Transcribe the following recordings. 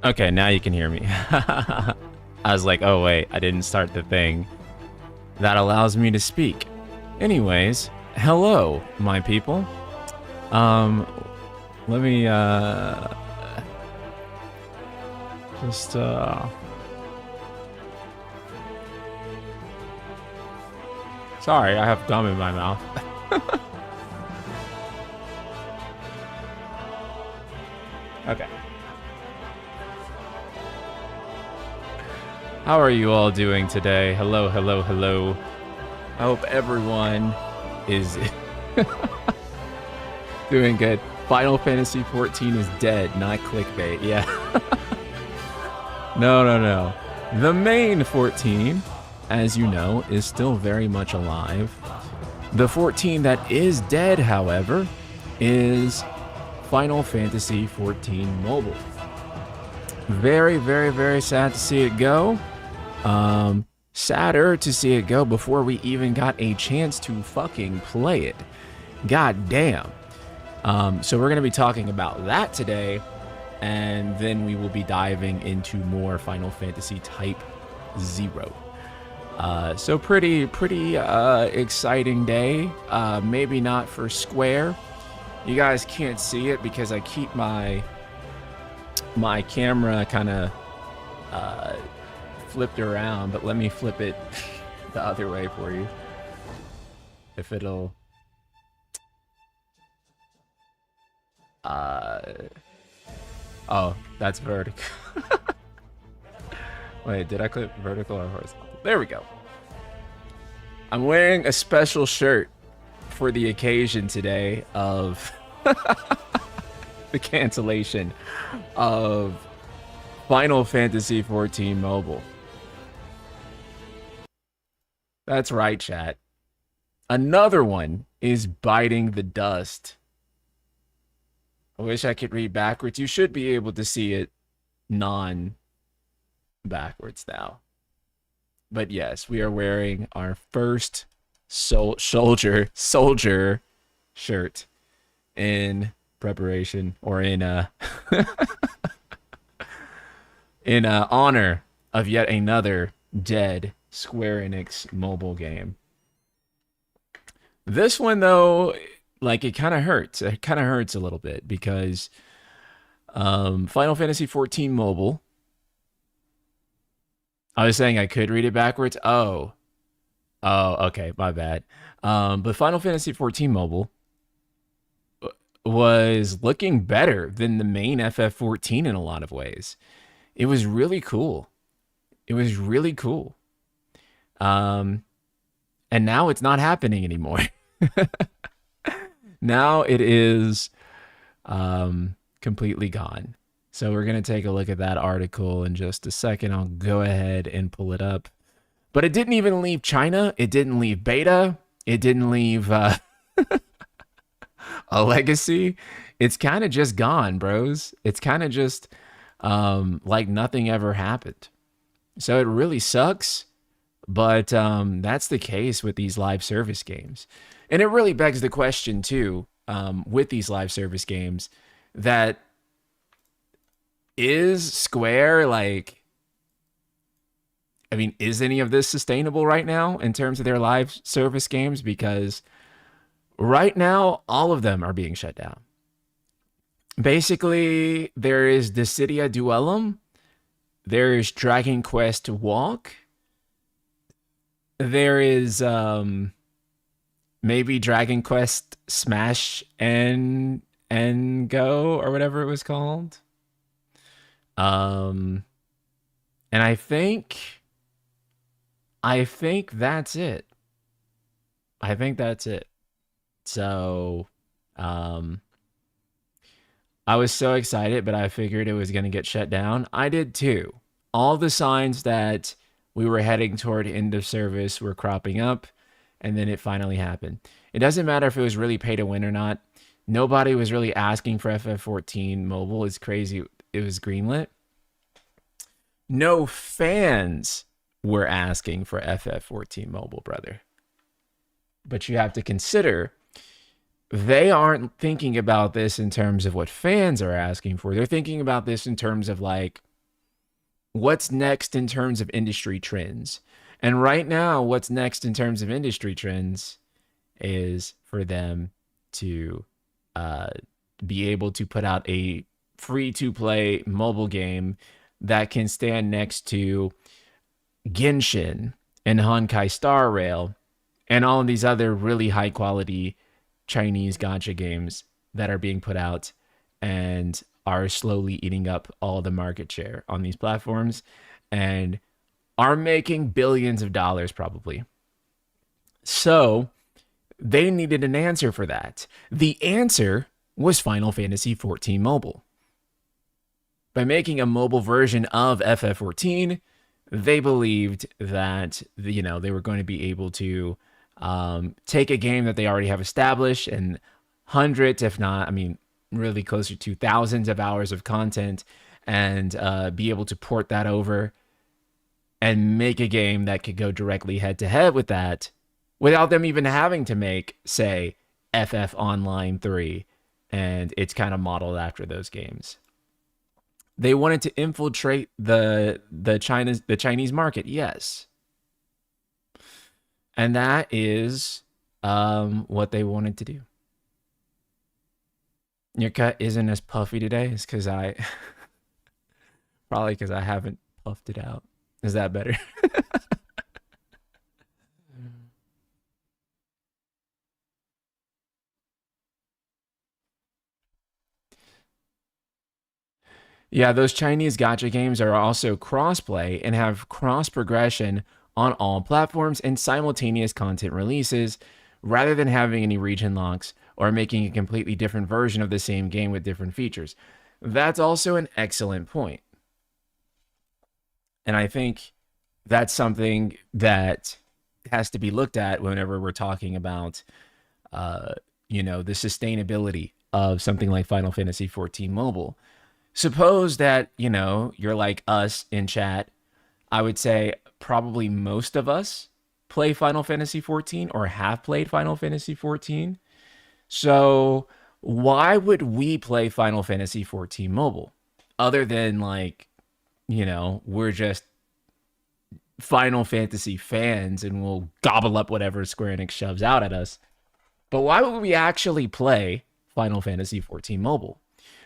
Okay, now you can hear me. I was like, oh wait, I didn't start the thing that allows me to speak. Anyways, hello, my people. Um, let me just sorry, I have gum in my mouth. Okay. How are you all doing today? Hello, hello, hello. I hope everyone is doing good. Final Fantasy XIV is dead, not clickbait. Yeah. No. The main 14, as you know, is still very much alive. The 14 that is dead, however, is Final Fantasy XIV Mobile. Very, very, very sad to see it go. Sadder to see it go before we even got a chance to fucking play it. God damn. So we're going to be talking about that today, and then we will be diving into more Final Fantasy Type 0. So pretty exciting day. Maybe not for Square. You guys can't see it because I keep my camera kind of flipped around, but let me flip it the other way for you. If it'll... Oh, that's vertical. Wait, did I click vertical or horizontal? There we go. I'm wearing a special shirt for the occasion today of the cancellation of Final Fantasy XIV Mobile. That's right, chat. Another one is biting the dust. I wish I could read backwards. You should be able to see it non-backwards now. But yes, we are wearing our first soldier shirt in preparation, or in in honor of yet another dead Square Enix mobile game. This one, though, like, it kind of hurts. It kind of hurts a little bit because Final Fantasy XIV Mobile. I was saying I could read it backwards. Oh, okay, my bad. But Final Fantasy XIV Mobile was looking better than the main FF14 in a lot of ways. It was really cool. It was really cool. And now it's not happening anymore. Now it is completely gone. So we're going to take a look at that article in just a second. I'll go ahead and pull it up. But it didn't even leave China. It didn't leave beta. It didn't leave a legacy. It's kind of just gone, bros. It's kind of just like nothing ever happened. So it really sucks. But that's the case with these live service games. And it really begs the question, too, with these live service games, that is Square, like, I mean, is any of this sustainable right now in terms of their live service games? Because right now, all of them are being shut down. Basically, there is Dissidia Duellum, there is Dragon Quest Walk, there is maybe Dragon Quest Smash and Go, or whatever it was called. And I think that's it. I think that's it. So, I was so excited, but I figured it was going to get shut down. I did too. All the signs that we were heading toward end of service were cropping up, and then it finally happened. It doesn't matter if it was really pay to win or not. Nobody was really asking for FF14 Mobile. It's crazy. It was greenlit. No fans were asking for FF14 Mobile, brother. But you have to consider, they aren't thinking about this in terms of what fans are asking for. They're thinking about this in terms of, like, what's next in terms of industry trends? And right now, what's next in terms of industry trends is for them to uh, be able to put out a free to play mobile game that can stand next to Genshin and Honkai Star Rail and all of these other really high quality Chinese gacha games that are being put out and are slowly eating up all the market share on these platforms and are making billions of dollars probably. So they needed an answer for that. The answer was Final Fantasy XIV Mobile. By making a mobile version of FF14, they believed that they were going to be able to take a game that they already have established and hundreds, if not, I mean, really closer to thousands of hours of content, and be able to port that over and make a game that could go directly head to head with that without them even having to make, say, FF Online 3, and it's kind of modeled after those games. They wanted to infiltrate the Chinese market, yes, and that is what they wanted to do. Your cut isn't as puffy today. It's because I probably because I haven't puffed it out. Is that better? Yeah, those Chinese gacha games are also crossplay and have cross progression on all platforms and simultaneous content releases rather than having any region locks or making a completely different version of the same game with different features. That's also an excellent point. And I think that's something that has to be looked at whenever we're talking about, uh, the sustainability of something like Final Fantasy XIV Mobile. Suppose that, you're like us in chat. I would say probably most of us play Final Fantasy XIV or have played Final Fantasy XIV. So why would we play Final Fantasy XIV Mobile? Other than like, we're just Final Fantasy fans and we'll gobble up whatever Square Enix shoves out at us. But why would we actually play Final Fantasy XIV Mobile?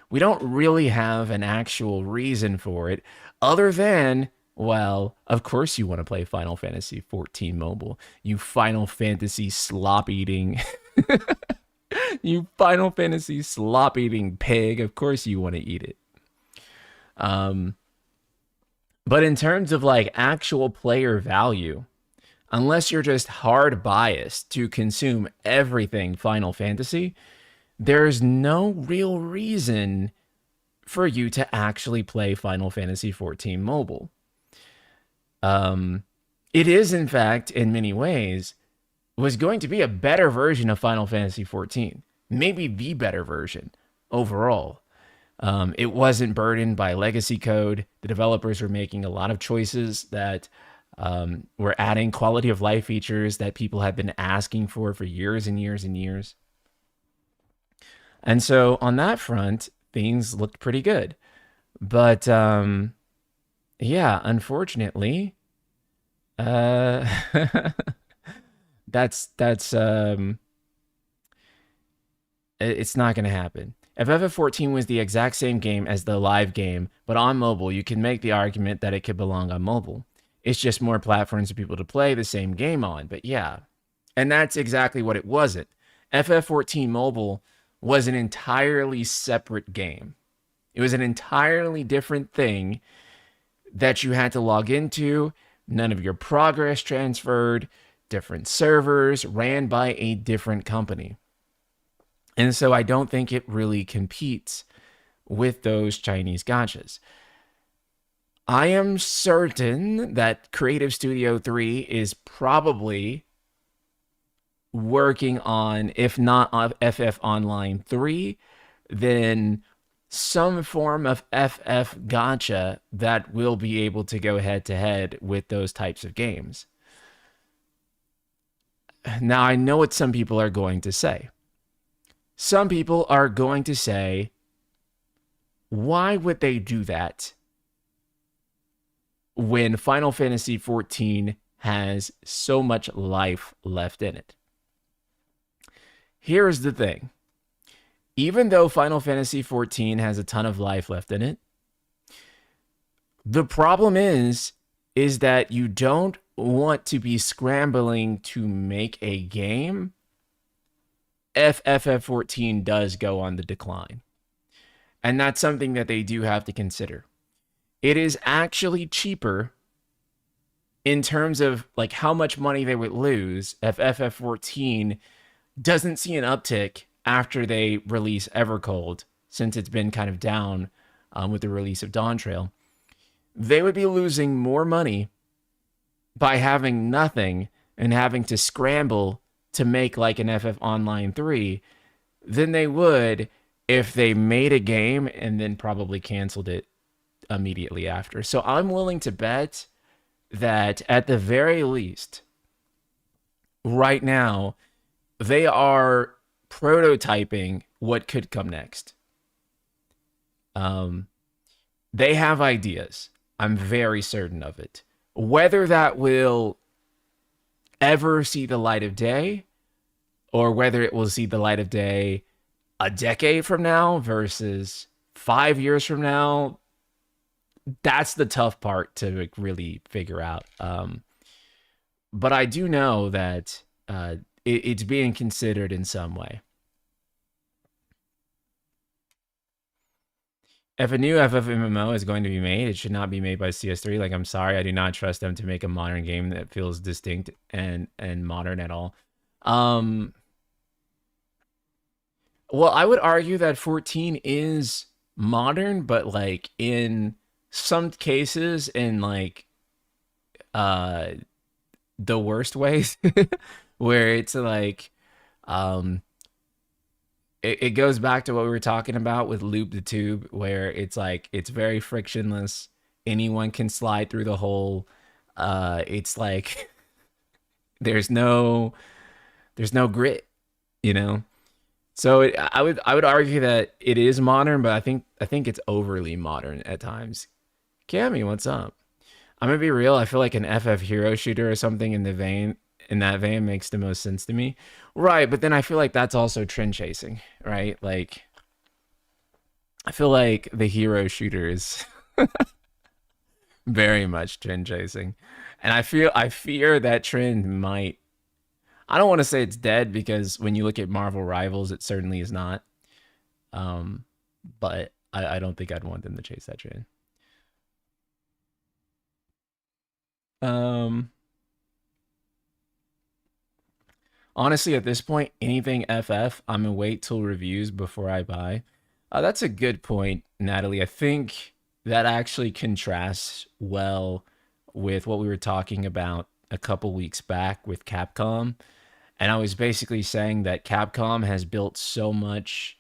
We don't really have an actual reason for it other than, well, of course you want to play Final Fantasy XIV Mobile. You Final Fantasy slop eating. You Final Fantasy slop eating pig. Of course you want to eat it. Um, but in terms of like actual player value, unless you're just hard biased to consume everything Final Fantasy, there's no real reason for you to actually play Final Fantasy XIV Mobile. It is, in fact, in many ways, was going to be a better version of Final Fantasy XIV. Maybe the better version overall. It wasn't burdened by legacy code. The developers were making a lot of choices that were adding quality of life features that people had been asking for years and years and years. And so on that front, things looked pretty good. But yeah, unfortunately, uh, that's it's not going to happen. If FF14 was the exact same game as the live game, but on mobile, you can make the argument that it could belong on mobile. It's just more platforms for people to play the same game on. But yeah, and that's exactly what it wasn't. FF14 Mobile was an entirely separate game. It was an entirely different thing that you had to log into. None of your progress transferred, different servers ran by a different company. And so I don't think it really competes with those Chinese gachas. I am certain that Creative Studio 3 is probably working on, if not on FF Online 3, then some form of FF gacha that will be able to go head to head with those types of games. Now, I know what some people are going to say. Some people are going to say, why would they do that? when Final Fantasy XIV has so much life left in it. Here's the thing. Even though Final Fantasy XIV has a ton of life left in it, the problem is that you don't want to be scrambling to make a game if FF14 does go on the decline. And that's something that they do have to consider. It is actually cheaper in terms of like how much money they would lose if FF14 doesn't see an uptick after they release Evercold, since it's been kind of down with the release of Dawn Trail. They would be losing more money by having nothing and having to scramble to make like an FF Online 3 than they would if they made a game and then probably canceled it immediately after. So I'm willing to bet that at the very least, right now, they are prototyping what could come next. They have ideas. I'm very certain of it. Whether that will ever see the light of day, or whether it will see the light of day a decade from now versus 5 years from now, that's the tough part to really figure out. But I do know that it's being considered in some way. If a new FF MMO is going to be made, it should not be made by CS3. Like, I'm sorry, I do not trust them to make a modern game that feels distinct and modern at all. Well, I would argue that 14 is modern, but like in some cases, in like the worst ways, where it's like it goes back to what we were talking about with Loop the Tube, where it's like it's very frictionless. Anyone can slide through the hole. It's like there's no grit, you know. So I would argue that it is modern, but I think it's overly modern at times. Cammy, what's up? I'm gonna be real. I feel like an FF hero shooter or something in that vein makes the most sense to me. Right, but then I feel like that's also trend chasing, right? Like I feel like the hero shooter is very much trend chasing. And I fear that trend might, I don't want to say it's dead, because when you look at Marvel Rivals, it certainly is not. But I don't think I'd want them to chase that trend. Honestly, at this point, anything FF, I'm gonna wait till reviews before I buy. That's a good point, Natalie. I think that actually contrasts well with what we were talking about a couple weeks back with Capcom. And I was basically saying that Capcom has built so much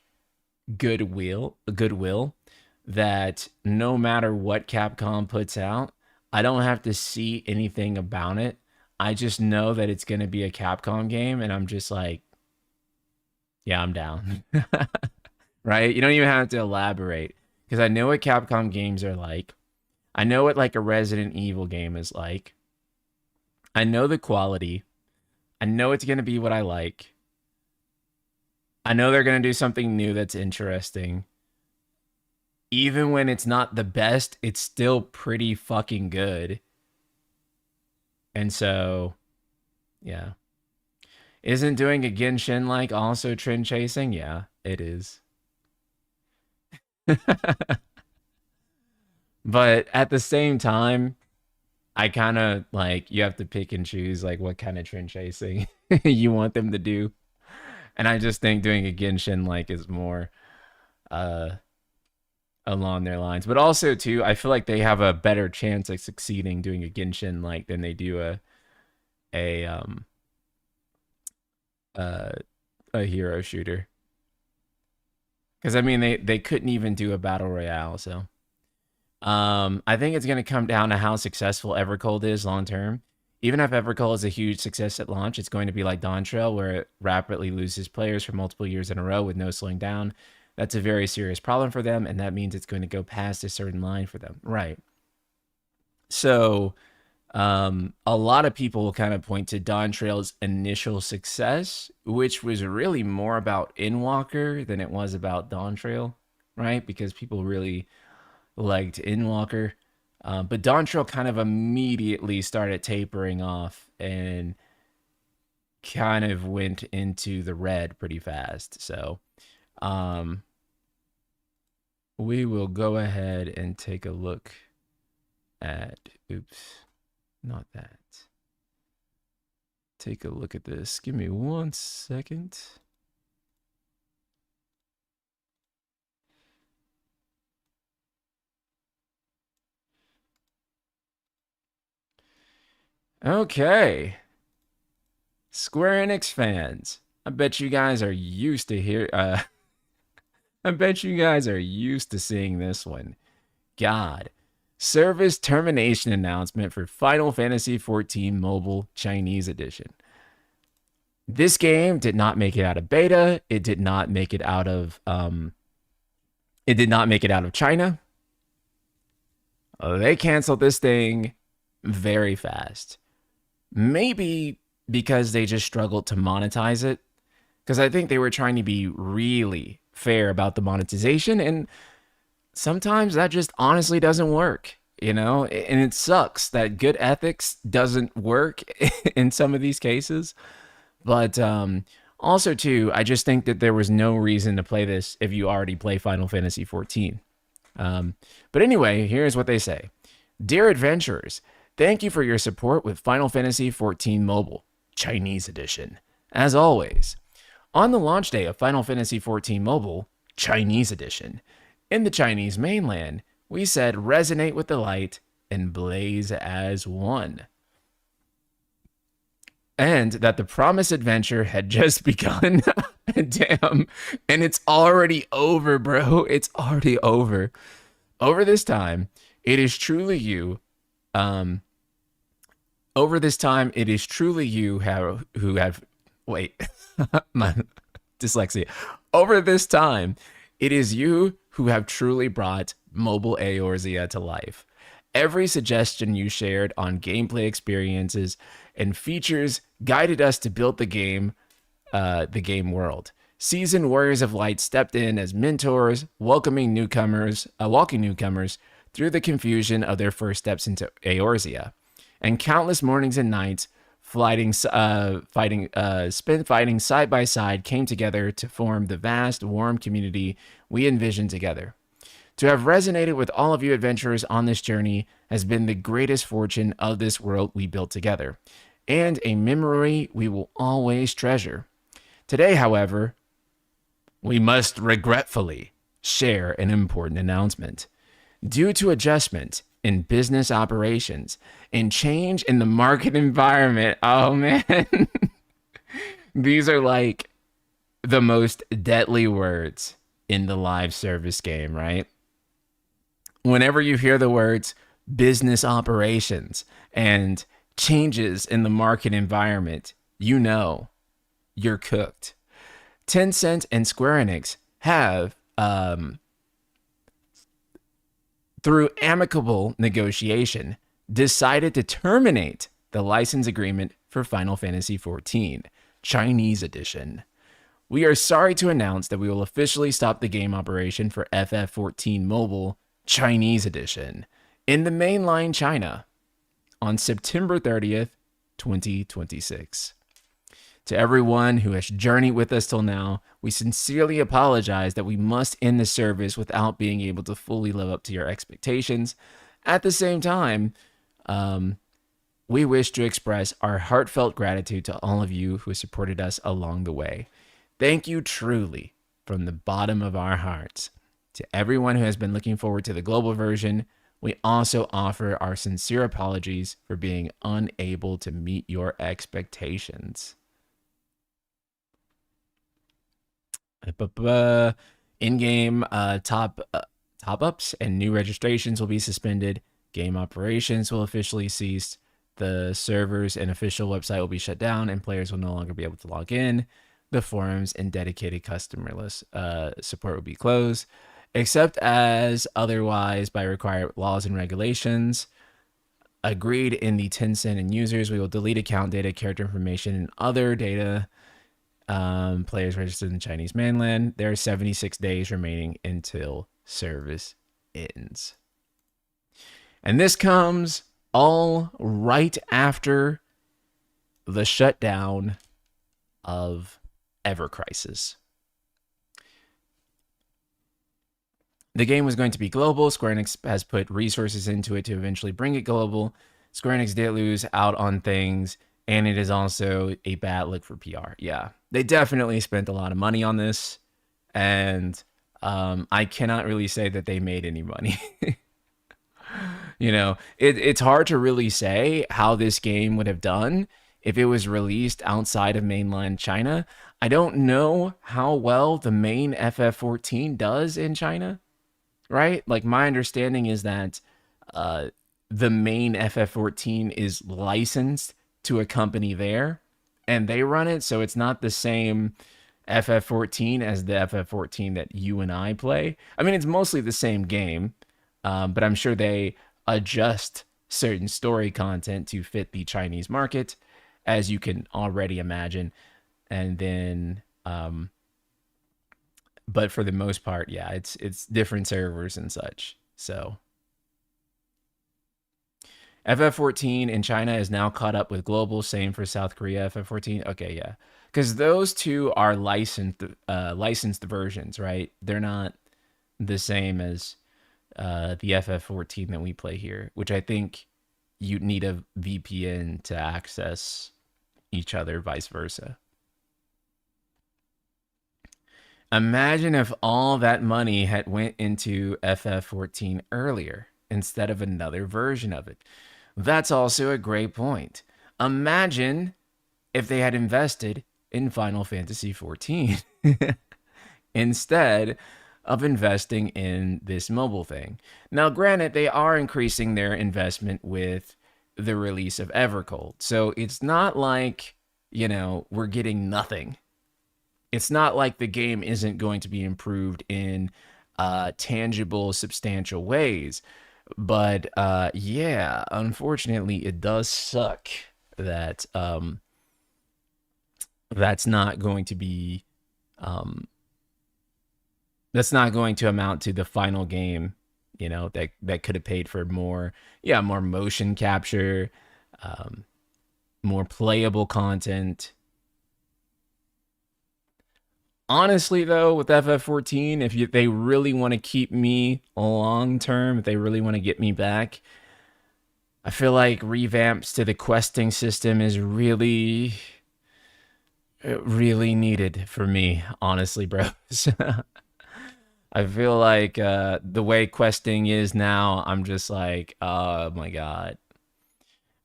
goodwill that no matter what Capcom puts out, I don't have to see anything about it. I just know that it's going to be a Capcom game, and I'm just like, yeah, I'm down. Right? You don't even have to elaborate, because I know what Capcom games are like. I know what like a Resident Evil game is like. I know the quality. I know it's going to be what I like. I know they're going to do something new that's interesting. Even when it's not the best, it's still pretty fucking good. And so, yeah. Isn't doing a Genshin like also trend chasing? Yeah, it is. But at the same time, I kind of like, you have to pick and choose like what kind of trend chasing you want them to do. And I just think doing a Genshin like is more along their lines. But also too, I feel like they have a better chance of succeeding doing a Genshin like than they do a uh a hero shooter. Because I mean they couldn't even do a battle royale, so I think it's gonna come down to how successful Evercold is long term. Even if Evercold is a huge success at launch, it's going to be like Dawn Trail, where it rapidly loses players for multiple years in a row with no slowing down. That's a very serious problem for them, and that means it's going to go past a certain line for them. Right. So a lot of people kind of point to Dawn Trail's initial success, which was really more about Inwalker than it was about Dawn Trail, right? Because people really liked Inwalker. But Dawn Trail kind of immediately started tapering off and kind of went into the red pretty fast. So um, we will go ahead and take a look at, oops, not that. Take a look at this. Give me 1 second. Okay. Square Enix fans. I bet you guys are used to hear I bet you guys are used to seeing this one. God. Service termination announcement for Final Fantasy XIV Mobile Chinese Edition. This game did not make it out of beta. It did not make it out of China. They canceled this thing very fast. Maybe because they just struggled to monetize it. Because I think they were trying to be really fair about the monetization, and sometimes that just honestly doesn't work, you know? And it sucks that good ethics doesn't work in some of these cases. But also, too, I just think that there was no reason to play this if you already play Final Fantasy XIV. But anyway, here's what they say. Dear adventurers, thank you for your support with Final Fantasy XIV Mobile, Chinese Edition. As always, on the launch day of Final Fantasy XIV Mobile, Chinese Edition, in the Chinese mainland, we said resonate with the light and blaze as one. And that the promised adventure had just begun. Damn. And it's already over, bro. It's already over. Over this time, it is truly you. Over this time, it is truly you who have. Wait, my dyslexia. Over this time, it is you who have truly brought mobile Eorzea to life. Every suggestion you shared on gameplay experiences and features guided us to build the game world. Seasoned Warriors of Light stepped in as mentors, walking newcomers through the confusion of their first steps into Eorzea. And countless mornings and nights, spent fighting side by side, came together to form the vast, warm community we envisioned together. To have resonated with all of you adventurers on this journey has been the greatest fortune of this world we built together, and a memory we will always treasure. Today, however, we must regretfully share an important announcement. Due to adjustment in business operations and change in the market environment, oh man, these are like the most deadly words in the live service game, right? Whenever you hear the words business operations and changes in the market environment, you know you're cooked. Tencent and Square Enix have, through amicable negotiation, decided to terminate the license agreement for Final Fantasy XIV, Chinese Edition. We are sorry to announce that we will officially stop the game operation for FF14 Mobile, Chinese Edition, in the mainline China on September 30th, 2026. To everyone who has journeyed with us till now, we sincerely apologize that we must end the service without being able to fully live up to your expectations. At the same time, we wish to express our heartfelt gratitude to all of you who have supported us along the way. Thank you truly from the bottom of our hearts. To everyone who has been looking forward to the global version, we also offer our sincere apologies for being unable to meet your expectations. In-game top-ups and new registrations will be suspended. Game operations will officially cease. The servers and official website will be shut down, and players will no longer be able to log in. The forums and dedicated customer list support will be closed, except as otherwise by required laws and regulations. agreed in the Tencent and users. We will delete account data, character information, and other data players registered in the Chinese mainland. There are 76 days remaining until service ends. And this comes all right after the shutdown of Ever Crisis. The game was going to be global. Square Enix has put resources into it to eventually bring it global. Square Enix did lose out on things, and it is also a bad look for PR. Yeah, they definitely spent a lot of money on this, and I cannot really say that they made any money. You know, it's hard to really say how this game would have done if it was released outside of mainland China. I don't know how well the main FF14 does in China, right? Like, my understanding is that the main FF14 is licensed to a company there and they run it. So it's not the same FF14 as the FF14 that you and I play. I mean, it's mostly the same game, but I'm sure they adjust certain story content to fit the Chinese market, as you can already imagine. And then, but for the most part, yeah, it's different servers and such. So FF14 in China is now caught up with global. Same for South Korea. FF14. Okay, yeah, because those two are licensed versions, right? They're not the same as the FF14 that we play here, which I think you need a VPN to access each other, vice versa. Imagine if all that money had went into FF14 earlier instead of another version of it. That's also a great point. Imagine if they had invested in Final Fantasy XIV instead of investing in this mobile thing. Now, granted, they are increasing their investment with the release of Evercold. So it's not like, we're getting nothing. It's not like the game isn't going to be improved in tangible, substantial ways. But yeah, unfortunately, it does suck that that's not going to be that's not going to amount to the final game. That could have paid for more motion capture, more playable content. Honestly, though, with FF14, if they really want to keep me long term, if they really want to get me back, I feel like revamps to the questing system is really, really needed for me, honestly, bros. I feel like the way questing is now, I'm just like, oh my God.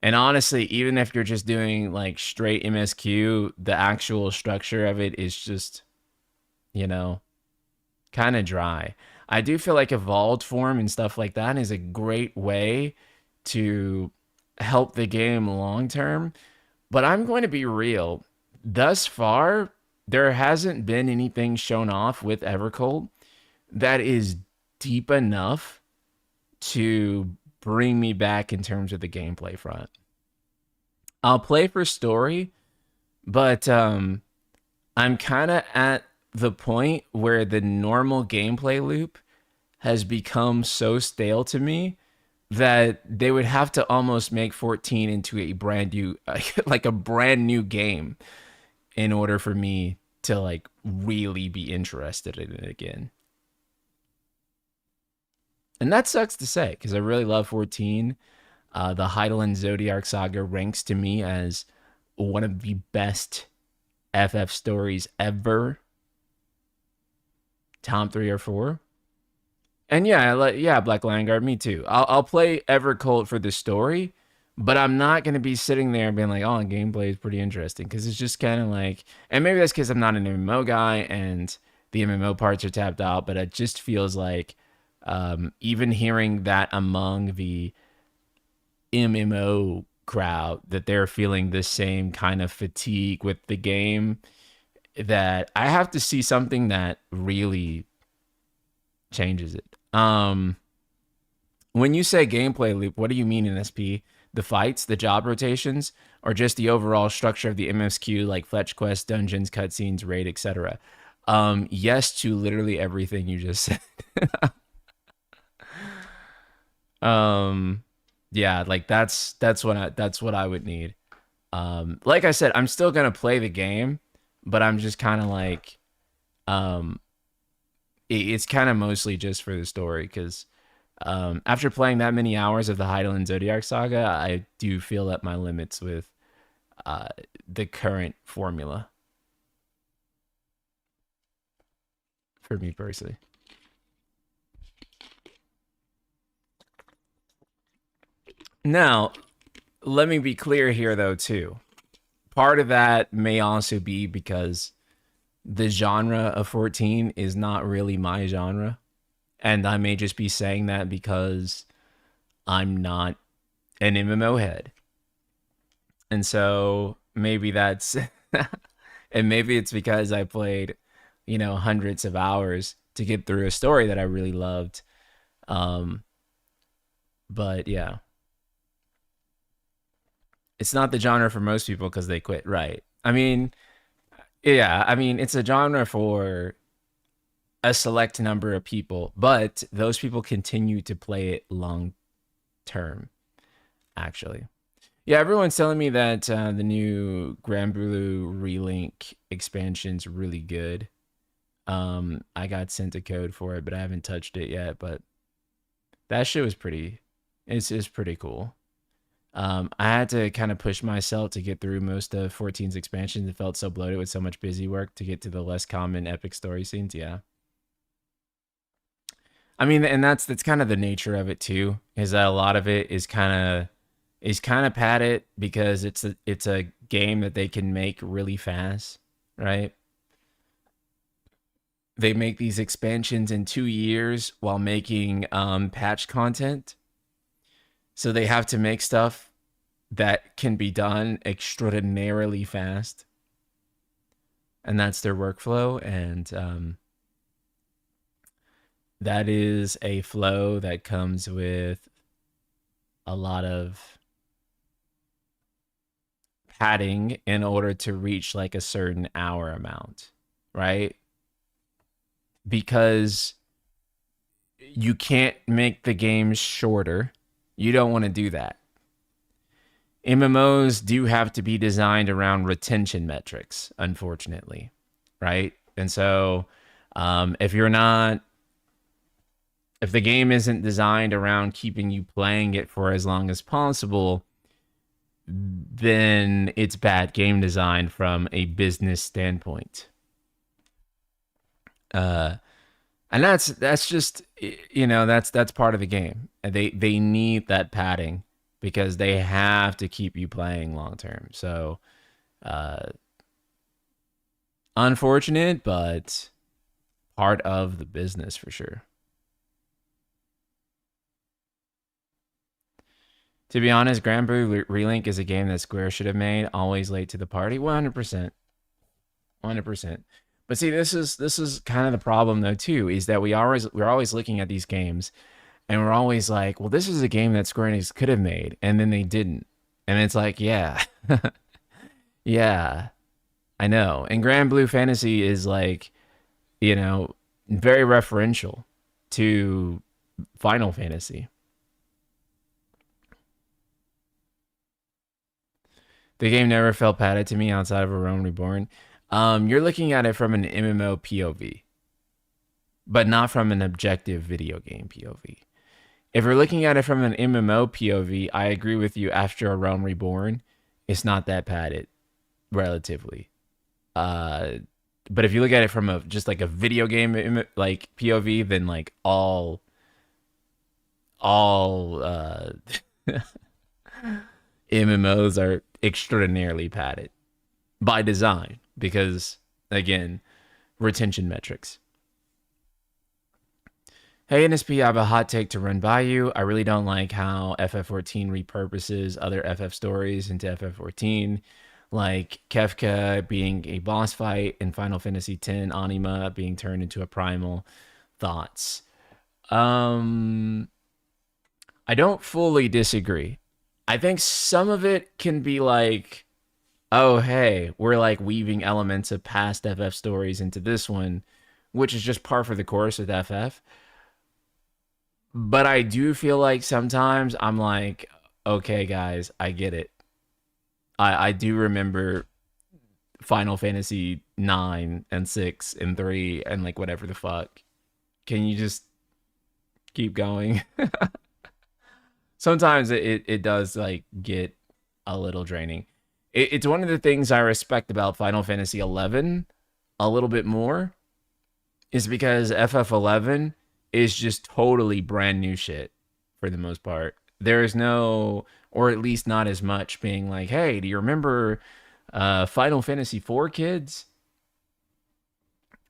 And honestly, even if you're just doing like straight MSQ, the actual structure of it is just, kind of dry. I do feel like evolved form and stuff like that is a great way to help the game long term. But I'm going to be real. Thus far, there hasn't been anything shown off with Evercold that is deep enough to bring me back in terms of the gameplay front. I'll play for story, but I'm kind of at the point where the normal gameplay loop has become so stale to me that they would have to almost make 14 into a brand new like a brand new game in order for me to like really be interested in it again. And that sucks to say because I really love 14. The Heidelin Zodiac Saga ranks to me as one of the best FF stories ever. Top 3 or 4. And yeah, Black Lion Guard, me too. I'll play Evercold for the story, but I'm not going to be sitting there and being like, oh, gameplay is pretty interesting, because it's just kind of like, and maybe that's because I'm not an MMO guy and the MMO parts are tapped out, but it just feels like even hearing that among the MMO crowd, that they're feeling the same kind of fatigue with the game, that I have to see something that really changes it. When you say gameplay loop, what do you mean in SP? the fights, the job rotations, or just the overall structure of the MSQ, like fetch quests, dungeons, cutscenes, raid, etc. Yes to literally everything you just said. um, yeah, like that's what I would need. Like I said, I'm still gonna play the game, but I'm just kind of like, um, it's kind of mostly just for the story because after playing that many hours of the Heidelin Zodiac Saga, I do feel at my limits with uh, the current formula for me personally. Now, let me be clear here, though, too. Part of that may also be because the genre of 14 is not really my genre. And I may just be saying that because I'm not an MMO head. And so maybe that's, and maybe it's because I played, hundreds of hours to get through a story that I really loved. Um, but yeah, it's not the genre for most people because they quit. Right. I mean, yeah, I mean, it's a genre for a select number of people, but those people continue to play it long term, actually. Yeah, everyone's telling me that the new Grand Blue Relink expansion's really good. I got sent a code for it, but I haven't touched it yet. But that shit was pretty. It's pretty cool. I had to kind of push myself to get through most of 14's expansions. It felt so bloated with so much busy work to get to the less common epic story scenes. Yeah, I mean, and that's kind of the nature of it too. Is that a lot of it is kind of padded because it's a game that they can make really fast, right? They make these expansions in 2 years while making patch content, so they have to make stuff that can be done extraordinarily fast, and that's their workflow. And that is a flow that comes with a lot of padding in order to reach like a certain hour amount, right? Because you can't make the games shorter. You don't want to do that. MMOs do have to be designed around retention metrics, unfortunately, right? And so, if you're not, if the game isn't designed around keeping you playing it for as long as possible, then it's bad game design from a business standpoint. Uh, and that's just, that's part of the game. They need that padding because they have to keep you playing long term. So, uh, unfortunate, but part of the business for sure. To be honest, Grand Blue Relink is a game that Square should have made. Always late to the party, 100%, 100%. But see, this is kind of the problem though too, is that we're always looking at these games and we're always like, well, this is a game that Square Enix could have made, and then they didn't, and it's like, yeah, yeah, I know. And Grand Blue Fantasy is like, you know, very referential to Final Fantasy. The game never felt padded to me outside of A Realm Reborn. You're looking at it from an MMO POV, but not from an objective video game POV. If you're looking at it from an MMO POV, I agree with you. After A Realm Reborn, it's not that padded, relatively. Uh, but if you look at it from a just like a video game like POV, then like all MMOs are extraordinarily padded by design because, again, retention metrics. Hey NSP, I have a hot take to run by you. I really don't like how FF14 repurposes other FF stories into FF14, like Kefka being a boss fight and Final Fantasy X Anima being turned into a primal. Thoughts? Um, I don't fully disagree. I think some of it can be like, oh, hey, we're like weaving elements of past FF stories into this one, which is just par for the course with FF. But I do feel like sometimes I'm like, okay, guys, I get it. I do remember Final Fantasy 9 and 6 and 3 and like whatever the fuck. Can you just keep going? Sometimes it does like get a little draining. It's one of the things I respect about Final Fantasy 11 a little bit more is because FF11 is just totally brand new shit for the most part. There is no, or at least not as much, being like, hey, do you remember Final Fantasy IV, kids?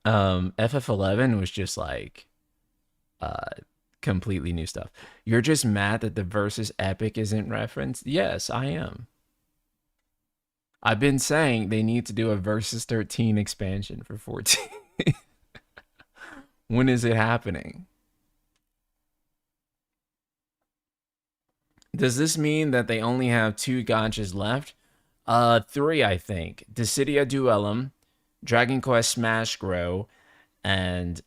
FF11 was just like uh, completely new stuff. You're just mad that the Versus Epic isn't referenced? Yes, I am. I've been saying they need to do a Versus 13 expansion for 14. When is it happening? Does this mean that they only have two gotchas left? Three, I think. Dissidia Duellum, Dragon Quest Smash Grow, and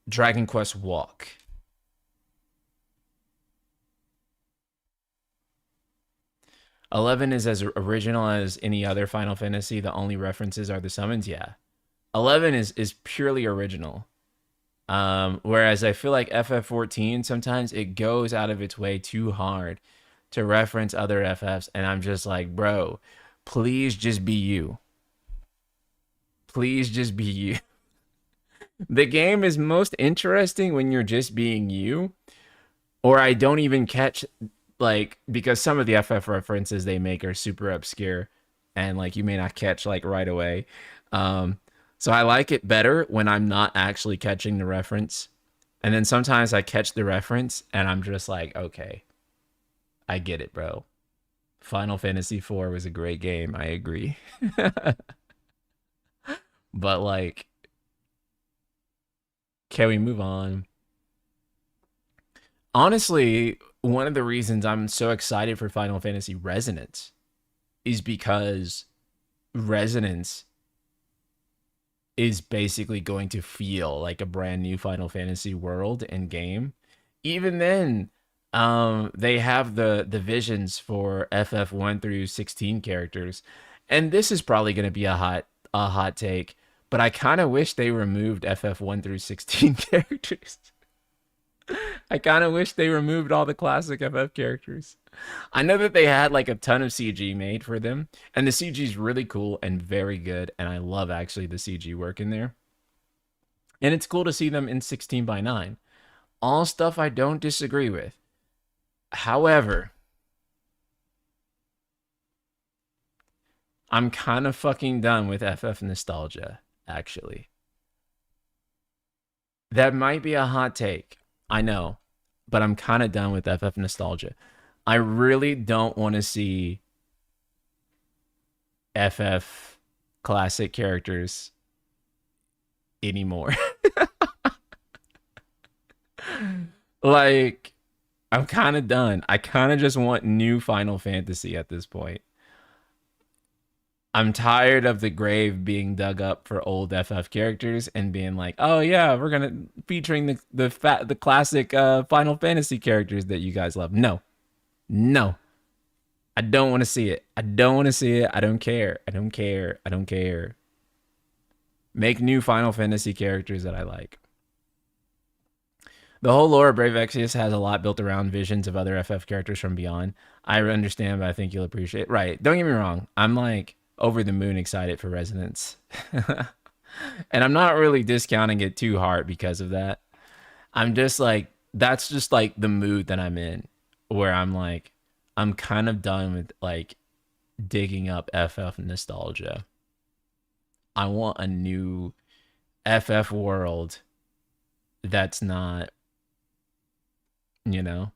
Dragon Quest Walk. 11 is as original as any other Final Fantasy. The only references are the summons. Yeah, 11 is purely original. Whereas I feel like FF14 sometimes it goes out of its way too hard to reference other FFs, and I'm just like, bro, please just be you. Please just be you. The game is most interesting when you're just being you, or I don't even catch like because some of the FF references they make are super obscure and like you may not catch like right away. Um, so I like it better when I'm not actually catching the reference. And then sometimes I catch the reference and I'm just like, okay, I get it, bro. Final Fantasy IV was a great game. I agree. But like, can we move on? Honestly, one of the reasons I'm so excited for Final Fantasy Resonance is because Resonance is basically going to feel like a brand new Final Fantasy world and game. Even then, they have the visions for FF1 through 16 characters, and this is probably going to be a hot take, but I kind of wish they removed FF1 through 16 characters. I kind of wish they removed all the classic FF characters. I know that they had like a ton of CG made for them, and the CG is really cool and very good, and I love actually the CG work in there. And it's cool to see them in 16 by 9. All stuff I don't disagree with. However, I'm kind of fucking done with FF nostalgia, actually. That might be a hot take. I know, but I'm kind of done with FF nostalgia. I really don't want to see FF classic characters anymore. Like, I'm kind of done. I kind of just want new Final Fantasy at this point. I'm tired of the grave being dug up for old FF characters and being like, "Oh yeah, we're gonna featuring the classic Final Fantasy characters that you guys love." No, no, I don't want to see it. I don't want to see it. I don't care. I don't care. I don't care. Make new Final Fantasy characters that I like. The whole lore of Brave Exvius has a lot built around visions of other FF characters from beyond. I understand, but I think you'll appreciate it. Right. Don't get me wrong. I'm like over the moon excited for Resonance. And I'm not really discounting it too hard because of that. I'm just like, that's just like the mood that I'm in, where I'm like, I'm kind of done with like digging up FF nostalgia. I want a new FF world that's not, you know,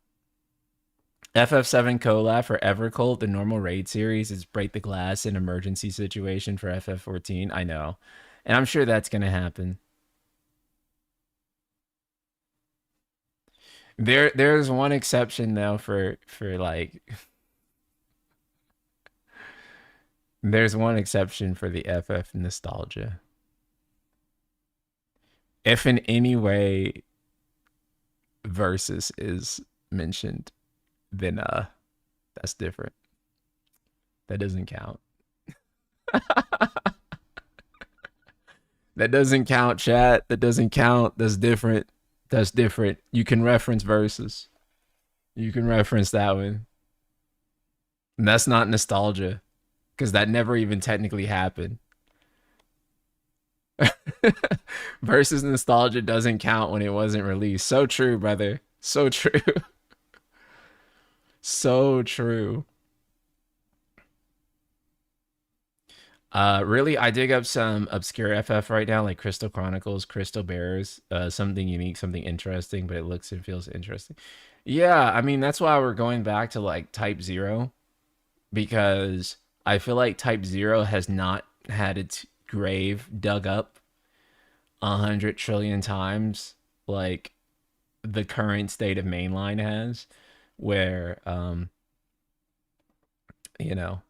FF7 collab for Evercult, the normal raid series is break the glass in emergency situation for FF14. I know. And I'm sure that's going to happen. There's one exception though for like there's one exception for the FF nostalgia. If in any way versus is mentioned, then that's different. That doesn't count. That doesn't count, chat. That doesn't count. That's different. That's different. You can reference verses. You can reference that one. And that's not nostalgia because that never even technically happened. Versus nostalgia doesn't count when it wasn't released. So true, brother. So true. So true. Really, I dig up some obscure FF right now, like Crystal Chronicles, Crystal Bearers, something unique, something interesting, but it looks and feels interesting. Yeah, I mean that's why we're going back to like Type Zero because I feel like Type Zero has not had its grave dug up 100 trillion times like the current state of mainline has, where you know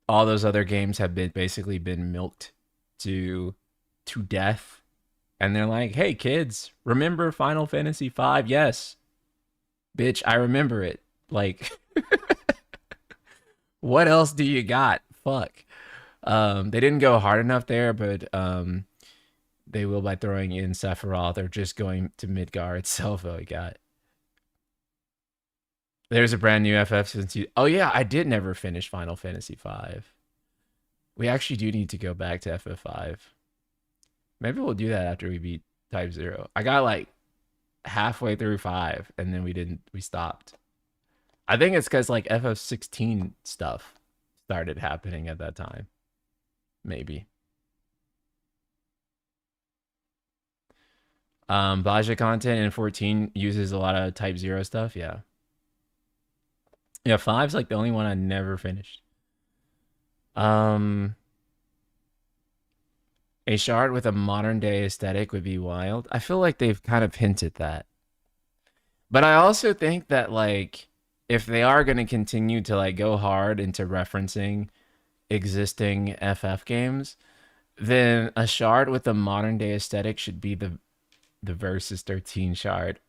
all those other games have been basically been milked to death, and they're like, hey kids, remember Final Fantasy V? Yes, bitch, I remember it. Like, what else do you got? Fuck. They didn't go hard enough there, but they will by throwing in Sephiroth or just going to Midgar itself. Oh, God. There's a brand new FF since you. Oh, yeah, I did never finish Final Fantasy V. We actually do need to go back to FF5. Maybe we'll do that after we beat Type Zero. I got like halfway through 5 and then we stopped. I think it's because like FF16 stuff started happening at that time. Maybe. Baja content in 14 uses a lot of Type Zero stuff. Yeah. Yeah, five's like the only one I never finished. Um, a shard with a modern day aesthetic would be wild. I feel like they've kind of hinted that. But I also think that like if they are going to continue to like go hard into referencing existing FF games, then a shard with a modern day aesthetic should be the Versus 13 shard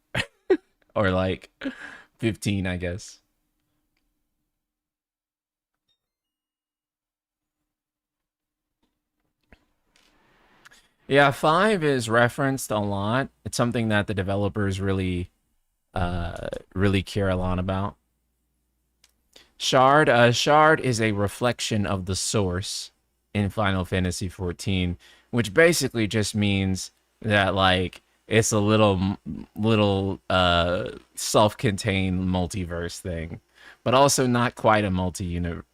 or like 15, I guess. Yeah, 5 is referenced a lot. It's something that the developers really care a lot about. Shard is a reflection of the source in Final Fantasy XIV, which basically just means that like it's a little self-contained multiverse thing, but also not quite a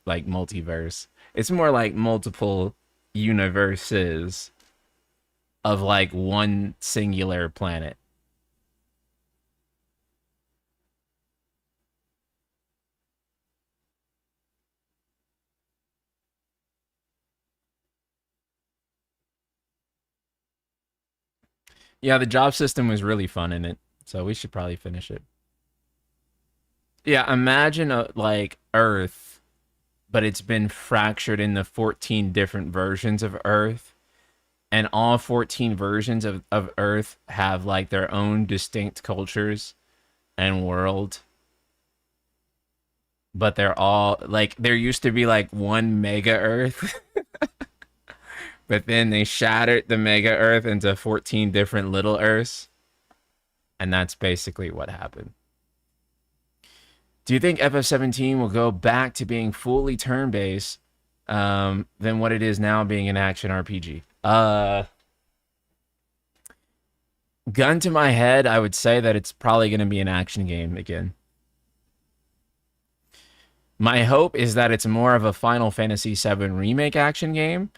like multiverse. It's more like multiple universes of like one singular planet. Yeah, the job system was really fun in it, so we should probably finish it. Yeah, imagine like Earth, but it's been fractured into 14 different versions of Earth, and all 14 versions of Earth have like their own distinct cultures and world, but they're all like there used to be like one mega Earth, but then they shattered the mega Earth into 14 different little Earths, and that's basically what happened. Do you think FF17 will go back to being fully turn-based than what it is now being an action RPG? Gun to my head, I would say that it's probably going to be an action game again. My hope is that it's more of a Final Fantasy VII Remake action game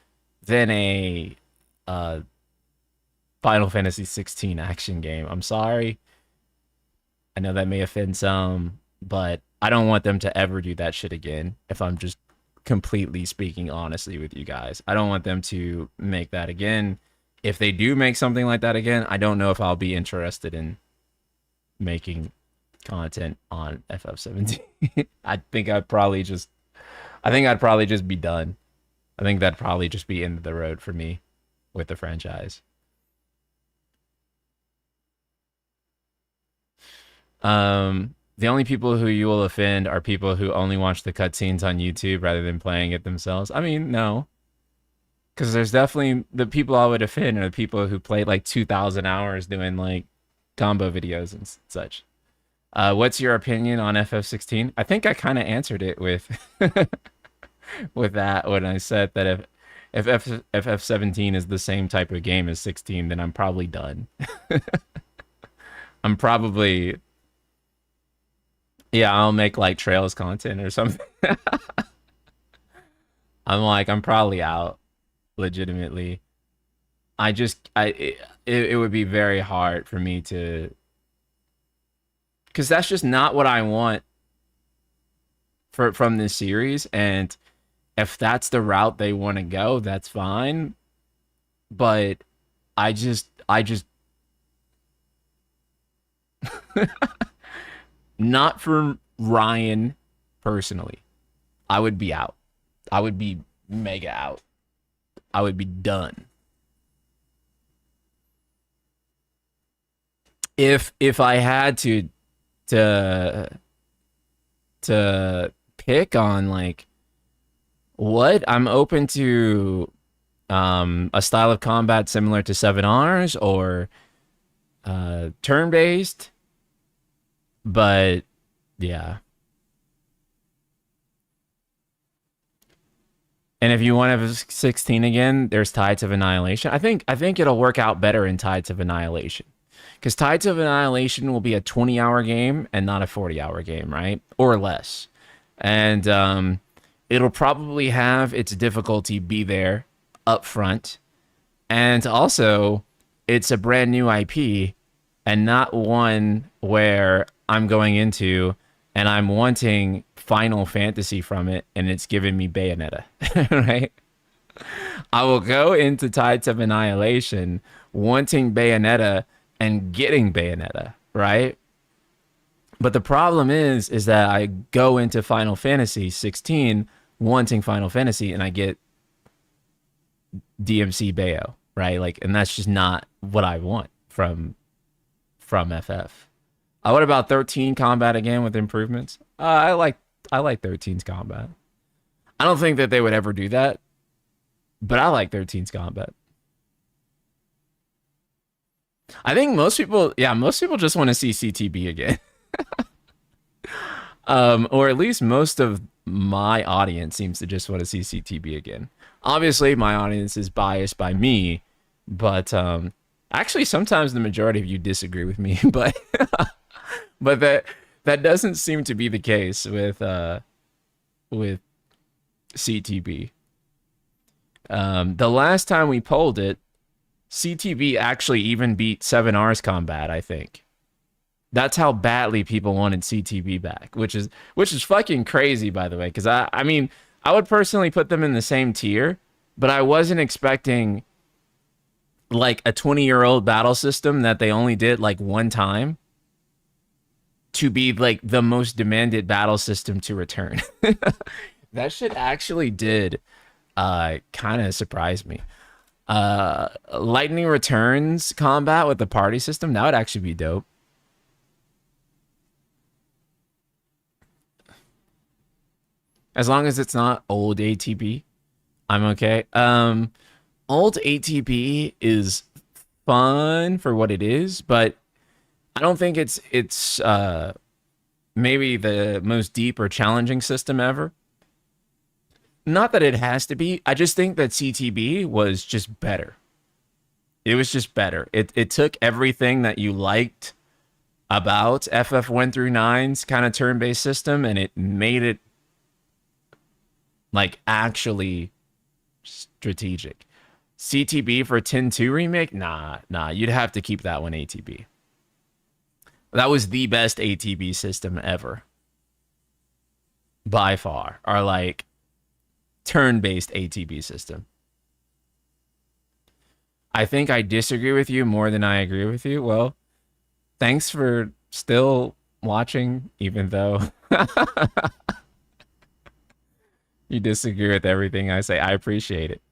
than a uh, Final Fantasy 16 action game. I'm sorry. I know that may offend some, but I don't want them to ever do that shit again. If I'm just completely speaking honestly with you guys, I don't want them to make that again. If they do make something like that again, I don't know if I'll be interested in making content on FF17. I think I'd probably just be done. I think that'd probably just be end of the road for me with the franchise. The only people who you will offend are people who only watch the cutscenes on YouTube rather than playing it themselves. I mean, no, because there's definitely the people I would offend are the people who played like 2,000 hours doing like combo videos and such. What's your opinion on FF16? I think I kind of answered it with with that when I said that if FF17 is the same type of game as 16, then I'm probably done. I'm probably yeah, I'll make like Trails content or something. I'm probably out legitimately. It would be very hard for me to because that's just not what I want from this series. And if that's the route they want to go, that's fine. But I just not for Ryan personally. I would be out. I would be mega out. I would be done. If I had to to pick on like what I'm open to a style of combat similar to 7Rs or turn based, but yeah. And if you want to 16 again, there's Tides of Annihilation. I think it'll work out better in Tides of Annihilation. Because Tides of Annihilation will be a 20-hour game and not a 40-hour game, right? Or less. And it'll probably have its difficulty be there up front. And also, it's a brand new IP and not one where I'm going into and I'm wanting Final Fantasy from it and it's giving me Bayonetta, right? I will go into Tides of Annihilation wanting Bayonetta and getting Bayonetta, right? But the problem is that I go into Final Fantasy 16 wanting Final Fantasy and I get DMC Bayo, right? Like, and that's just not what I want from FF. What about 13 combat again with improvements? I like 13's combat. I don't think that they would ever do that, but I like 13's combat. I think most people just want to see CTB again. Or at least most of my audience seems to just want to see CTB again. Obviously, my audience is biased by me, but actually, sometimes the majority of you disagree with me. But that doesn't seem to be the case with CTB. The last time we polled it, CTB actually even beat 7R's combat, I think. That's how badly people wanted CTB back, which is fucking crazy, by the way. Because I mean, I would personally put them in the same tier, but I wasn't expecting like a 20-year-old battle system that they only did like one time to be like the most demanded battle system to return. That shit actually did kind of surprise me. Lightning Returns combat with the party system, that would actually be dope. As long as it's not old ATB, I'm okay. Old ATB is fun for what it is, but I don't think it's maybe the most deep or challenging system ever. Not that it has to be. I just think that CTB was just better. It was just better. It took everything that you liked about FF1 through 9's kind of turn-based system and it made it like actually strategic. CTB for 10-2 remake? Nah, you'd have to keep that one ATB. That was the best ATB system ever. By far. Or like turn-based ATB system. I think I disagree with you more than I agree with you. Well, thanks for still watching, even though you disagree with everything I say. I appreciate it.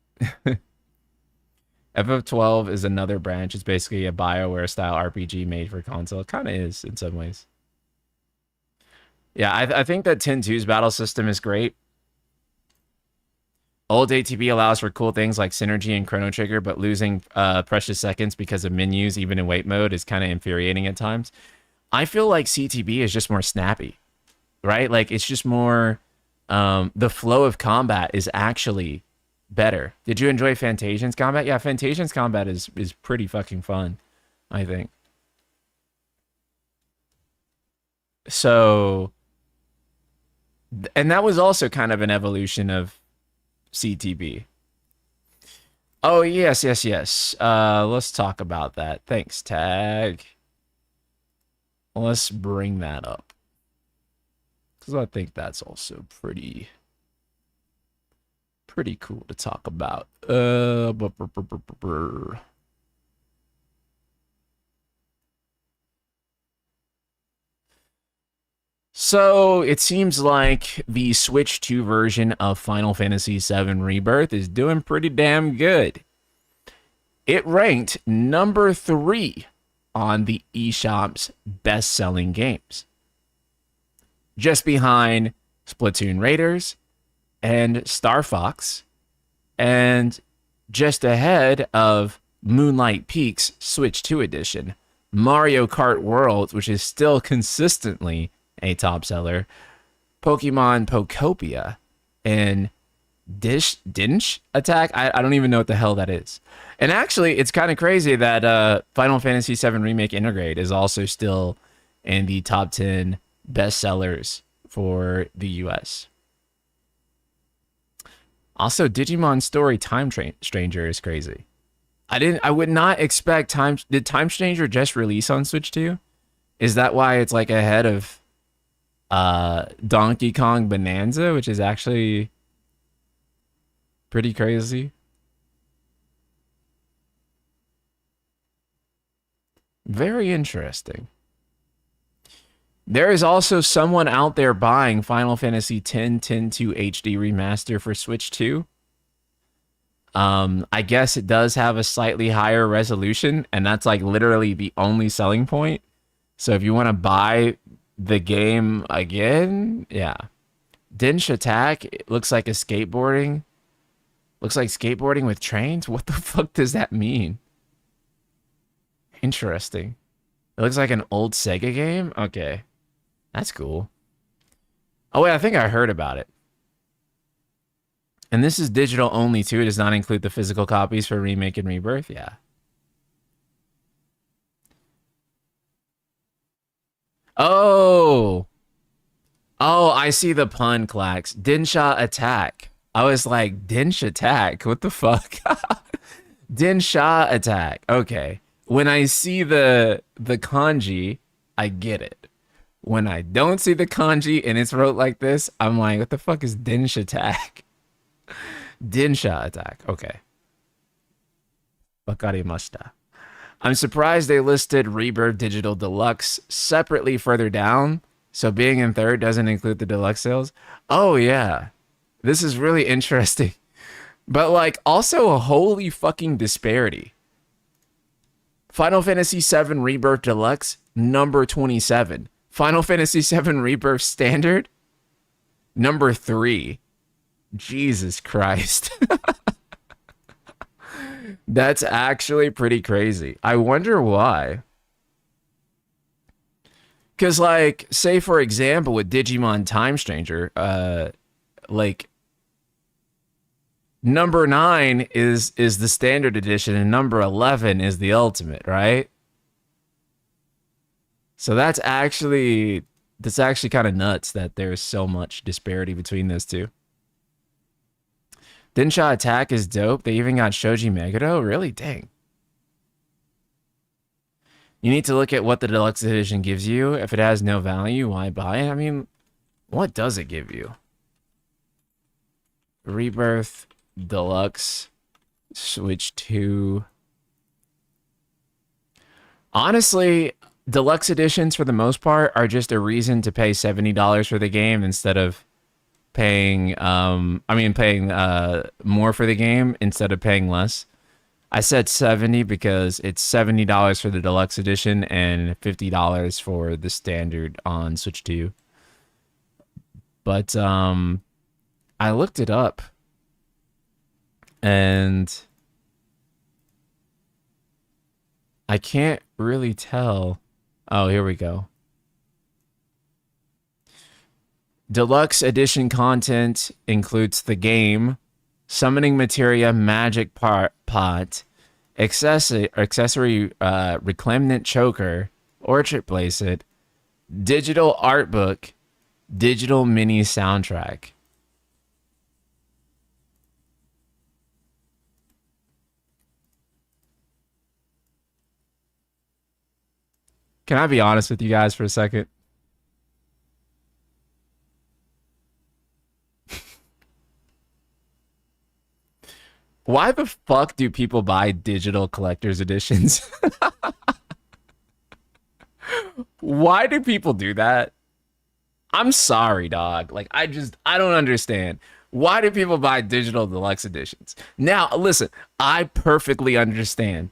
FF12 is another branch. It's basically a BioWare style RPG made for console. It kind of is in some ways. Yeah, I think that 10-2's battle system is great. Old ATB allows for cool things like synergy and chrono trigger, but losing precious seconds because of menus, even in wait mode, is kind of infuriating at times. I feel like CTB is just more snappy, right? Like, it's just more... the flow of combat is actually better. Did you enjoy Fantasian's combat? Yeah, Fantasian's combat is pretty fucking fun, I think. So... And that was also kind of an evolution of CTB. Oh, yes, yes, yes. Let's talk about that. Thanks, Tag. Let's bring that up. Because I think that's also pretty cool to talk about. So it seems like the Switch 2 version of Final Fantasy VII Rebirth is doing pretty damn good. It ranked number 3 on the eShop's best-selling games, just behind Splatoon Raiders and Star Fox, and just ahead of Moonlight Peaks Switch 2 edition, Mario Kart World, which is still consistently a top seller, Pokemon Pokopia, and Dinch Attack. I don't even know what the hell that is. And actually, it's kind of crazy that Final Fantasy VII Remake Intergrade is also still in the top 10 best sellers for the US. Also, Digimon Story Time Stranger is crazy. I would not expect did Time Stranger just release on Switch 2? Is that why it's like ahead of Donkey Kong Bonanza, which is actually pretty crazy? Very interesting. There is also someone out there buying Final Fantasy X 10-2 HD Remaster for Switch 2. I guess it does have a slightly higher resolution, and that's like literally the only selling point. So if you want to buy the game again, yeah. Dinch Attack, it looks like a skateboarding. Looks like skateboarding with trains? What the fuck does that mean? Interesting. It looks like an old Sega game? Okay. That's cool. Oh, wait, I think I heard about it. And this is digital only, too. It does not include the physical copies for Remake and Rebirth. Yeah. Oh. Oh, I see the pun, Clax. Dinsha Attack. I was like, Dinch Attack? What the fuck? Dinsha Attack. Okay. When I see the kanji, I get it. When I don't see the kanji and it's wrote like this, I'm like, what the fuck is Dinsh Attack? Dinsha Attack. Okay. Wakarimashita. I'm surprised they listed Rebirth Digital Deluxe separately further down, so being in third doesn't include the deluxe sales. Oh, yeah. This is really interesting. But, like, also a holy fucking disparity. Final Fantasy VII Rebirth Deluxe, number 27. Final Fantasy VII Rebirth Standard, number 3. Jesus Christ. That's actually pretty crazy. I wonder why. Because, like, say, for example, with Digimon Time Stranger, like, number 9 is the standard edition and number 11 is the ultimate, right? So that's actually kind of nuts that there's so much disparity between those two. Dinsha Attack is dope. They even got Shoji Meguro. Really? Dang. You need to look at what the deluxe edition gives you. If it has no value, why buy it? I mean, what does it give you? Rebirth Deluxe Switch 2. Honestly, Deluxe editions, for the most part, are just a reason to pay $70 for the game instead of paying more for the game instead of paying less. I said 70 because it's $70 for the deluxe edition and $50 for the standard on Switch 2. But I looked it up and I can't really tell. Oh, here we go. Deluxe edition content includes the game, summoning materia, magic pot, accessory reclamant choker, orchard placet, digital art book, digital mini soundtrack. Can I be honest with you guys for a second? Why the fuck do people buy digital collector's editions? Why do people do that? I'm sorry, dog. Like, I don't understand. Why do people buy digital deluxe editions? Now, listen, I perfectly understand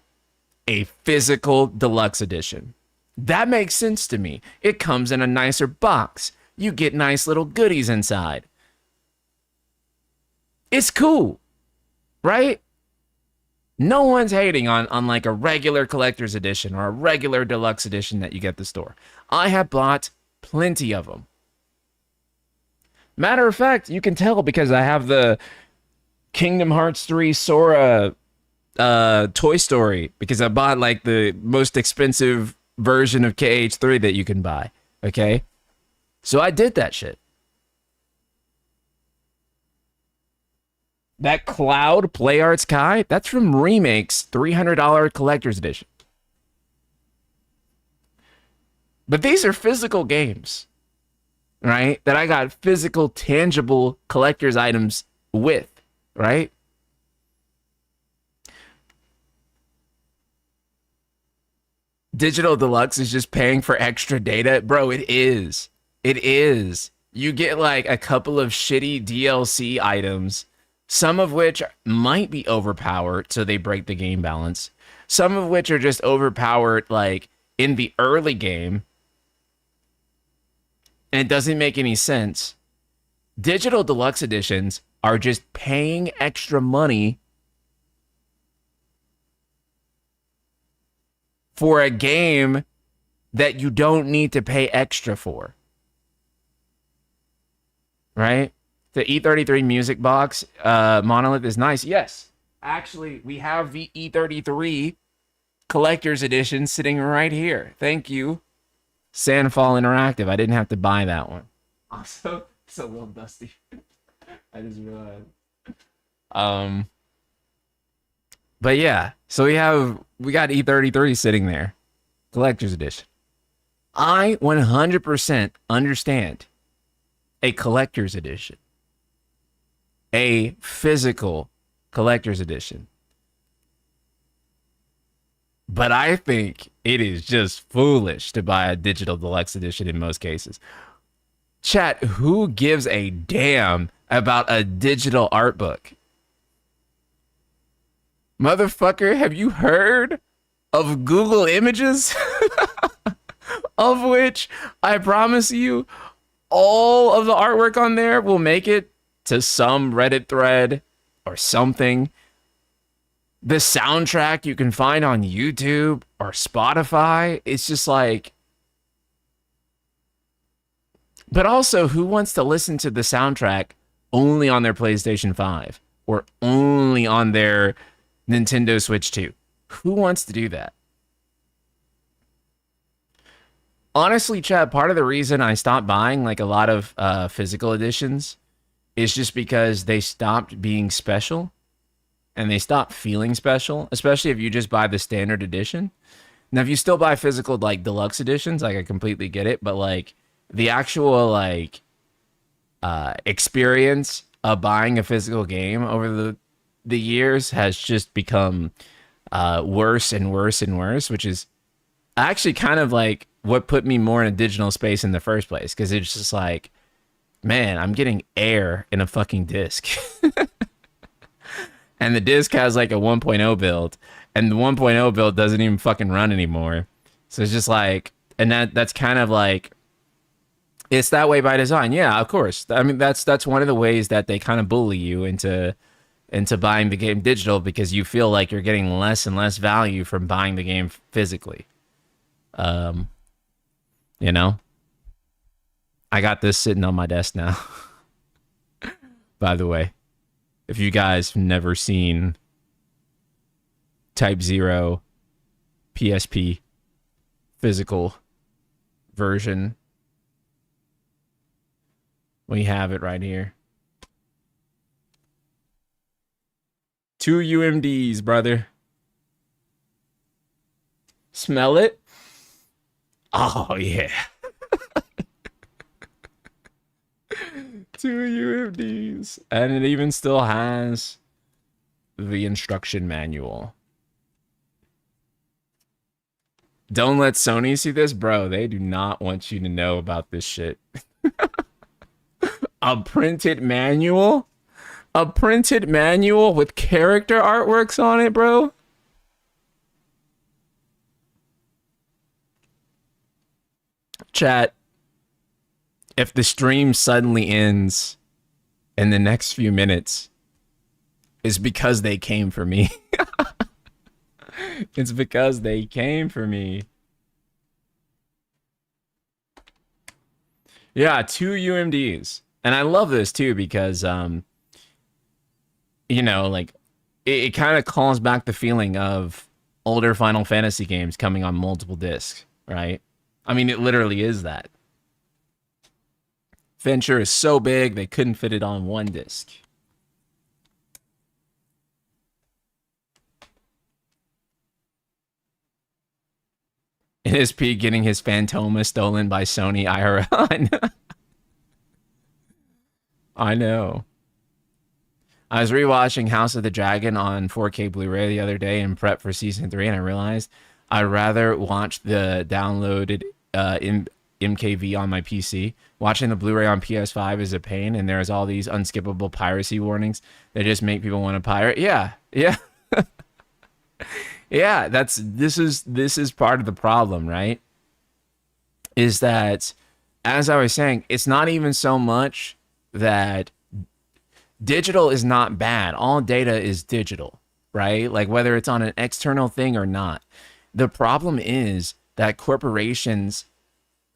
a physical deluxe edition. That makes sense to me. It comes in a nicer box. You get nice little goodies inside. It's cool, right? No one's hating on like a regular collector's edition or a regular deluxe edition that you get at the store. I have bought plenty of them. Matter of fact, you can tell because I have the Kingdom Hearts 3 Sora Toy Story because I bought like the most expensive version of KH3 that you can buy. Okay? So I did that shit. That Cloud Play Arts Kai, that's from Remake's $300 collector's edition. But these are physical games, right? That I got physical, tangible collector's items with, right? Digital Deluxe is just paying for extra data. Bro, it is. It is. You get like a couple of shitty DLC items, some of which might be overpowered, so they break the game balance. Some of which are just overpowered like in the early game, and it doesn't make any sense. Digital Deluxe editions are just paying extra money for a game that you don't need to pay extra for. Right? The E33 music box monolith is nice. Yes. Actually, we have the E33 collector's edition sitting right here. Thank you, Sandfall Interactive. I didn't have to buy that one. Also, it's a little dusty. I just realized. But yeah, so we got E33 sitting there, collector's edition. I 100% understand a collector's edition, a physical collector's edition. But I think it is just foolish to buy a digital deluxe edition in most cases. Chat, who gives a damn about a digital art book? Motherfucker, have you heard of Google Images? Of which I promise you, all of the artwork on there will make it to some Reddit thread or something. The soundtrack you can find on YouTube or Spotify. It's just like... But also, who wants to listen to the soundtrack only on their PlayStation 5 or only on their Nintendo Switch 2? Who wants to do that? Honestly, Chad, part of the reason I stopped buying like a lot of physical editions is just because they stopped being special and they stopped feeling special, especially if you just buy the standard edition. Now, if you still buy physical like deluxe editions, like I completely get it, but like the actual like experience of buying a physical game over the years has just become worse and worse and worse, which is actually kind of like what put me more in a digital space in the first place, because it's just like, man, I'm getting air in a fucking disc. And the disc has like a 1.0 build, and the 1.0 build doesn't even fucking run anymore. So it's just like, and that's kind of like, it's that way by design. Yeah, of course. I mean, that's one of the ways that they kind of bully you into buying the game digital, because you feel like you're getting less and less value from buying the game physically. Um, you know, I got this sitting on my desk now. By the way, if you guys have never seen Type 0 PSP physical version, we have it right here. 2 UMDs, brother. Smell it? Oh, yeah. 2 UMDs. And it even still has the instruction manual. Don't let Sony see this, bro. They do not want you to know about this shit. A printed manual? A printed manual with character artworks on it, bro? Chat, if the stream suddenly ends in the next few minutes, it's because they came for me. It's because they came for me. Yeah, 2 UMDs. And I love this too, because you know, like, it kind of calls back the feeling of older Final Fantasy games coming on multiple discs, right? I mean, it literally is that. Venture is so big, they couldn't fit it on one disc. NSP getting his Phantoma stolen by Sony IRL. I know. I was rewatching House of the Dragon on 4K Blu-ray the other day in prep for season 3, and I realized I'd rather watch the downloaded MKV on my PC. Watching the Blu-ray on PS5 is a pain, and there's all these unskippable piracy warnings that just make people want to pirate. Yeah, yeah. Yeah, this is part of the problem, right? Is that, as I was saying, it's not even so much that digital is not bad. All data is digital, right? Like, whether it's on an external thing or not. The problem is that corporations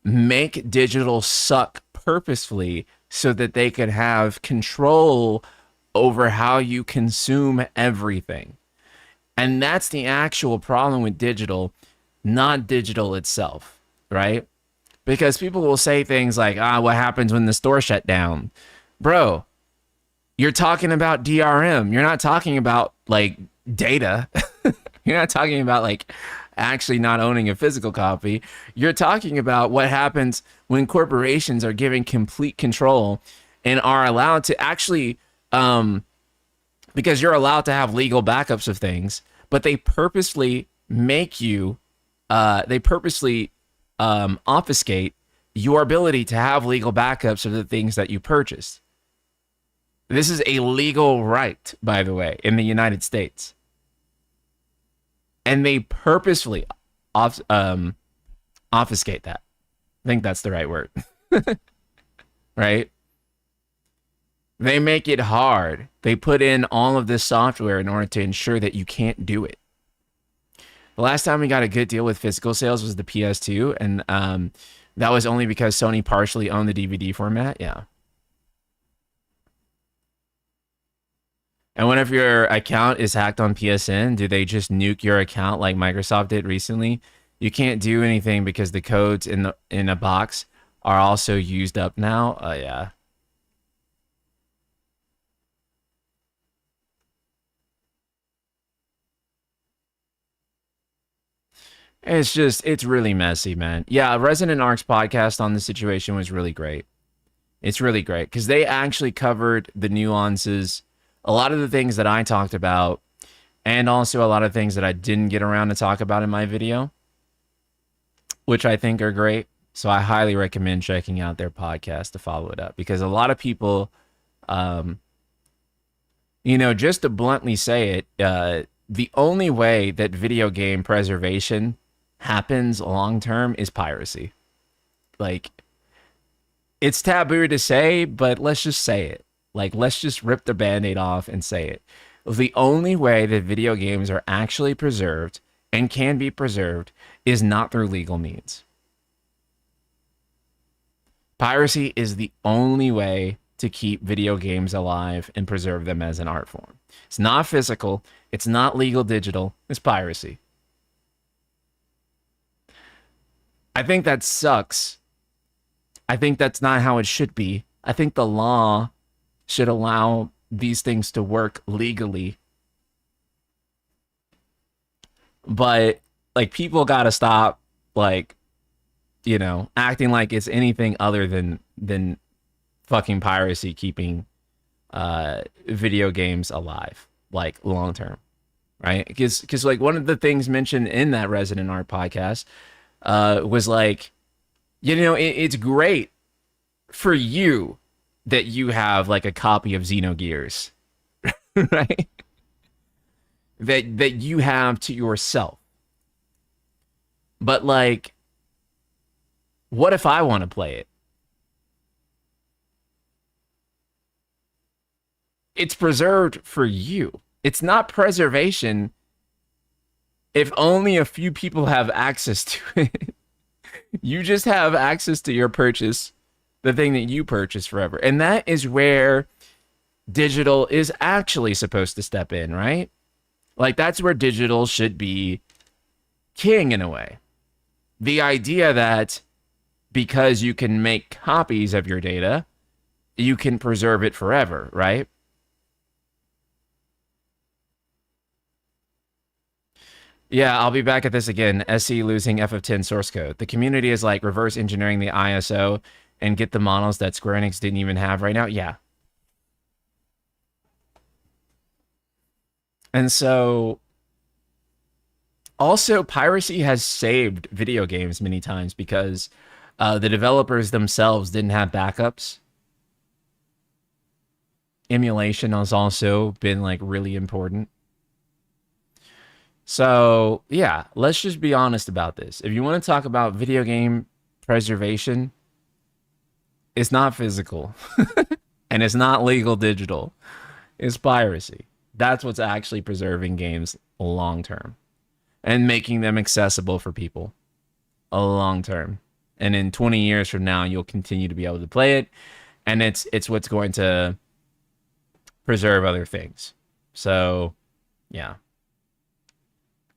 make digital suck purposefully so that they could have control over how you consume everything. And that's the actual problem with digital, not digital itself, right? Because people will say things like, what happens when the store shut down? Bro, you're talking about DRM. You're not talking about, like, data. You're not talking about, like, actually not owning a physical copy. You're talking about what happens when corporations are given complete control and are allowed to actually, because you're allowed to have legal backups of things, but they purposely make you, obfuscate your ability to have legal backups of the things that you purchased. This is a legal right, by the way, in the United States. And they purposefully obfuscate that. I think that's the right word. Right? They make it hard. They put in all of this software in order to ensure that you can't do it. The last time we got a good deal with physical sales was the PS2, and that was only because Sony partially owned the DVD format. Yeah. And what if your account is hacked on PSN? Do they just nuke your account like Microsoft did recently? You can't do anything because the codes in a box are also used up now. Yeah. It's really messy, man. Yeah, Resident Arcs podcast on the situation was really great. It's really great because they actually covered the nuances, a lot of the things that I talked about, and also a lot of things that I didn't get around to talk about in my video. which I think are great. So I highly recommend checking out their podcast to follow it up, because a lot of people, just to bluntly say it, the only way that video game preservation happens long term is piracy. Like, it's taboo to say, but let's just say it. Like, let's just rip the band-aid off and say it. The only way that video games are actually preserved and can be preserved is not through legal means. Piracy is the only way to keep video games alive and preserve them as an art form. It's not physical. It's not legal digital. It's piracy. I think that sucks. I think that's not how it should be. I think the law should allow these things to work legally. But, like, people gotta stop, like, acting like it's anything other than fucking piracy keeping video games alive, like, long term, right? Because like, one of the things mentioned in that Resident Art podcast was like, it's great for you that you have like a copy of Xenogears, right? That you have to yourself. But like, what if I want to play it? It's preserved for you. It's not preservation if only a few people have access to it. You just have access to your purchase, the thing that you purchase forever. And that is where digital is actually supposed to step in, right? Like, that's where digital should be king in a way. The idea that because you can make copies of your data, you can preserve it forever, right? Yeah, I'll be back at this again. SE losing FF10 source code. The community is like reverse engineering the ISO and get the models that Square Enix didn't even have right now. Yeah. And so, also, piracy has saved video games many times because the developers themselves didn't have backups. Emulation has also been like really important. So, yeah, let's just be honest about this. If you want to talk about video game preservation, it's not physical and it's not legal digital. It's piracy. That's what's actually preserving games long term and making them accessible for people a long term. And in 20 years from now, you'll continue to be able to play it. And it's what's going to preserve other things. So, yeah.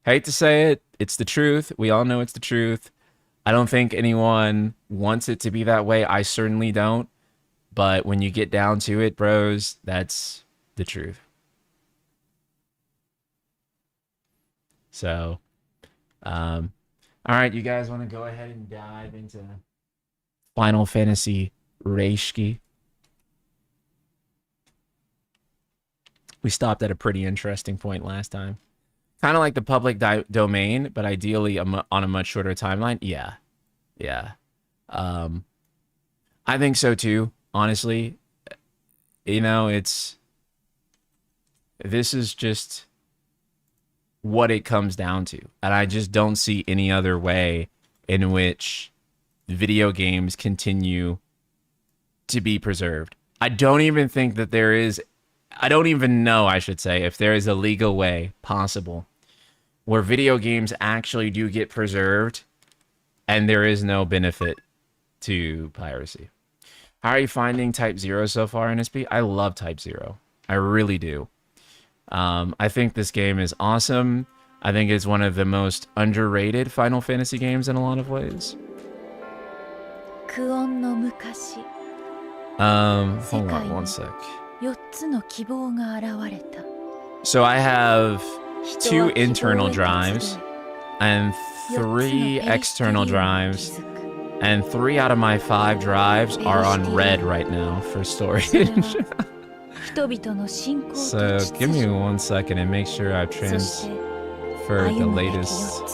Hate to say it, it's the truth. We all know it's the truth. I don't think anyone wants it to be that way. I certainly don't. But when you get down to it, bros, that's the truth. So, all right, you guys want to go ahead and dive into Final Fantasy Reishiki? We stopped at a pretty interesting point last time. Kind of like the public domain, but ideally on a much shorter timeline. Yeah. I think so too, honestly. This is just what it comes down to. And I just don't see any other way in which video games continue to be preserved. I don't even think that there is, I don't even know, I should say, if there is a legal way possible where video games actually do get preserved and there is no benefit to piracy. How are you finding Type 0 so far, NSP? I love Type 0. I really do. I think this game is awesome. I think it's one of the most underrated Final Fantasy games in a lot of ways. Hold on one sec. So I have 2 internal drives and 3 external drives, and 3 out of my 5 drives are on red right now for storage. So give me 1 second and make sure I transfer the latest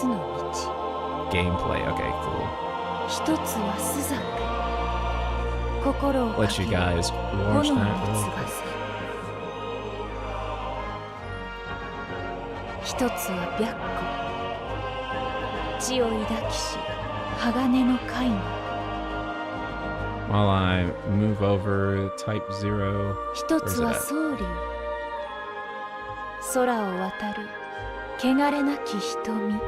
gameplay. Okay, cool. Let you guys watch that real quick. 一つは白虎血を抱きし鋼の貝の While I move over type 0. 一つは宗竜空を渡る汚れなき瞳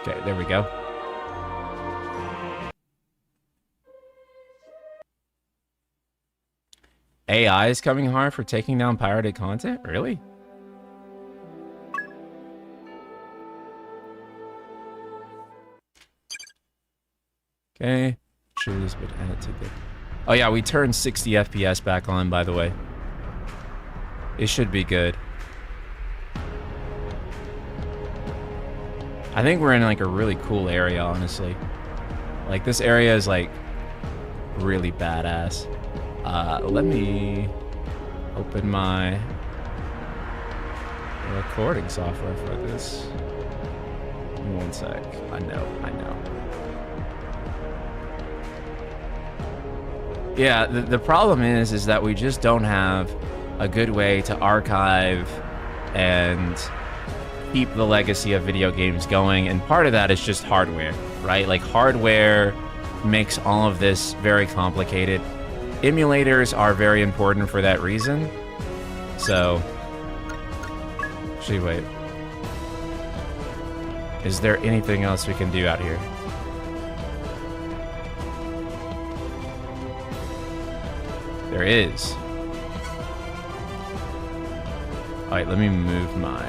Okay, there we go. AI is coming hard for taking down pirated content? Really? Okay. Sure this would add it to the... Oh yeah, we turned 60 FPS back on, by the way. It should be good. I think we're in like a really cool area, honestly. Like this area is like really badass. Let me open my recording software for this. Give me 1 sec. I know. Yeah, the problem is that we just don't have a good way to archive and keep the legacy of video games going, and part of that is just hardware, right? Like hardware makes all of this very complicated. Emulators are very important for that reason. So, actually, wait. Is there anything else we can do out here? There is. Alright, let me move my...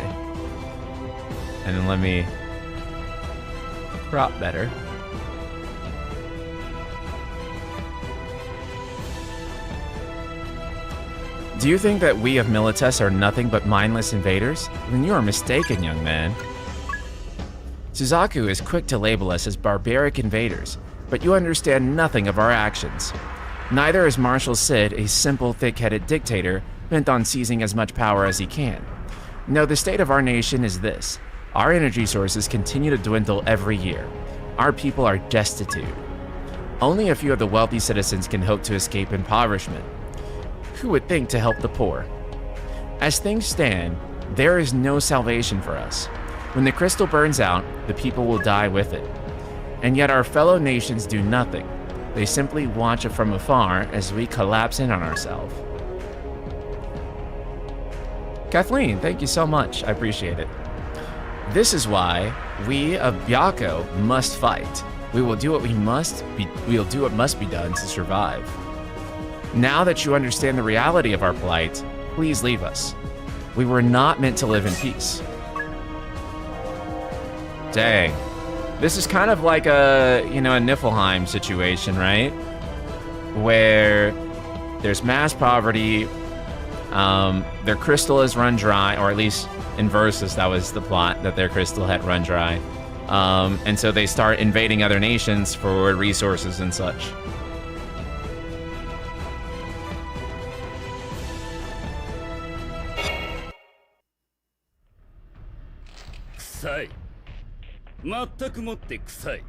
And then let me crop better. Do you think that we of Milites are nothing but mindless invaders? Then you are mistaken, young man. Suzaku is quick to label us as barbaric invaders, but you understand nothing of our actions. Neither is Marshal Cid a simple, thick-headed dictator bent on seizing as much power as he can. No, the state of our nation is this. Our energy sources continue to dwindle every year. Our people are destitute. Only a few of the wealthy citizens can hope to escape impoverishment. Who would think to help the poor? As things stand, there is no salvation for us. When the crystal burns out, the people will die with it. And yet our fellow nations do nothing. They simply watch it from afar as we collapse in on ourselves. Kathleen, thank you so much. I appreciate it. This is why we of Byakko must fight. We will do what must be done to survive. Now that you understand the reality of our plight, please leave us. We were not meant to live in peace. Dang. This is kind of like a Niflheim situation, right? Where there's mass poverty, their crystal has run dry, or at least in Versus, that was the plot, that their crystal had run dry. And so they start invading other nations for resources and such. Kusai. 全くもって臭い。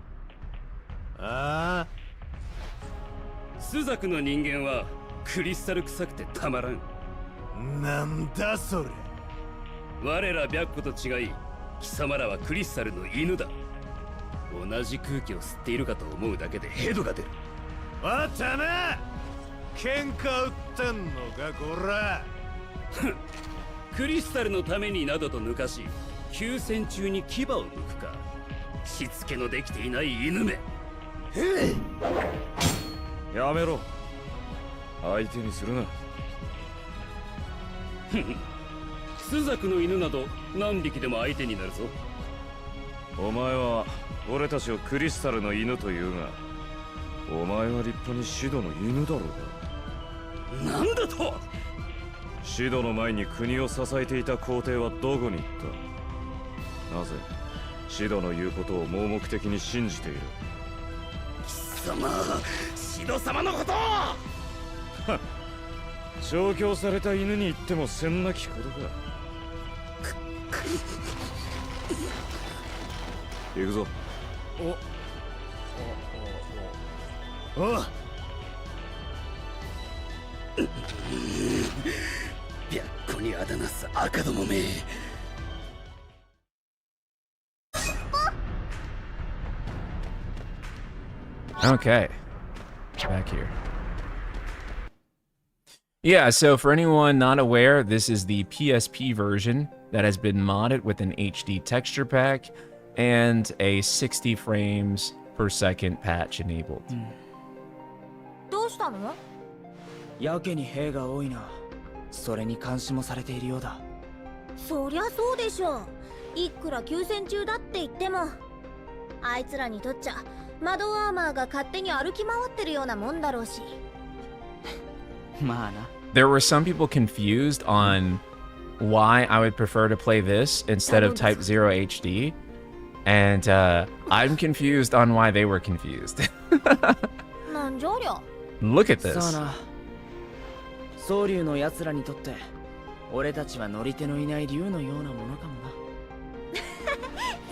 ああ。スザクの人間はクリスタル臭くてたまらん。なんだそれ。我ら白虎と違い、貴様らはクリスタルの犬だ。同じ空気を吸っているかと思うだけでヘドが出る。あったな。喧嘩売ってんのかこら。クリスタルのためになどと抜かし、休戦中に牙を抜くか。しつけのできていない犬め。やめろ。相手にするな。スザクの犬など何匹でも相手になるぞ。お前は俺たちをクリスタルの犬というが、お前は立派にシドの犬だろうが。なんだと。シドの前に国を支えていた皇帝はどこに行った。なぜシドの言うことを盲目的に信じている。貴様、シド様のことを。調教された犬に言ってもせんなきことか。行くぞ。おう。白子にあだなす赤どもめ。Okay. Back here. Yeah, so for anyone not aware, this is the PSP version that has been modded with an HD texture pack and a 60 frames per second patch enabled. どうしたの？やけに兵が多いな。それに監視もされているようだ。そりゃそうでしょう。いくら休戦中だって言っても、あいつらにとっちゃ窓アーマーが勝手に歩き回ってるようなもんだろうし。まあな。There were some people confused on why I would prefer to play this instead of Type 0 HD, and I'm confused on why they were confused. なんじゃりゃ。Look at this. さあな。総竜の奴らにとって、俺たちは乗り手のいない竜のようなものかもな。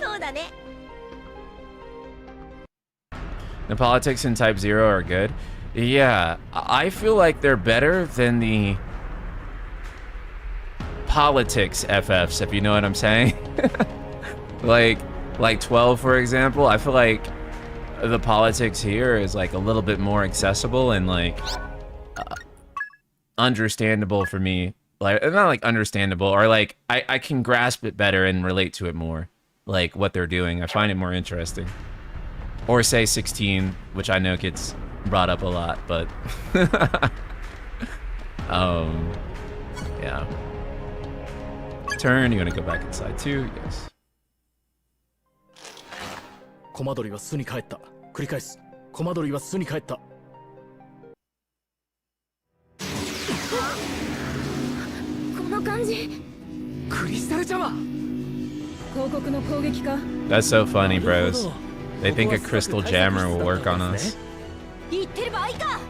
そうだね。The politics in Type 0 are good. Yeah, I feel like they're better than the politics FFs, if you know what I'm saying. like 12, for example. I feel like the politics here is like a little bit more accessible and like understandable for me. Like, not like understandable, or like I can grasp it better and relate to it more. Like what they're doing, I find it more interesting. Or say 16, which I know gets brought up a lot, but yeah. Turn, you're gonna go back inside too, yes. コマドリは巣に帰った。繰り返す。コマドリは巣に帰った。この感じ。クリスタルジャマー。広告の攻撃か。 That's so funny, bros. They think a crystal jammer will work on us. 言ってる場合か。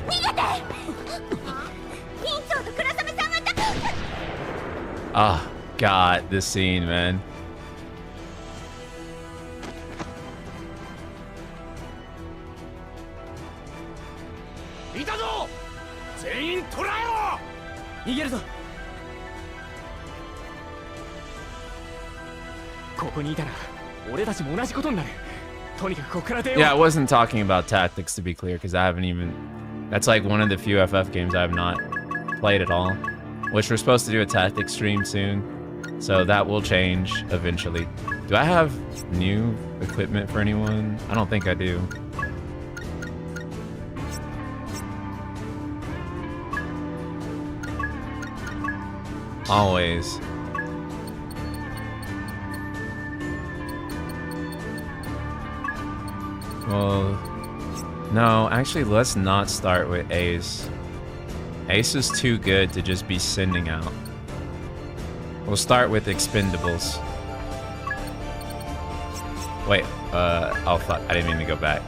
逃げて。院長と倉雨さんがAh, God, this scene, man. いたぞ。全員捕らえろ。逃げるぞ。ここにいたら俺たちも同じことになる。とにかくここから出よう。 Yeah, I wasn't talking about tactics, to be clear, because I haven't even... That's like one of the few FF games I have not played at all. Which we're supposed to do a tactics stream soon. So that will change eventually. Do I have new equipment for anyone? I don't think I do. Always. Well, no, actually, let's not start with Ace. Ace is too good to just be sending out. We'll start with Expendables. Wait, oh fuck, I didn't mean to go back.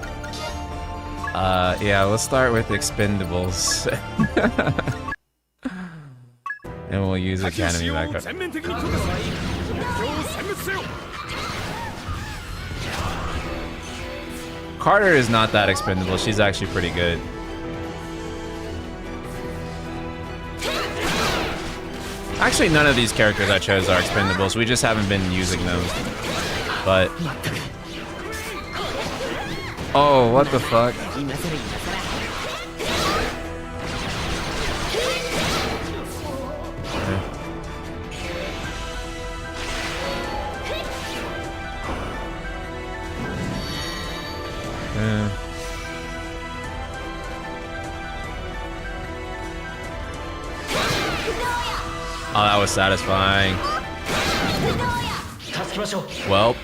Yeah, let's start with Expendables. And we'll use Academy back up. Carter is not that expendable. She's actually pretty good. Actually, none of these characters I chose are expendables. We just haven't been using them. But... Oh, what the fuck? Oh, that was satisfying. Well.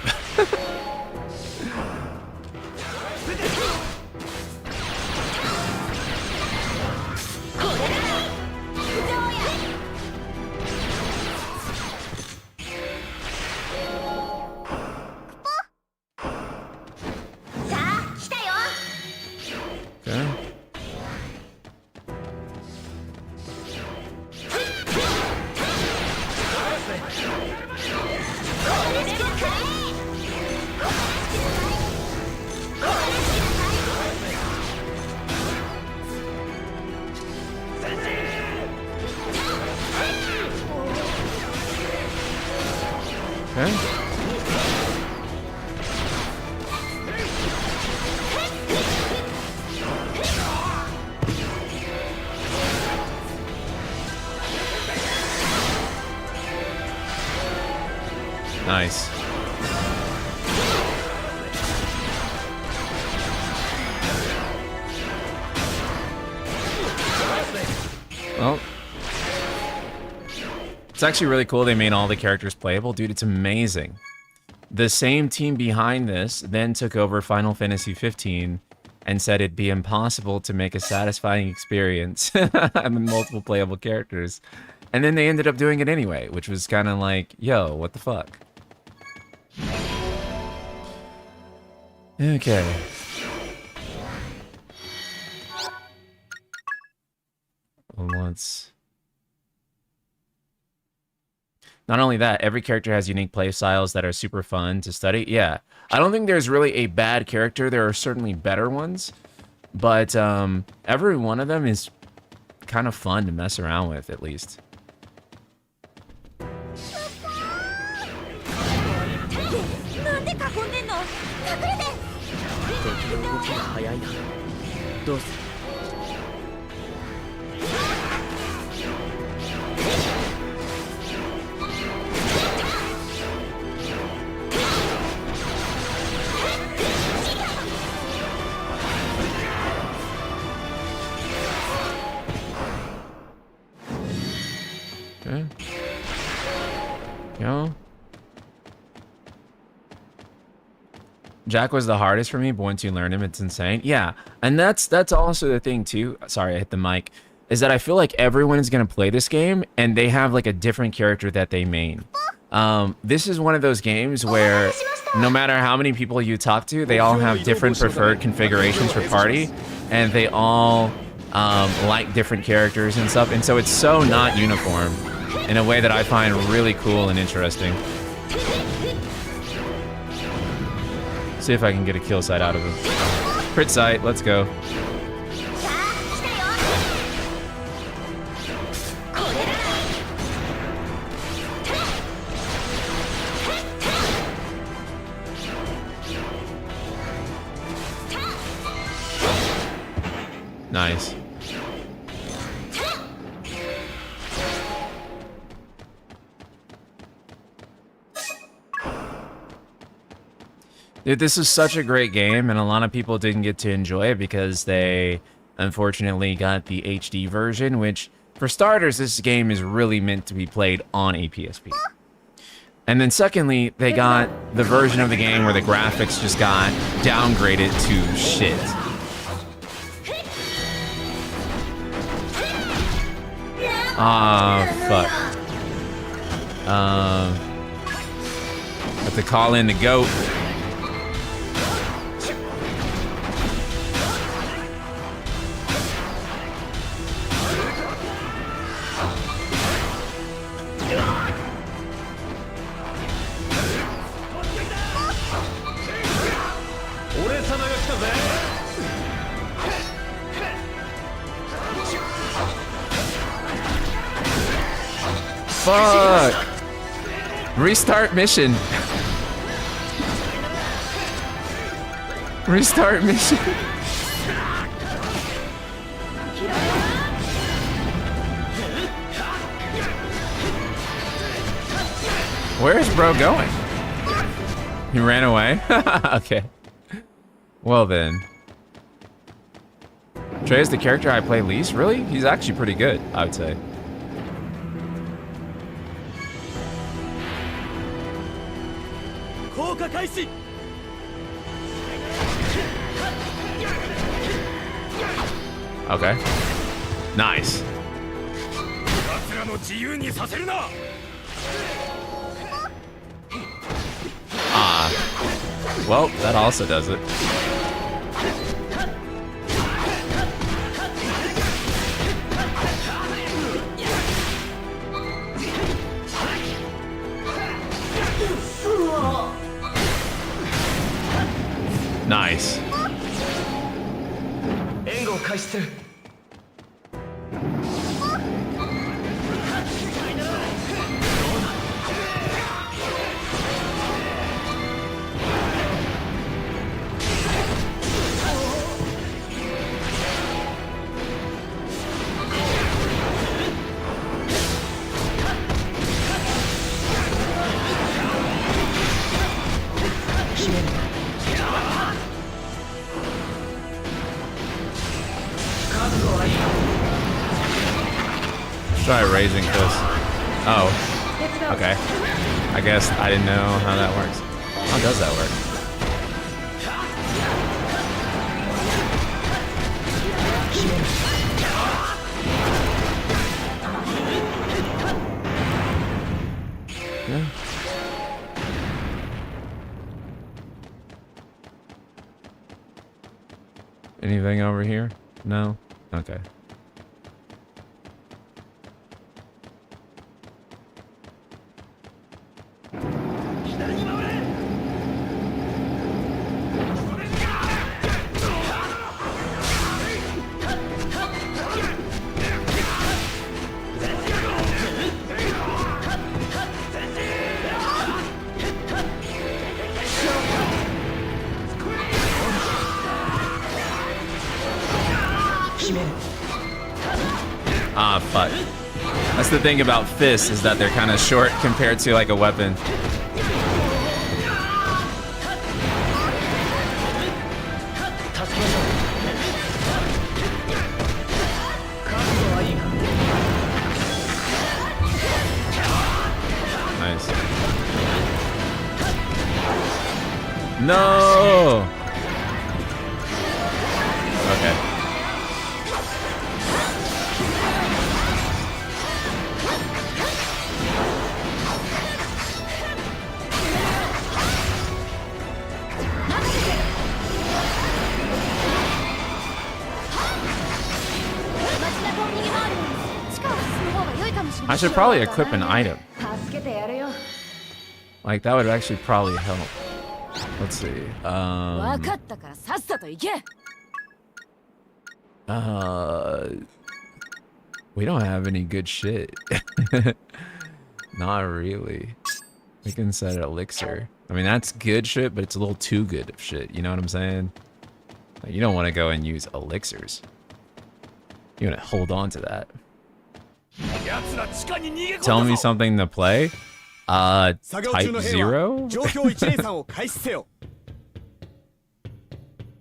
Okay. Okay. Nice. Well, it's actually really cool they made all the characters playable. Dude, it's amazing. The same team behind this then took over Final Fantasy XV and said it'd be impossible to make a satisfying experience with multiple playable characters. And then they ended up doing it anyway, which was kind of like, yo, what the fuck? Okay. Let's... Not only that, every character has unique play styles that are super fun to study. Yeah, I don't think there's really a bad character. There are certainly better ones, but every one of them is kind of fun to mess around with, at least. なんで囲んでんの？隠れて！敵の動きが早いな。どうする？ Okay. Yo. Jack was the hardest for me, but once you learn him, it's insane. Yeah, and that's also the thing too. Sorry, I hit the mic. Is that I feel like everyone is gonna play this game, and they have like a different character that they main. This is one of those games where no matter how many people you talk to, they all have different preferred configurations for party, and they all like different characters and stuff, and so it's so not uniform in a way that I find really cool and interesting. See if I can get a kill sight out of him. Crit sight, let's go. Nice. Dude, this is such a great game, and a lot of people didn't get to enjoy it because they unfortunately got the HD version, which, for starters, this game is really meant to be played on a PSP. And then secondly, they got the version of the game where the graphics just got downgraded to shit. Ah, fuck. Have to call in the GOAT. Fuck! Restart mission. Restart mission. Where's bro going? He ran away? Okay. Well then. Trey is the character I play least? Really? He's actually pretty good, I would say. Okay. Nice. Ah. Well, that also does it. Nice. Try raising this. Oh. Okay. I guess I didn't know how that works. How does that work? Yeah. Anything over here? No? Okay. Ah, fuck. That's the thing about fists, is that they're kind of short compared to like a weapon. Nice. No! Okay. I should probably equip an item. Like, that would actually probably help. Let's see. We don't have any good shit. Not really. We can set an elixir. I mean, that's good shit, but it's a little too good of shit. You know what I'm saying? Like, you don't want to go and use elixirs. You want to hold on to that. Tell me something to play? Type 0? Is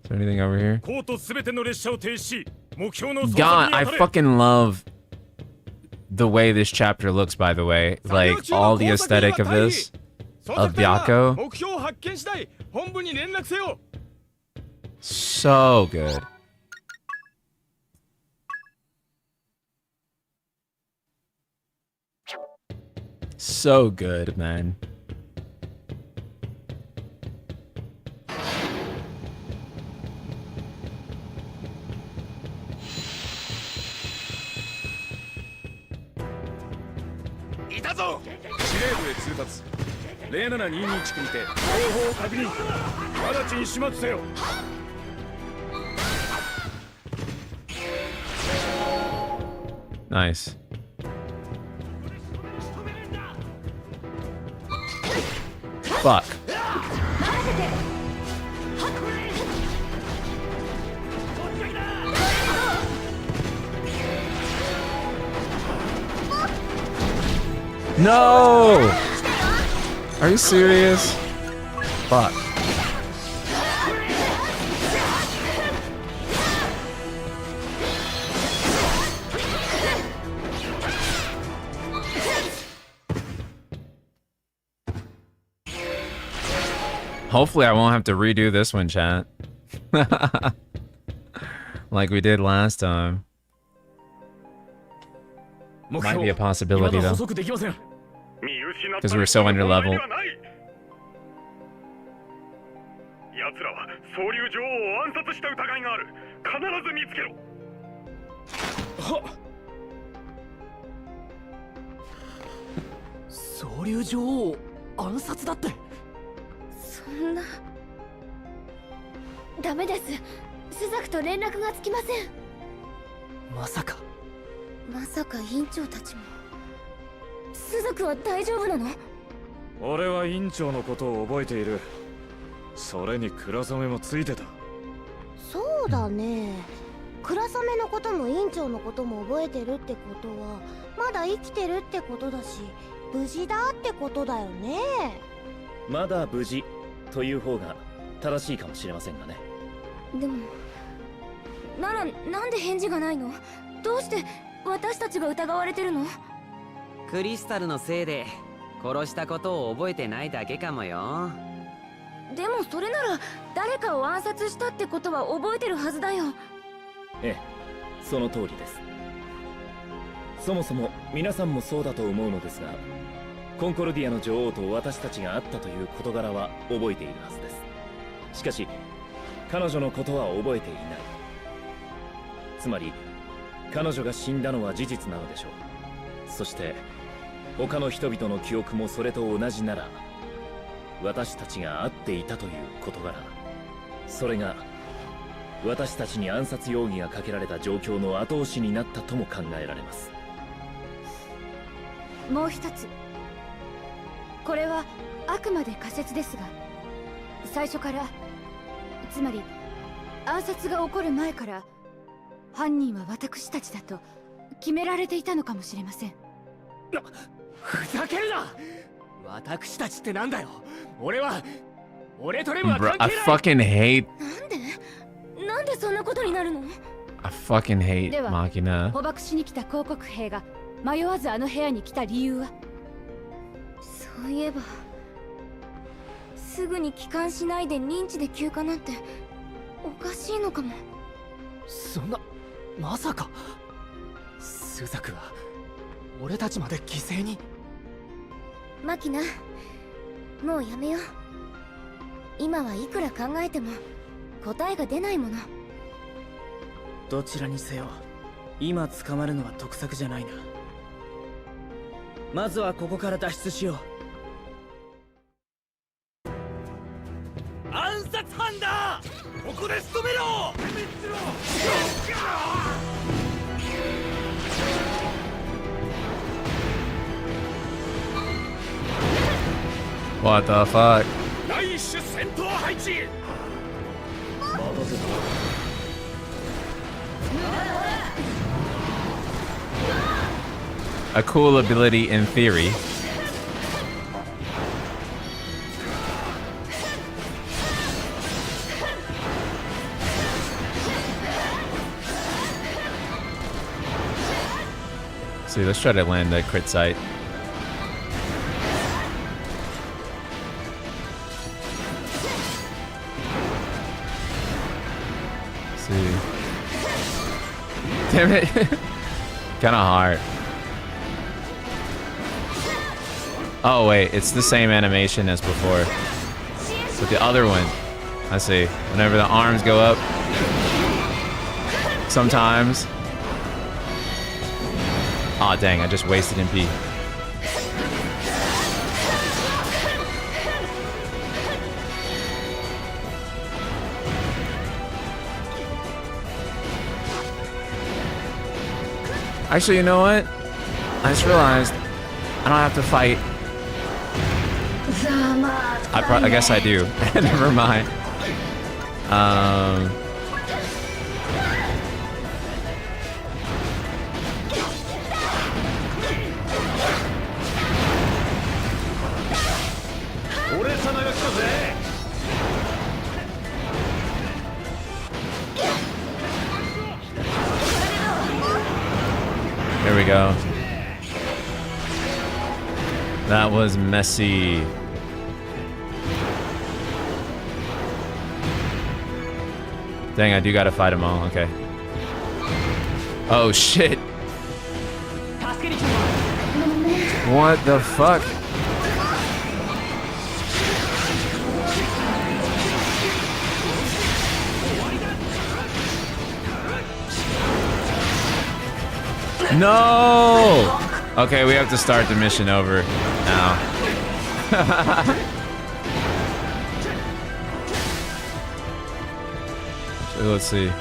there anything over here? God, I fucking love the way this chapter looks, by the way. Like, all the aesthetic of this. Of Byakko. So good. So good, man. Nice. Fuck. No! Are you serious? Fuck. Hopefully I won't have to redo this one, chat. Like we did last time. Might be a possibility though. Because we're so under level. 私たちが疑われてるの？クリスタルのせいで殺したことを覚えてないだけかもよ。でもそれなら誰かを暗殺したってことは覚えてるはずだよ。ええ、その通りです。そもそも皆さんもそうだと思うのですが、コンコルディアの女王と私たちが会ったという事柄は覚えているはずです。しかし彼女のことは覚えていない。つまり彼女が死んだのは事実なのでしょう。そして他の人々の記憶もそれと同じなら、私たちが会っていたという事柄、それが私たちに暗殺容疑がかけられた状況の後押しになったとも考えられます。もう一つ、これはあくまで仮説ですが、最初から、つまり暗殺が起こる前から犯人は私たちだと決められていたのかもしれません。ふざけるな。私たちってなんだよ。俺とレムは Bro, 関 I 係ない。 fucking hate. なんでそんなことになるの？ I fucking hate では Machina. 捕獲しに来た広告兵が迷わずあの部屋に来た理由は？そういえばすぐに帰還しないで認知で休暇なんておかしいのかも。そんな、まさかスザクは俺たちまで犠牲に？マキナ、もうやめよう。今はいくら考えても答えが出ないもの。どちらにせよ今捕まるのは得策じゃないな。まずはここから脱出しよう。暗殺犯だ。ここで仕留めろ。 What the fuck? 第一種戦闘配置。 A cool ability in theory. See, let's try to land the crit sight. See. Damn it. Kinda hard. Oh wait, it's the same animation as before. But the other one, I see. Whenever the arms go up, sometimes. Aw, oh, dang, I just wasted MP. Actually, you know what? I just realized I don't have to fight. I guess I do. Never mind. There we go. That was messy. Dang, I do gotta fight them all. Okay. Oh shit. What the fuck? No! Okay, we have to start the mission over now. So let's see.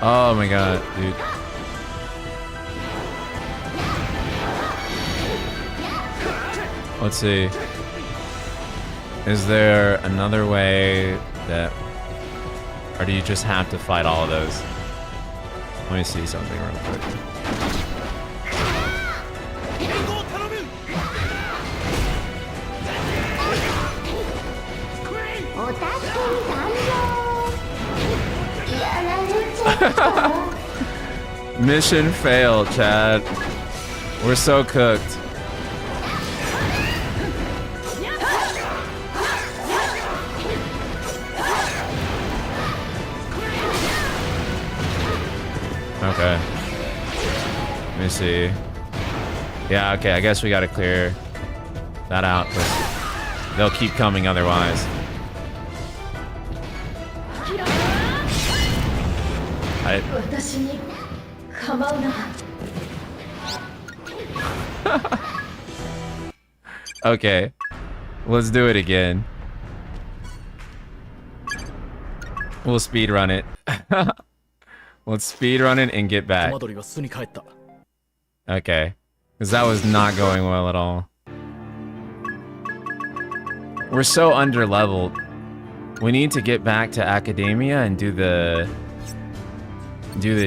Oh my god, dude. Let's see. Is there another way that... Or do you just have to fight all of those? Let me see something real quick. Mission failed, Chad. We're so cooked. Okay. Let me see. Yeah, okay, I guess we gotta clear that out, because they'll keep coming otherwise. Okay, let's do it again. We'll speed run it. Let's speed run it and get back. Okay, because that was not going well at all. We're so under leveled. We need to get back to academia and do the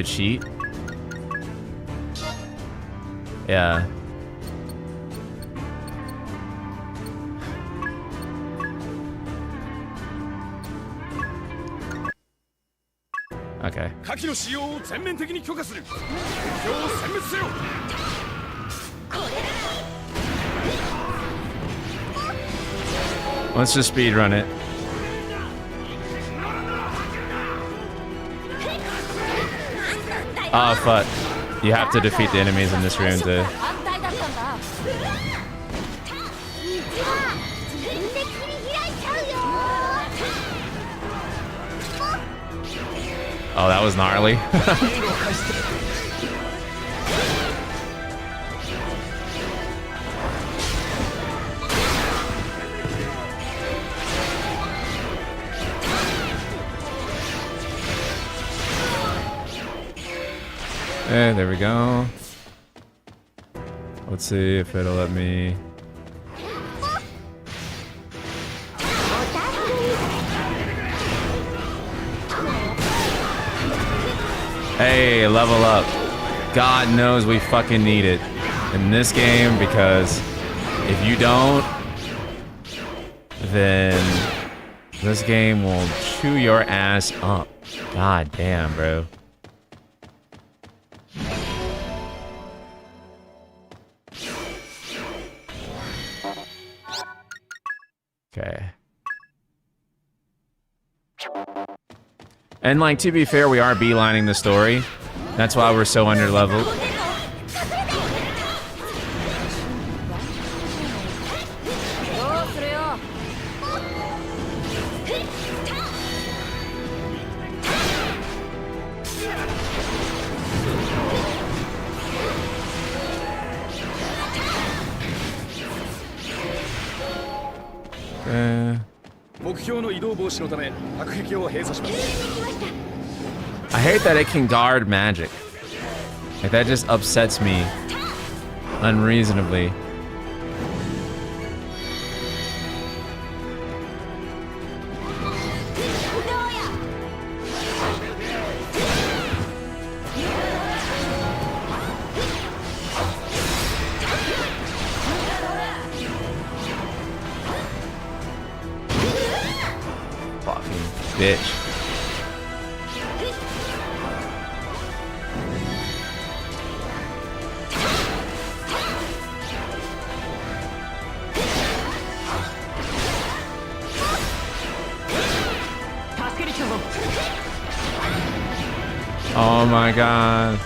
cheat. Yeah. Okay. Let's just speed run it. Oh fuck. You have to defeat the enemies in this room too. Oh, that was gnarly. And there we go. Let's see if it'll let me. Hey, level up. God knows we fucking need it in this game, because if you don't, then this game will chew your ass up. God damn, bro. Okay. And like, to be fair, we are beelining the story. That's why we're so under leveled. I hate that it can guard magic. Like, that just upsets me unreasonably. Fucking bitch. Oh my god.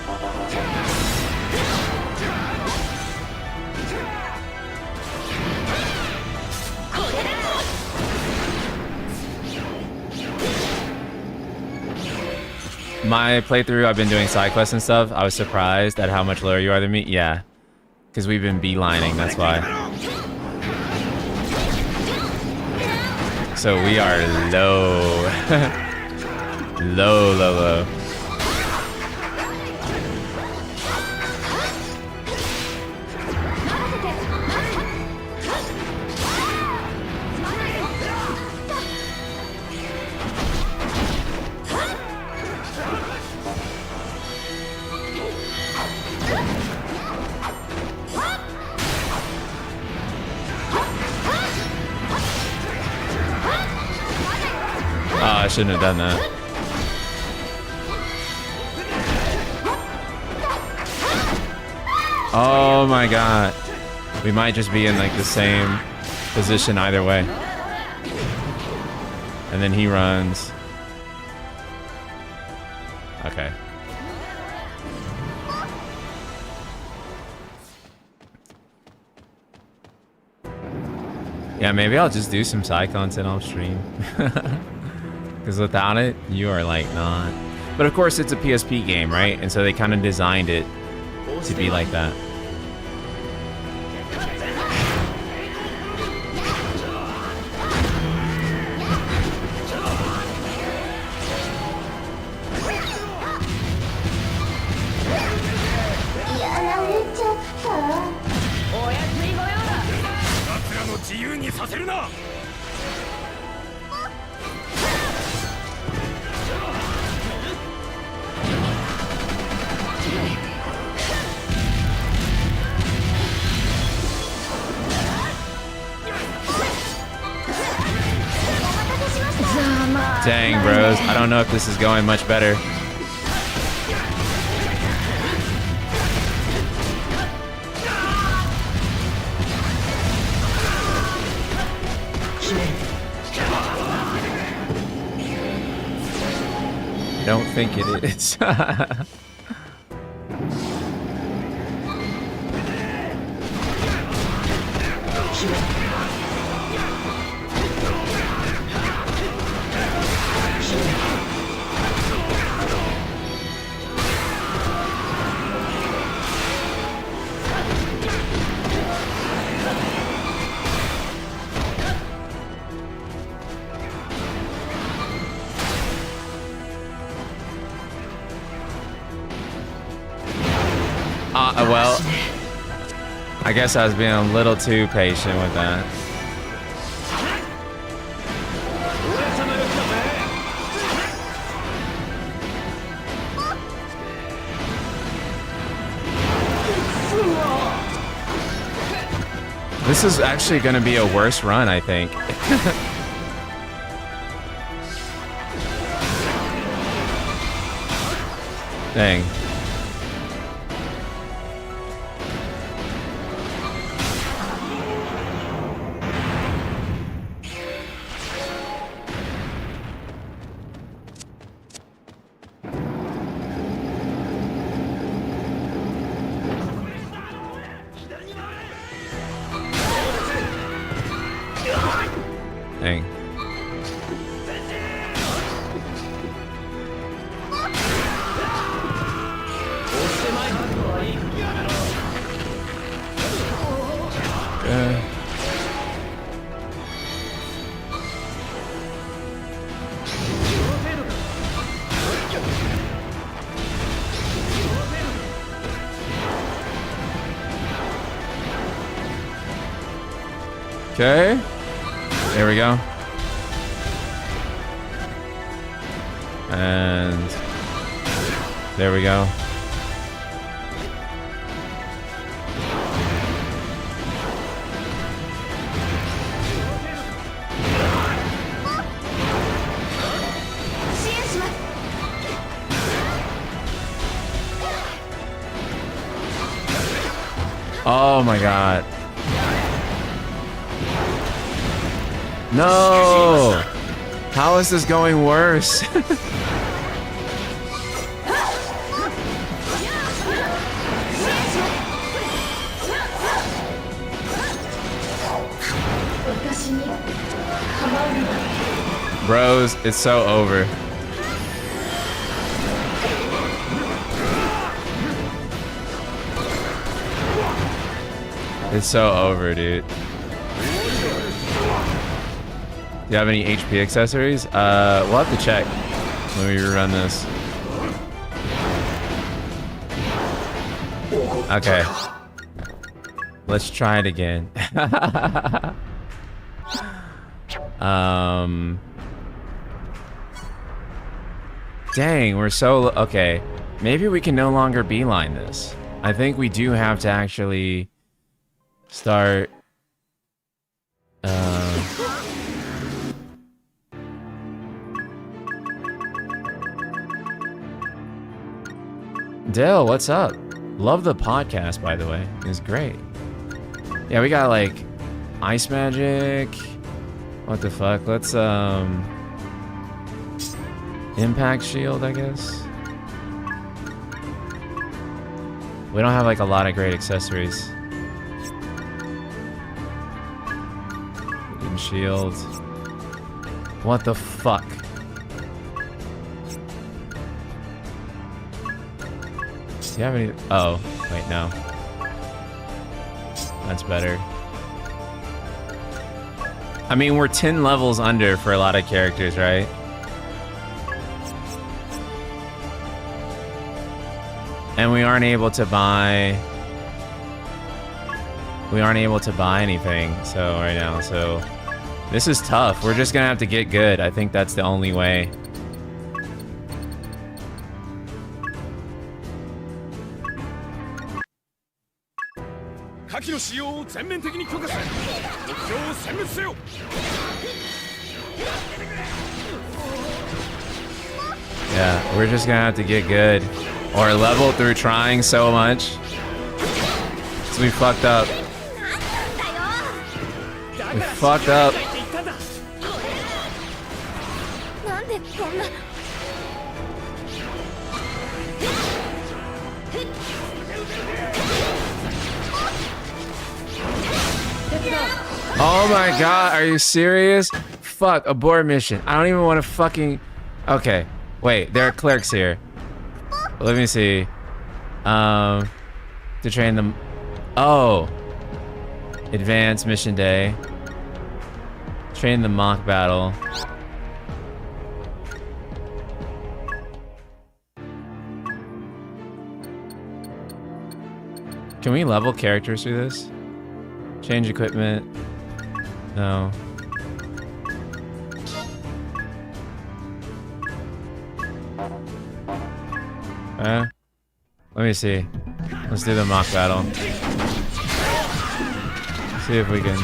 My playthrough, I've been doing side quests and stuff. I was surprised at how much lower you are than me. Yeah, because we've been beelining, that's why. So we are low. Low. Oh, I shouldn't have done that. Oh my god. We might just be in like the same position either way. And then he runs. Okay. Yeah, maybe I'll just do some side content off stream. Because without it, you are like not. But of course, it's a PSP game, right? And so they kind of designed it to be like that. Dang, bros. I don't know if this is going much better. I don't think it is. Well, I guess I was being a little too patient with that. This is actually going to be a worse run, I think. Dang. Dang. Okay. There we go. And there we go. Oh my god. No! How is this going worse? Bros, it's so over. It's so over, dude. Do you have any HP accessories? We'll have to check when we rerun this. Okay. Let's try it again. Dang, we're so... Okay. Maybe we can no longer beeline this. I think we do have to actually start... Dale, what's up? Love the podcast, by the way. It's great. Yeah, we got like ice magic. What the fuck? Let's impact shield, I guess. We don't have like a lot of great accessories. And shield. What the fuck? Do you have any? Oh, wait, no. That's better. I mean, we're 10 levels under for a lot of characters, right? And we aren't able to buy... We aren't able to buy anything, so right now, so... This is tough. We're just gonna have to get good. I think that's the only way. Yeah, we're just gonna have to get good. Or level through trying so much. So we fucked up. We fucked up. Oh my god, are you serious? Fuck, abort mission. I don't even want to fucking... Okay, wait, there are clerks here. Let me see. To train them... Oh. Advanced mission day. Train the mock battle. Can we level characters through this? Change equipment. No. Let me see. Let's do the mock battle. See if we can.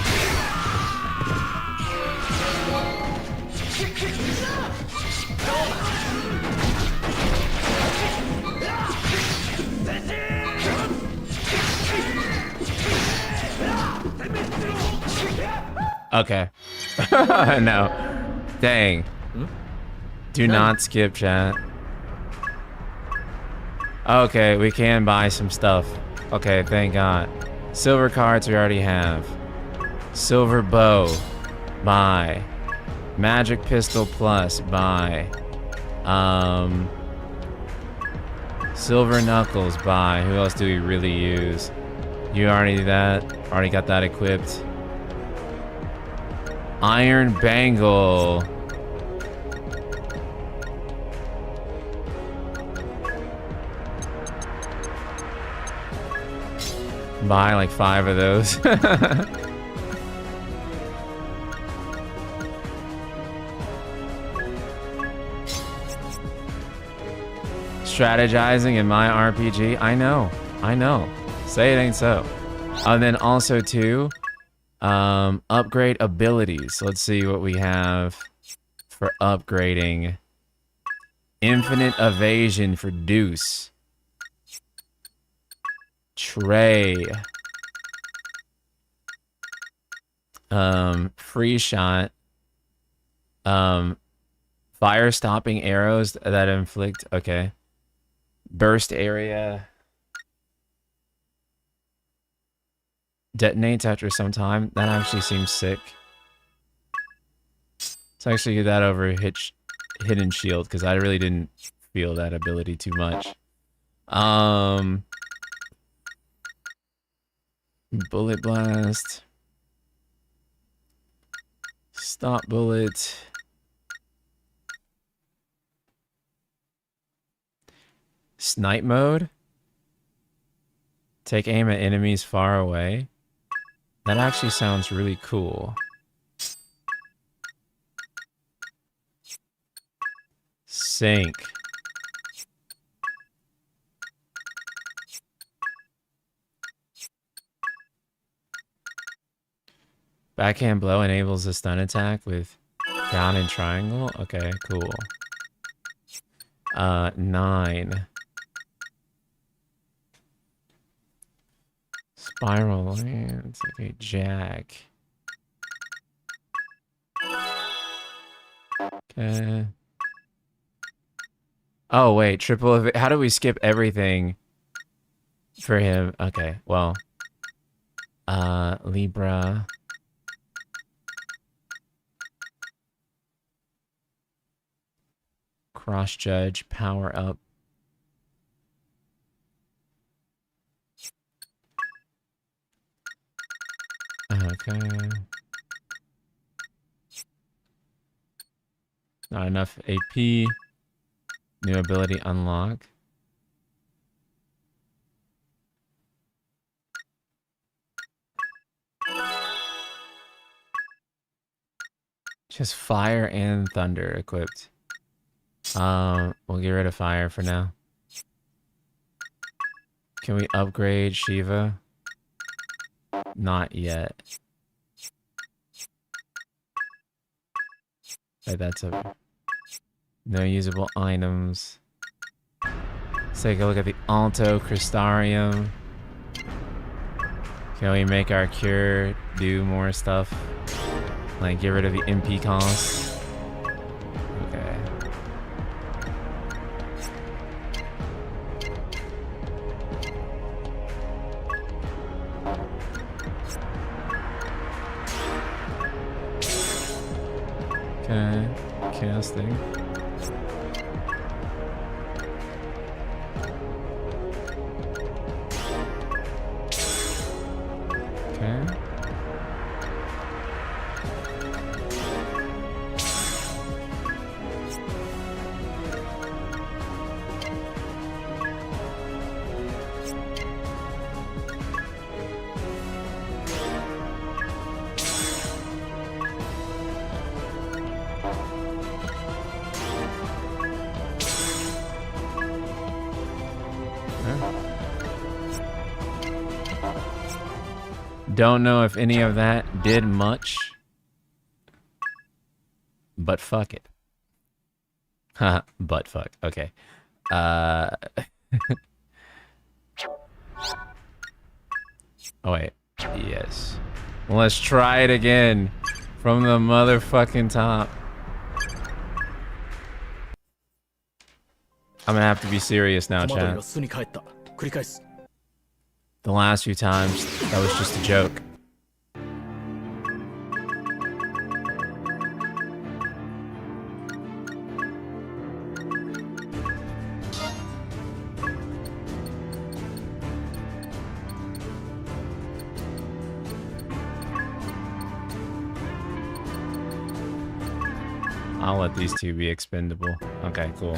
Okay. No. Dang. Do not skip, chat. Okay, we can buy some stuff. Okay, thank God. Silver cards we already have. Silver bow. Buy. Magic pistol plus. Buy. Silver knuckles. Buy. Who else do we really use? You already do that. Already got that equipped. Iron bangle. Buy like 5 of those. Strategizing in my RPG. I know. Say it ain't so. And then also too, upgrade abilities. Let's see what we have for upgrading. Infinite evasion for Deuce. Trey. Free shot. Fire stopping arrows that inflict. Okay. Burst area. Detonates after some time. That actually seems sick. Let's actually get that over hidden shield because I really didn't feel that ability too much. Bullet blast. Stop bullet. Snipe mode. Take aim at enemies far away. That actually sounds really cool. Sync. Backhand blow enables a stun attack with down and triangle. Okay, cool. 9. Spiral lands. Okay, Jack. Okay. Oh wait, triple. How do we skip everything for him? Okay, well. Libra. Cross judge, power up. Okay. Not enough AP. New ability unlock. Just fire and thunder equipped. We'll get rid of fire for now. Can we upgrade Shiva? Not yet. Right, that's a no usable items. Let's take a look at the Alto Crystarium. Can we make our cure do more stuff? Like get rid of the MP costs? Okay. Okay, casting. Okay. Don't know if any of that did much, but fuck it. Haha, but fuck. Okay. Oh wait. Yes. Let's try it again from the motherfucking top. I'm gonna have to be serious now, chat. The last few times, that was just a joke. I'll let these two be expendable. Okay, cool.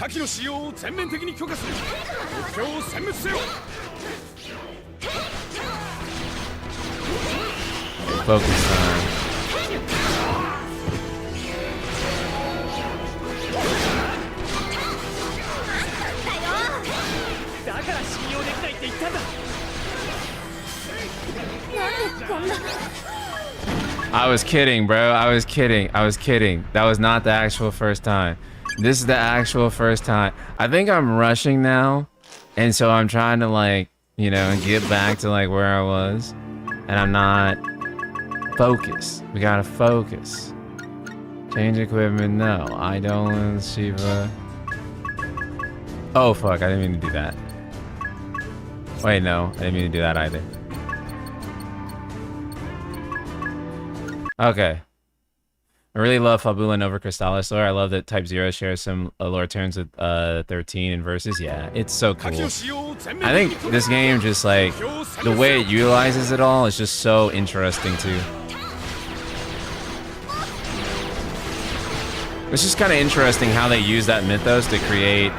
Focus time. I was kidding, bro. I was kidding. I was kidding. That was not the actual first time. This is the actual first time. I think I'm rushing now. And so I'm trying to like, you know, get back to like where I was. And I'm not focused. We gotta focus. Change equipment. No, I don't. Shiva. Oh, fuck. I didn't mean to do that. Wait, no. I didn't mean to do that either. Okay. I really love Fabula Nova Crystallis lore. I love that Type 0 shares some lore turns with 13 and Versus. Yeah, it's so cool. I think this game just like, the way it utilizes it all is just so interesting too. It's just kind of interesting how they use that mythos to create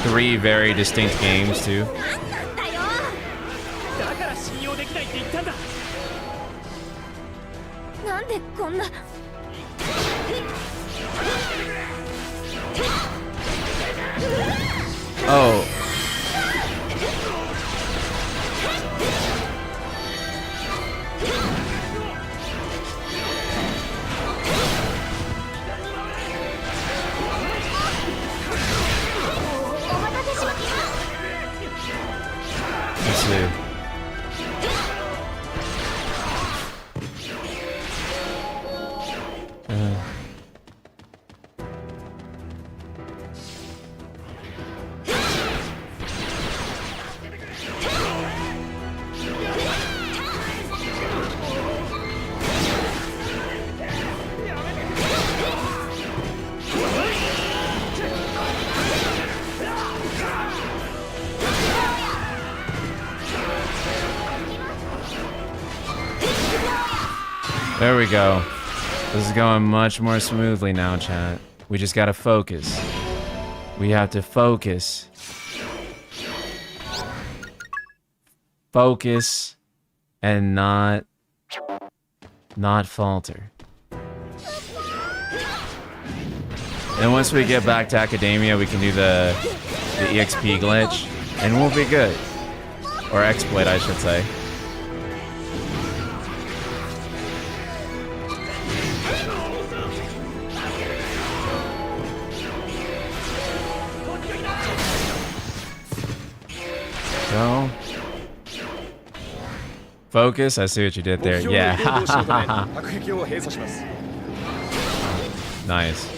3 very distinct games too. Oh. Let's see. There we go. This is going much more smoothly now, chat. We just gotta focus. We have to focus. Focus and not falter. And once we get back to academia, we can do the EXP glitch, and we'll be good. Or exploit, I should say. So, focus. I see what you did there. Yeah. Nice.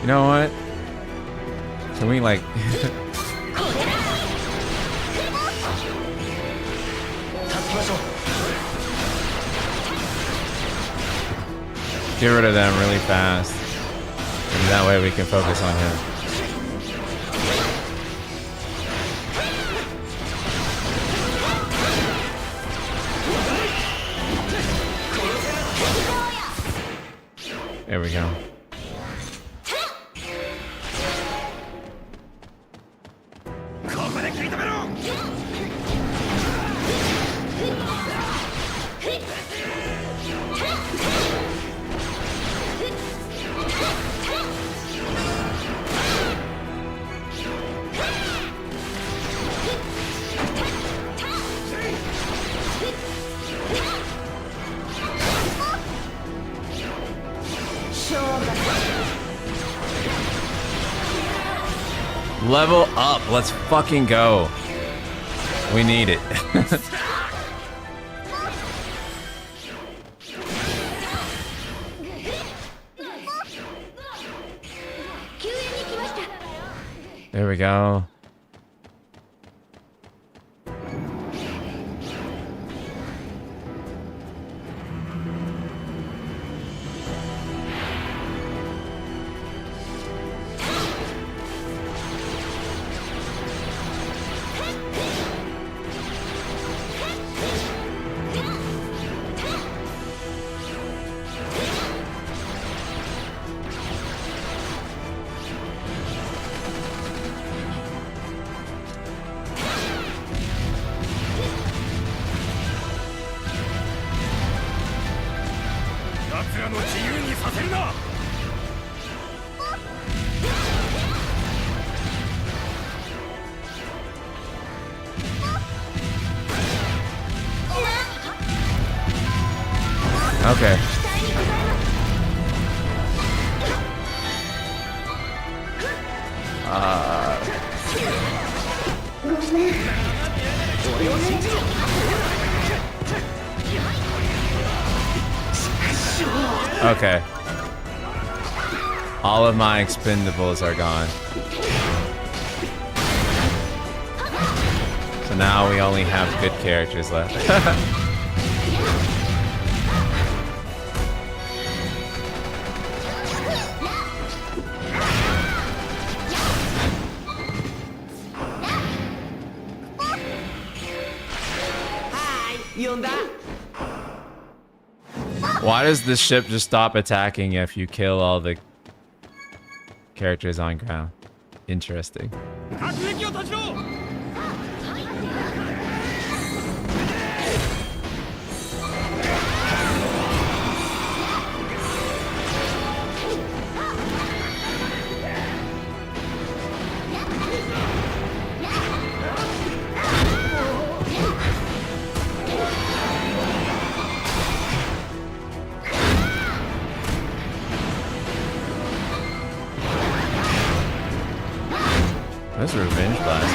You know what? Can we like get rid of them really fast, and that way we can focus on him. There we go. Level up. Let's fucking go. We need it. There we go. Okay. Okay. All of my expendables are gone. So now we only have good characters left. Why does this ship just stop attacking if you kill all the characters on ground? Interesting. That's a revenge blast.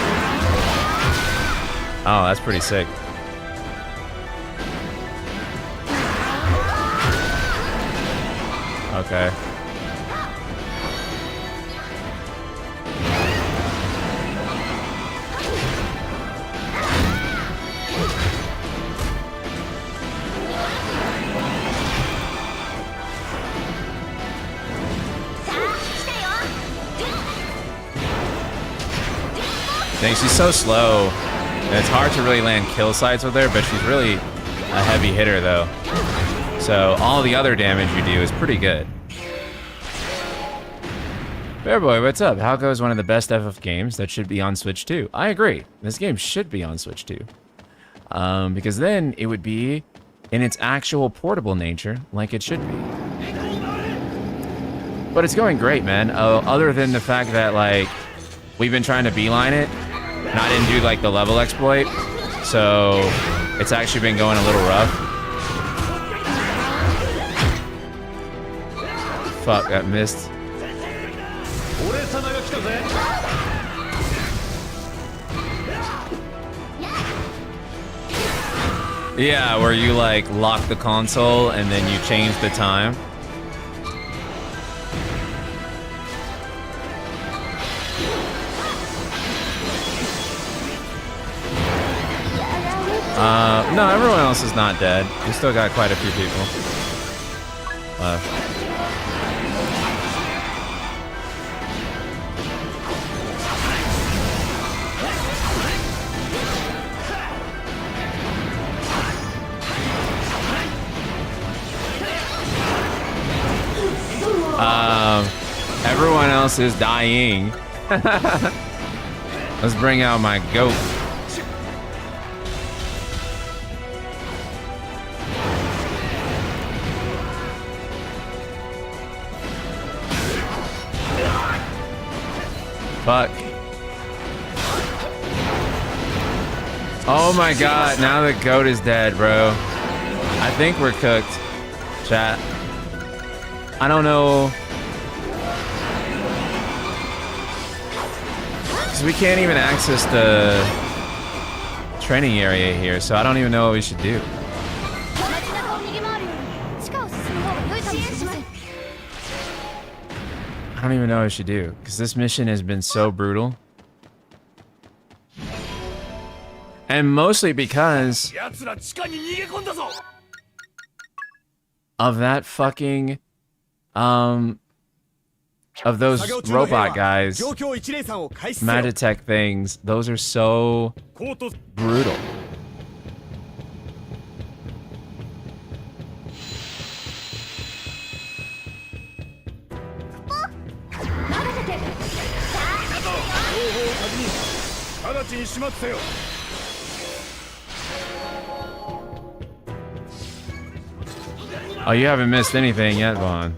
Oh, that's pretty sick. Okay. Dang, she's so slow. And it's hard to really land kill sites with her, but she's really a heavy hitter though. So all the other damage you do is pretty good. Bear Boy, what's up? How goes one of the best FF games that should be on Switch 2? I agree. This game should be on Switch 2. Because then it would be in its actual portable nature, like it should be. But it's going great, man. Other than the fact that, like, we've been trying to beeline it, and I didn't do, like, the level exploit, so it's actually been going a little rough. Fuck, that missed. Yeah, where you like lock the console and then you change the time. No, everyone else is not dead. We still got quite a few people left. Everyone else is dying. Let's bring out my goat. Fuck. Oh my god, now the goat is dead, bro. I think we're cooked. Chat. I don't know. Because we can't even access the training area here, so I don't even know what we should do. I don't even know what we should do, because this mission has been so brutal. And mostly because of that fucking, of those robot guys, Magitech things. Those are so brutal. Oh, you haven't missed anything yet, Vaughn.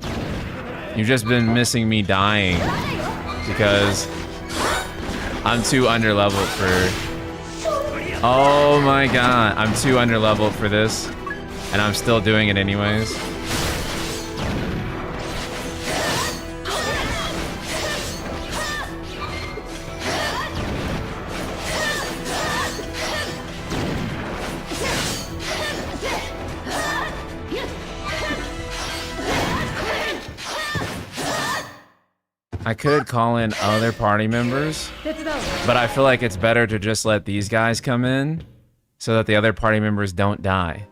You've just been missing me dying because I'm too underleveled for... Oh my god, I'm too underleveled for this, and I'm still doing it anyways. I could call in other party members, but I feel like it's better to just let these guys come in so that the other party members don't die.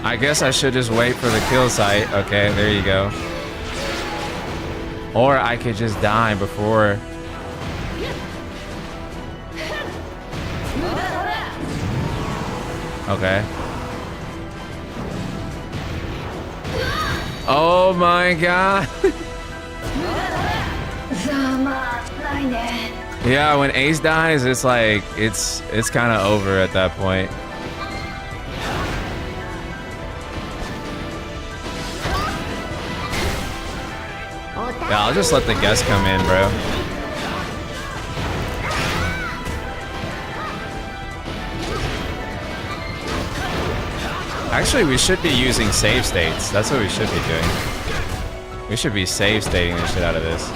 I guess I should just wait for the kill site. Okay, there you go. Or I could just die before... Okay. Oh my god. Yeah, when Ace dies, it's like it's kind of over at that point. Yeah, I'll just let the guests come in, bro. Actually, we should be using save states. That's what we should be doing. We should be save stating the shit out of this.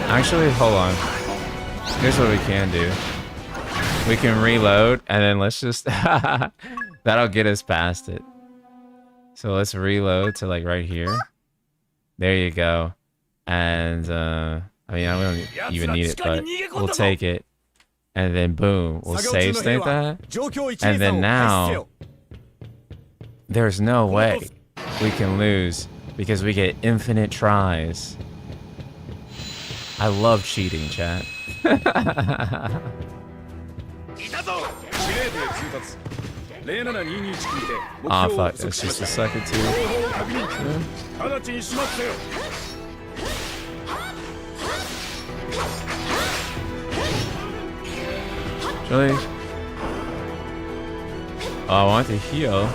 Actually, hold on. Here's what we can do. We can reload, and then let's just... That'll get us past it. So let's reload to, like, right here. There you go. And I mean, I don't even need it, but we'll take it. And then boom, we'll save state that. And then now, there's no way we can lose because we get infinite tries. I love cheating, chat. Ah, fuck, that's just a second too. Really? Oh, I want to heal.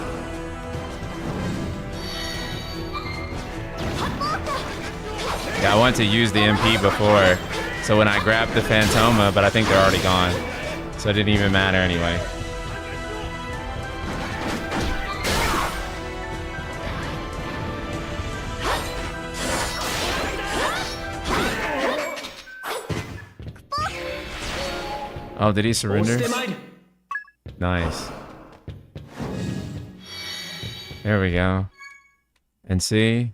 Yeah, I wanted to use the MP before, so when I grabbed the Phantoma, but I think they're already gone, so it didn't even matter anyway. Oh, did he surrender? Nice. There we go. And see?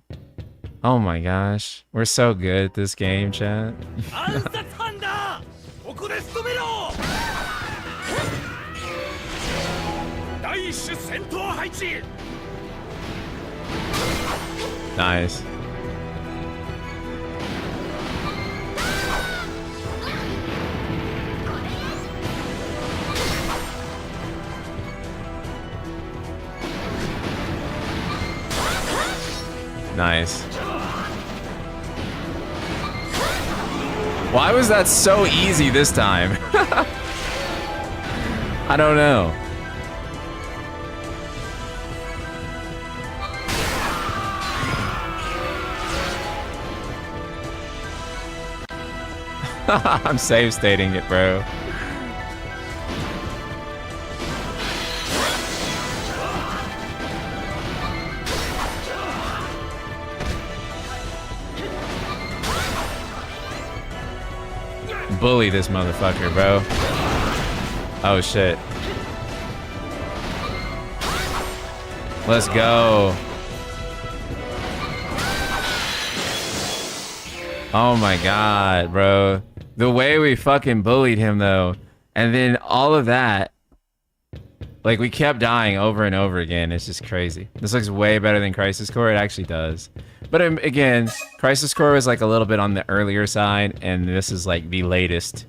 Oh my gosh. We're so good at this game, chat. Nice. Nice. Why was that so easy this time? I don't know. I'm save stating it, bro. Bully this motherfucker, bro. Oh shit. Let's go. Oh my god, bro. The way we fucking bullied him though. And then all of that. Like we kept dying over and over again. It's just crazy. This looks way better than Crisis Core. It actually does. But again, Crisis Core was like a little bit on the earlier side, and this is like the latest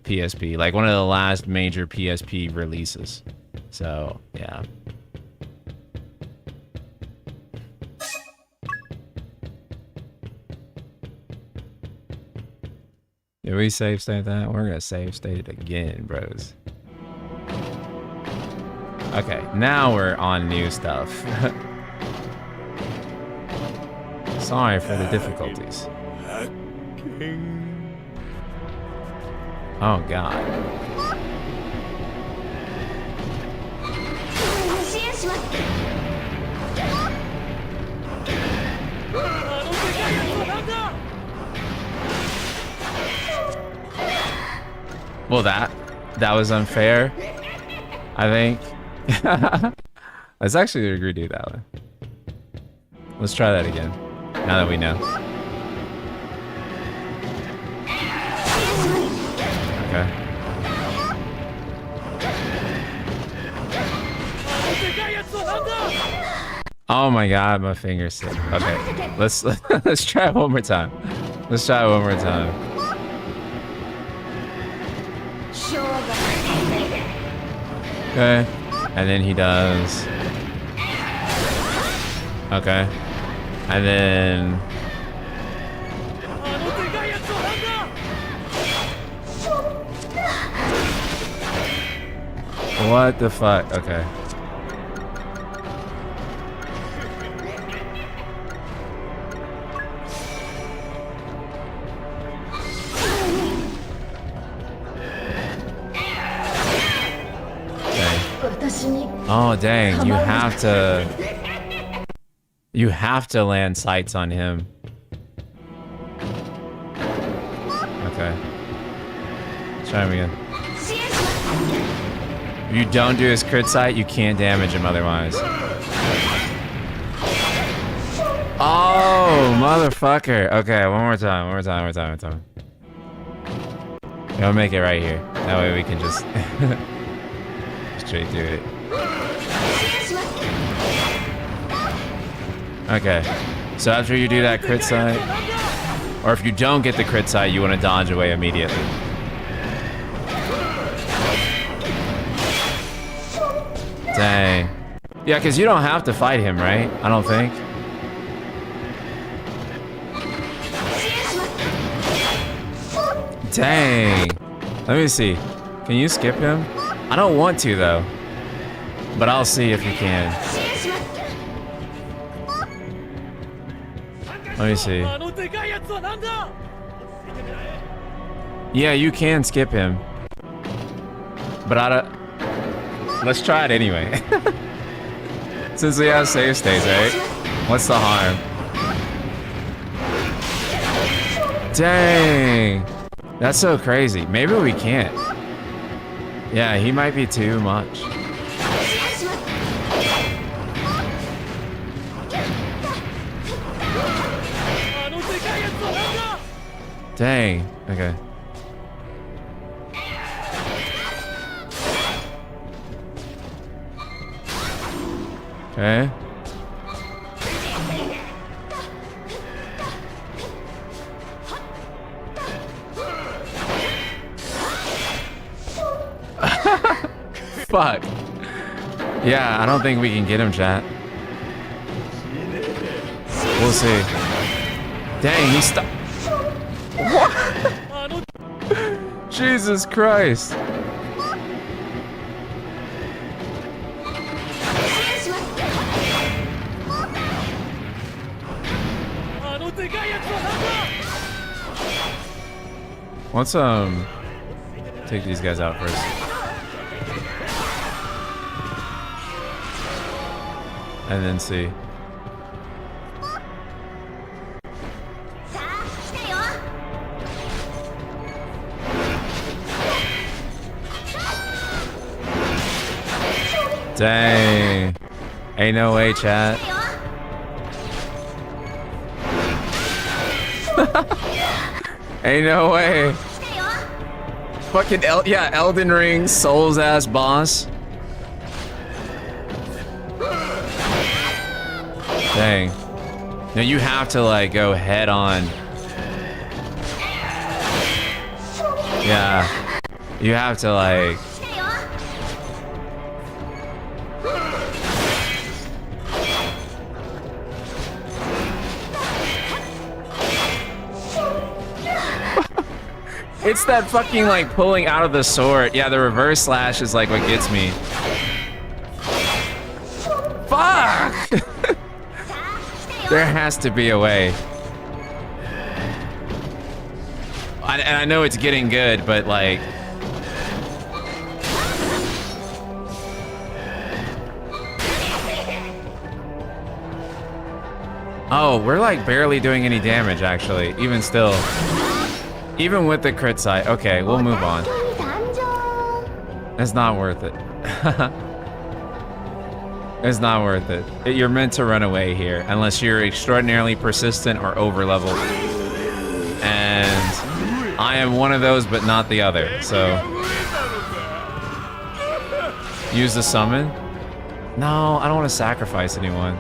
PSP, like one of the last major PSP releases. So, yeah. Did we save state that? We're gonna save state it again, bros. Okay, now we're on new stuff. Sorry for the difficulties. Oh god. Well, that was unfair, I think. Let's actually agree to that one. Let's try that again. Now that we know. Okay. Oh my god, my finger's sick. Okay, let's try it one more time. Let's try it one more time. Okay, and then he does. Okay. And then what the fuck? Okay. Oh dang, you have to land sights on him. Okay. Let's try him again. If you don't do his crit sight, you can't damage him otherwise. Oh, motherfucker. Okay, one more time. I'll make it right here. That way we can just straight through it. Okay. So after you do that crit sight, or if you don't get the crit sight, you want to dodge away immediately. Dang. Yeah, because you don't have to fight him, right? I don't think. Dang. Let me see. Can you skip him? I don't want to, though. But I'll see if you can. Let me see. Yeah, you can skip him. But I don't... Let's try it anyway. Since we have save states, right? What's the harm? Dang. That's so crazy. Maybe we can't. Yeah, he might be too much. Dang. Okay. Okay. Fuck. Yeah, I don't think we can get him, chat. We'll see. Dang, he stopped. What? Jesus Christ. Let's take these guys out first. And then see. Dang. Ain't no way, chat. Ain't no way. Fucking yeah, Elden Ring, Souls ass boss. Dang. No, you have to like go head on. Yeah. You have to like... It's that fucking like pulling out of the sword. Yeah, the reverse slash is like what gets me. Fuck! There has to be a way. And I know it's getting good, but like... Oh, we're like barely doing any damage actually, even still. Even with the crit sight. Okay, we'll move on. It's not worth it. It's not worth it. You're meant to run away here, unless you're extraordinarily persistent or over leveled. And I am one of those, but not the other, so. Use the summon? No, I don't want to sacrifice anyone.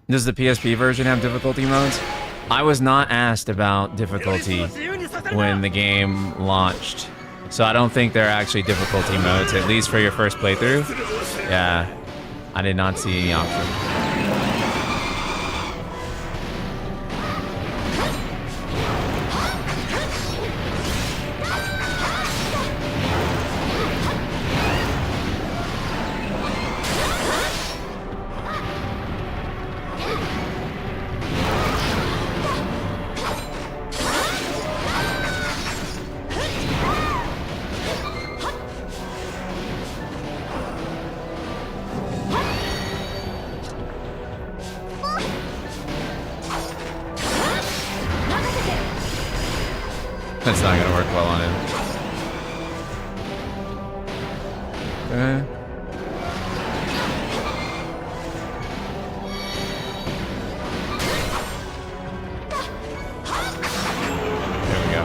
Does the PSP version have difficulty modes? I was not asked about difficulty when the game launched. So I don't think there are actually difficulty modes, at least for your first playthrough. Yeah, I did not see any option. that's not gonna work well on him. Okay. There we go.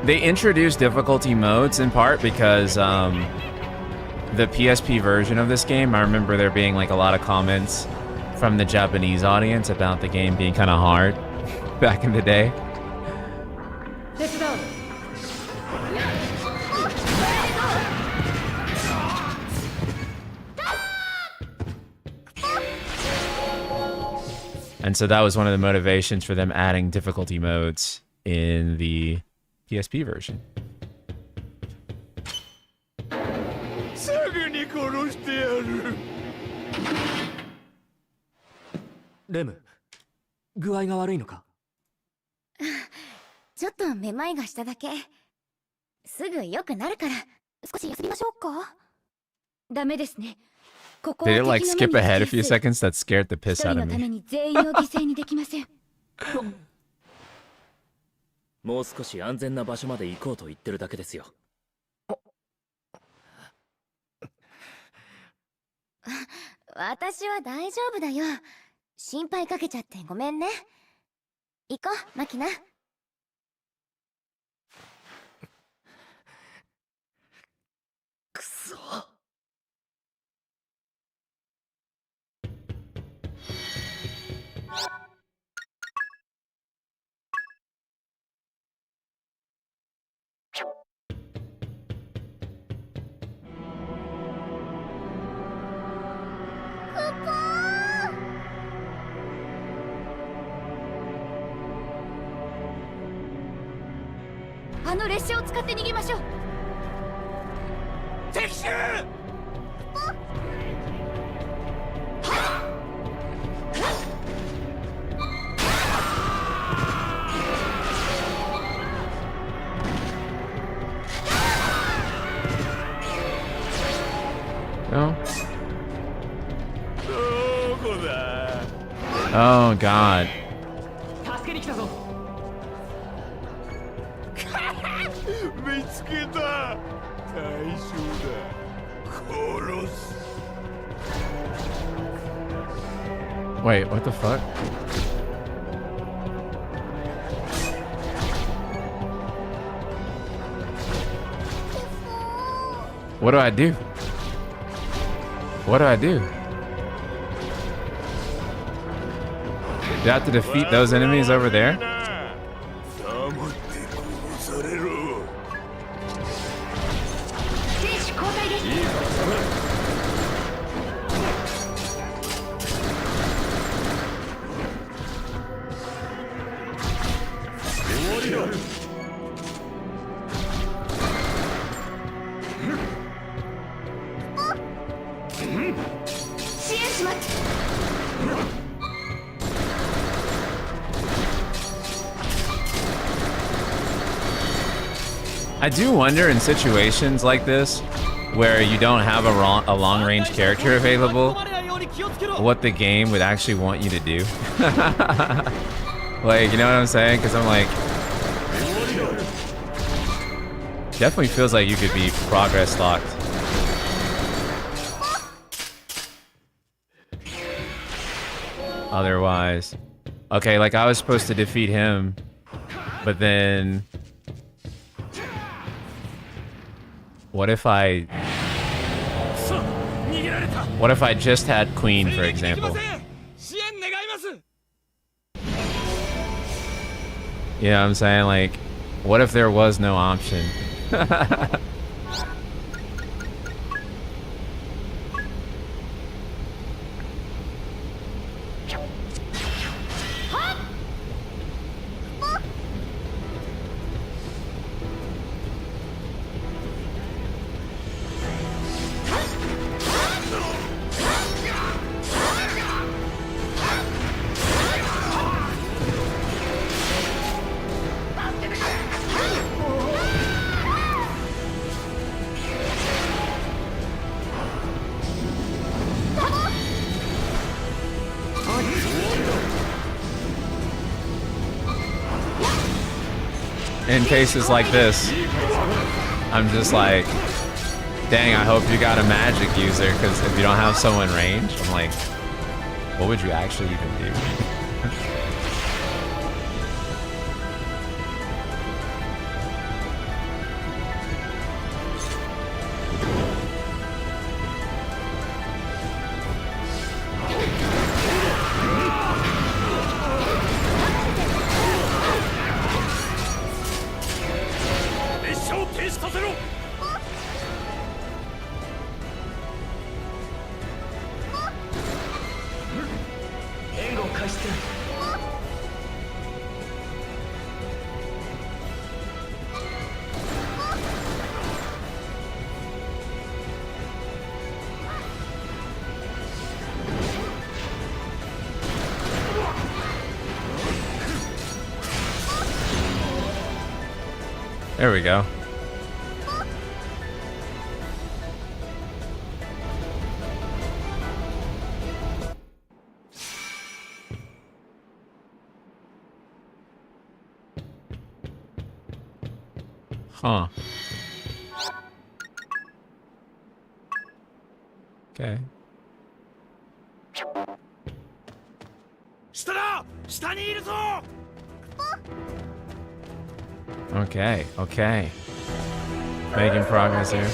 They introduced difficulty modes in part because the PSP version of this game, I remember there being like a lot of comments from the Japanese audience about the game being kind of hard back in the day. And so that was one of the motivations for them adding difficulty modes in the PSP version. すぐに殺してやる。レム、具合が悪いのか？ちょっとめまいがしただけ。すぐ良くなるから、少し休みましょうか。ダメですね。ここは Did it like 敵の skip 目に ahead a つき few やすい。 seconds? That scared the 一 piss 人 out の of ため me. に全員を犠牲にできません。もう少し安全な場所まで行こうと言ってるだけですよ。私は大丈夫だよ。心配かけちゃってごめんね。行こう、マキナ。くそ。あの列車を使って逃げましょう。敵襲！ No? どこだ？ Oh god. 助けに来たぞ。見つけた。大将だ。殺す。 Wait, what the fuck? What do I do? What do I do? Do I have to defeat those enemies over there? 黙って殺されろ。選手交代です。いいか？ 支援します。 I do wonder in situations like this, where you don't have a long-range character available, what the game would actually want you to do. Like, you know what I'm saying? Because I'm like, definitely feels like you could be progress locked. Otherwise, okay, like I was supposed to defeat him, but then what if I just had Queen, for example? You know what I'm saying? Like, what if there was no option? in cases like this, I'm just like, dang, I hope you got a magic user, because if you don't have someone range, I'm like, what would you actually even do? There we go. Huh. Okay. Okay, okay. Making progress here.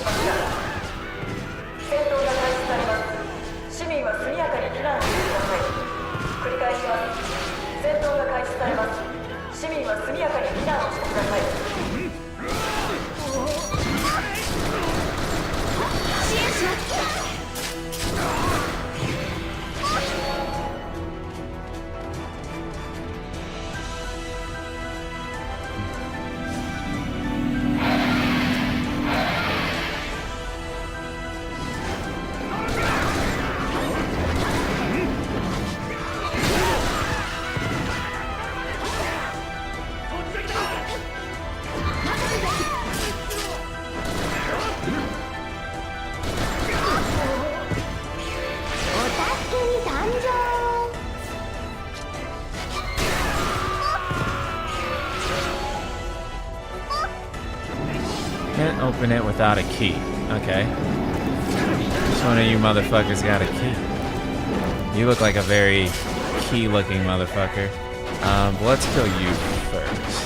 Can't open it without a key. Okay. Which one of you motherfuckers got a key? You look like a very key-looking motherfucker. But let's kill you first.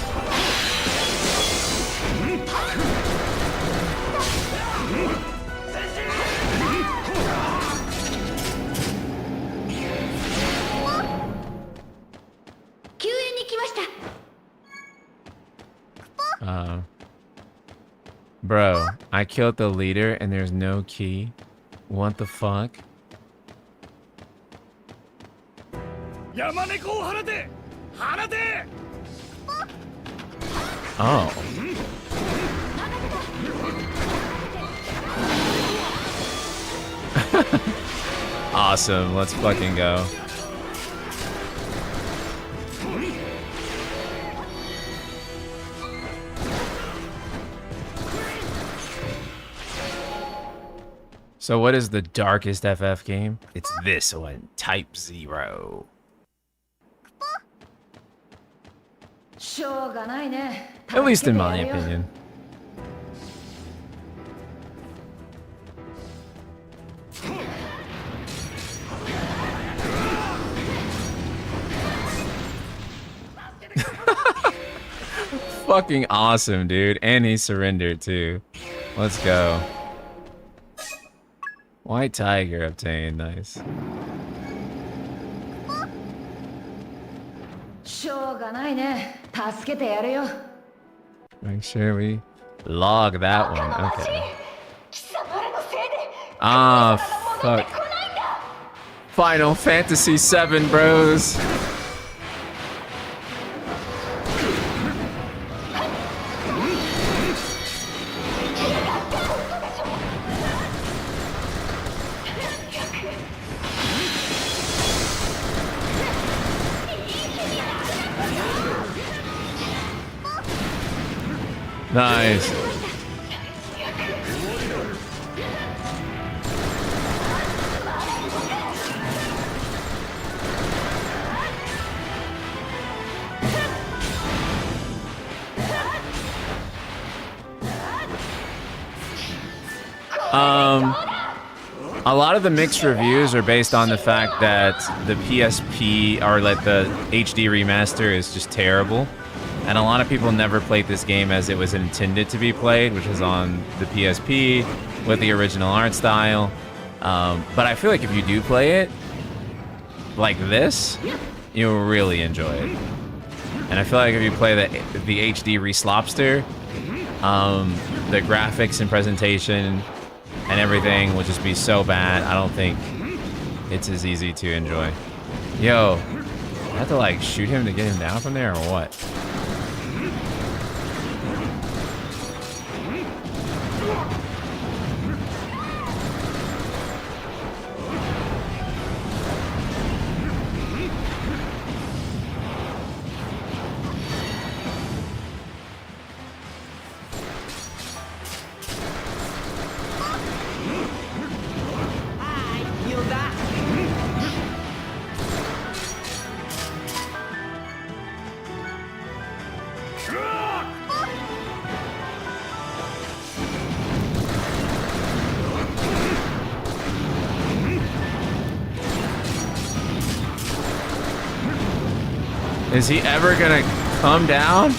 Bro, I killed the leader and there's no key. What the fuck? Oh. Awesome, let's fucking go. So what is the darkest FF game? It's this one, Type 0. At least in my opinion. Fucking awesome, dude. And he surrendered too. Let's go. White tiger obtained, nice. Make sure we log that one. Okay. Ah, fuck. Final Fantasy XIV, bros. Nice. A lot of the mixed reviews are based on the fact that the PSP or like the HD remaster is just terrible. And a lot of people never played this game as it was intended to be played, which was on the PSP with the original art style. But I feel like if you do play it like this, you'll really enjoy it. And I feel like if you play the HD Reslopster, the graphics and presentation and everything will just be so bad. I don't think it's as easy to enjoy. Yo, I have to like shoot him to get him down from there or what? Is he ever gonna come down?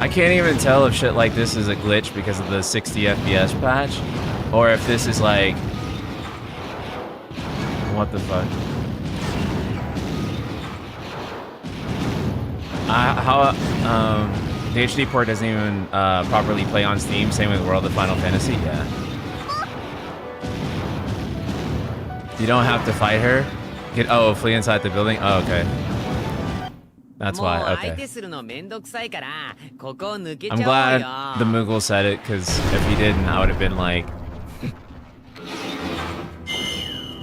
I can't even tell if shit like this is a glitch because of the 60 FPS patch, or if this is like, what the fuck? The HD port doesn't even properly play on Steam. Same with World of Final Fantasy. Yeah. You don't have to fight her. Flee inside the building. Oh, okay. That's why. Okay. I'm glad the Moogle said it, because if he didn't, I would have been like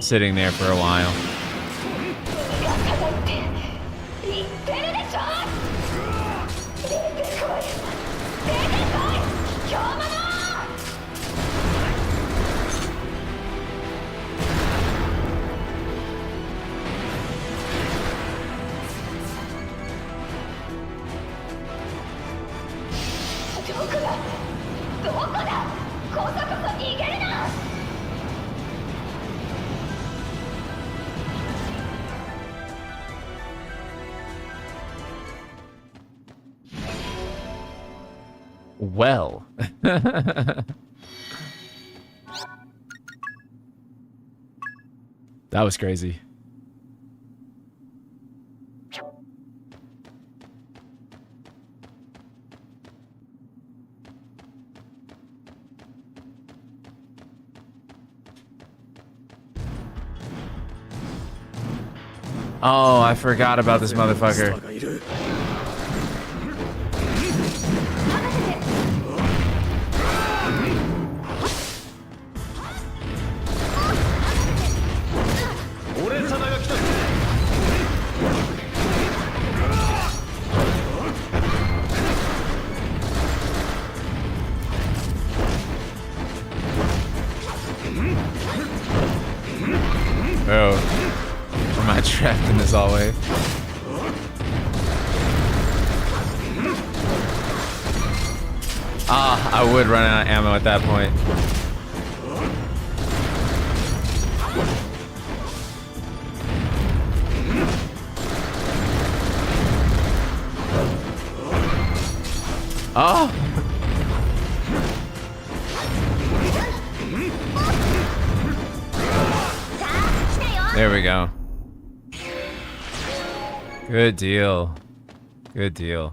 sitting there for a while. Well. That was crazy. Oh, I forgot about this motherfucker. Oh, am I trapped in this hallway? Ah, I would run out of ammo at that point. Oh! There we go. Good deal. Good deal.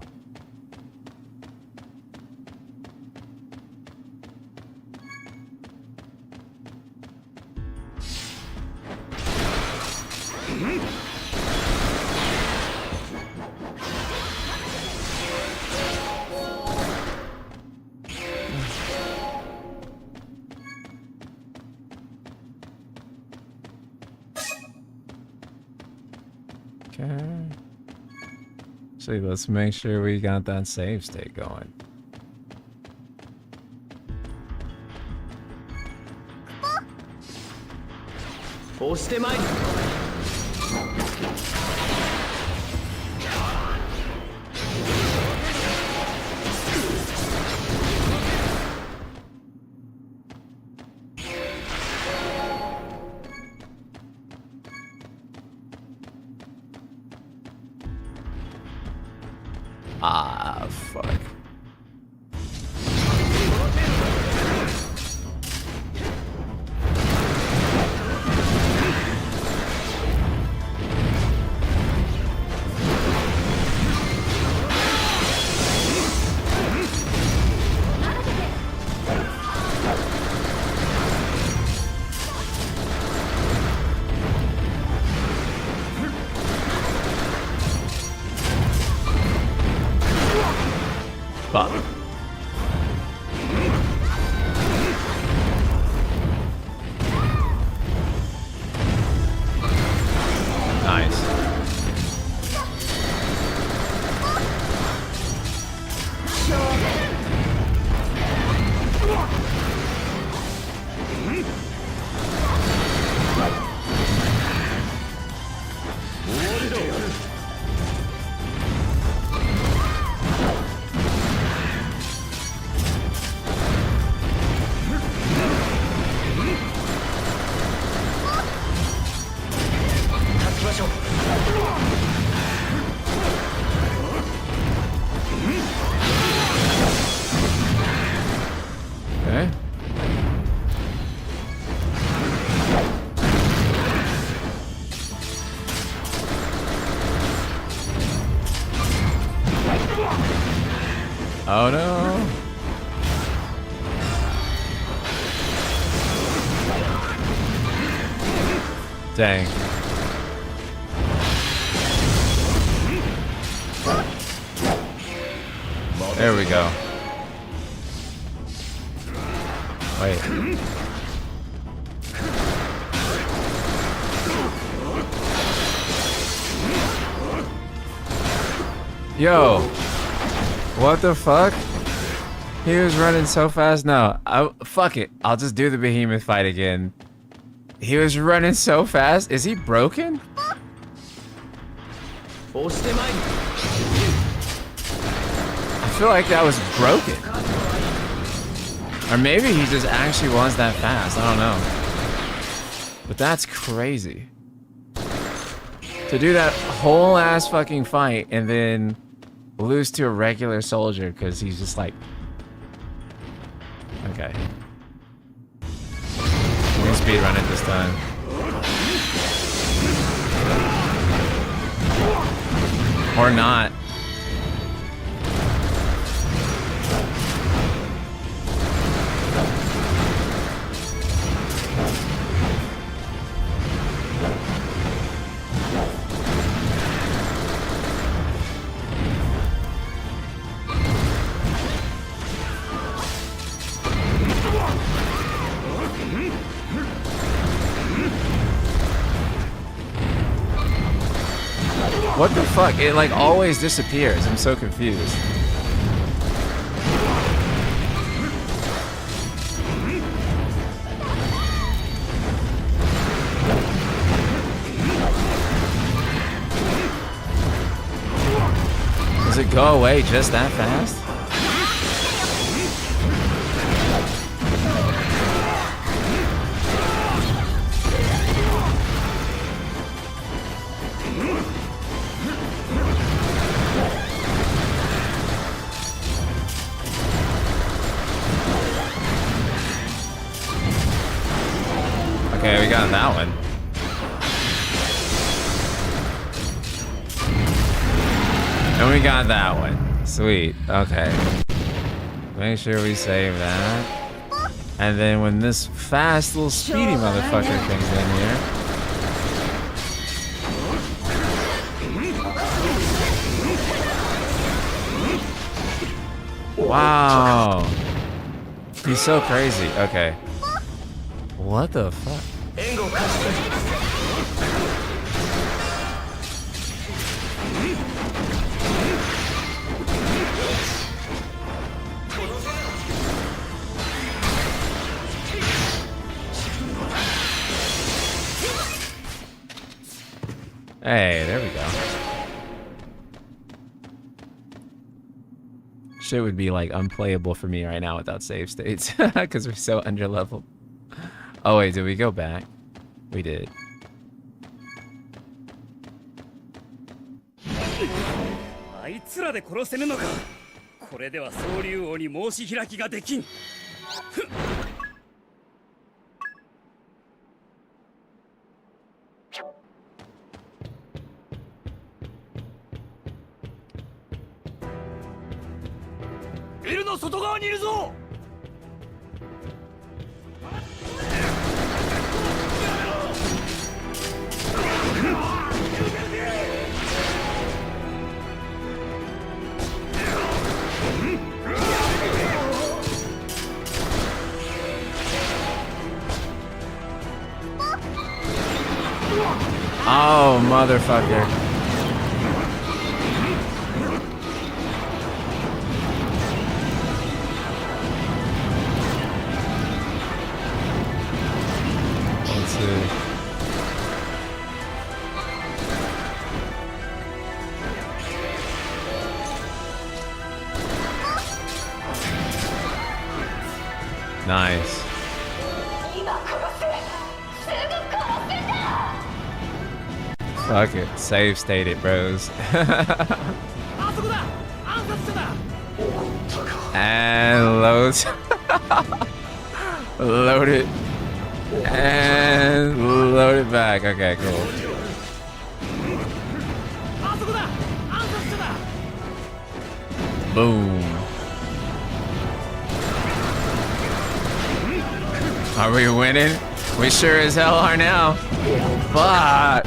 Okay. So let's make sure we got that save state going. 押してまいる。Ah, fuck. Fuck. Nice. Okay. Oh no. Dang. There we go. Wait. Yo. What the fuck? He was running so fast. No, fuck it. I'll just do the behemoth fight again. He was running so fast. Is he broken? I feel like that was broken. Or maybe he just actually was that fast. I don't know. But that's crazy. To do that whole ass fucking fight and then lose to a regular soldier because he's just like... Okay. We're gonna speedrun it this time. Or not. What the fuck? It like always disappears. I'm so confused. Does it go away just that fast? Okay, we got that one. And we got that one. Sweet. Okay. Make sure we save that. And then when this fast little speedy motherfucker comes in here. Wow. He's so crazy. Okay. What the fuck? Hey, there we go. Shit would be like unplayable for me right now without save states because we're so underleveled. Oh wait, did we go back? We did. あいつらで殺せぬのか。これでは総竜王に申し開きができん。ビルの外側にいるぞ。Oh, motherfucker. Let's see. Nice. Fuck it. Save state it, bros. And load. Load it. And load it back. Okay, cool. Boom. Are we winning? We sure as hell are now. Fuck.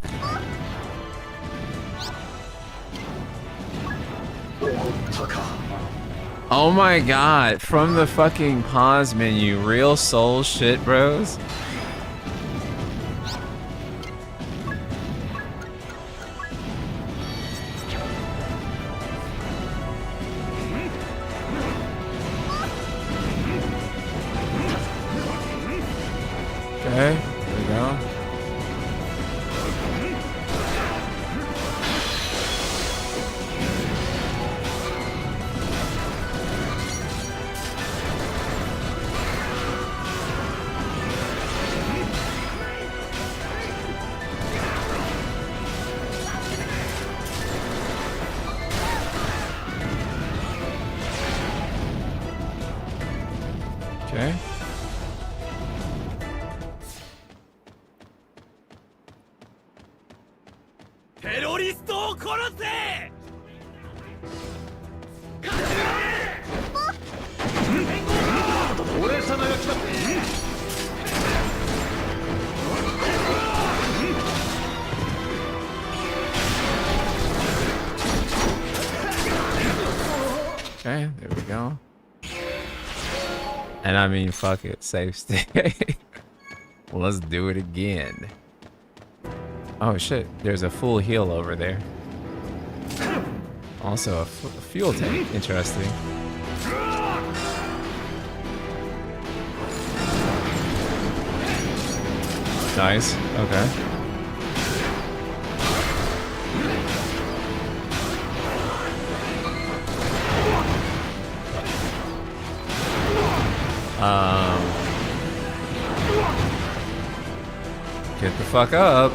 Oh my god, from the fucking pause menu, real soul shit, bros. Okay, there we go. Okay. Okay, there we go. And I mean, fuck it, save state. Let's do it again. Oh shit, there's a full heal over there. Also a fuel tank, interesting. Nice, okay. Get the fuck up.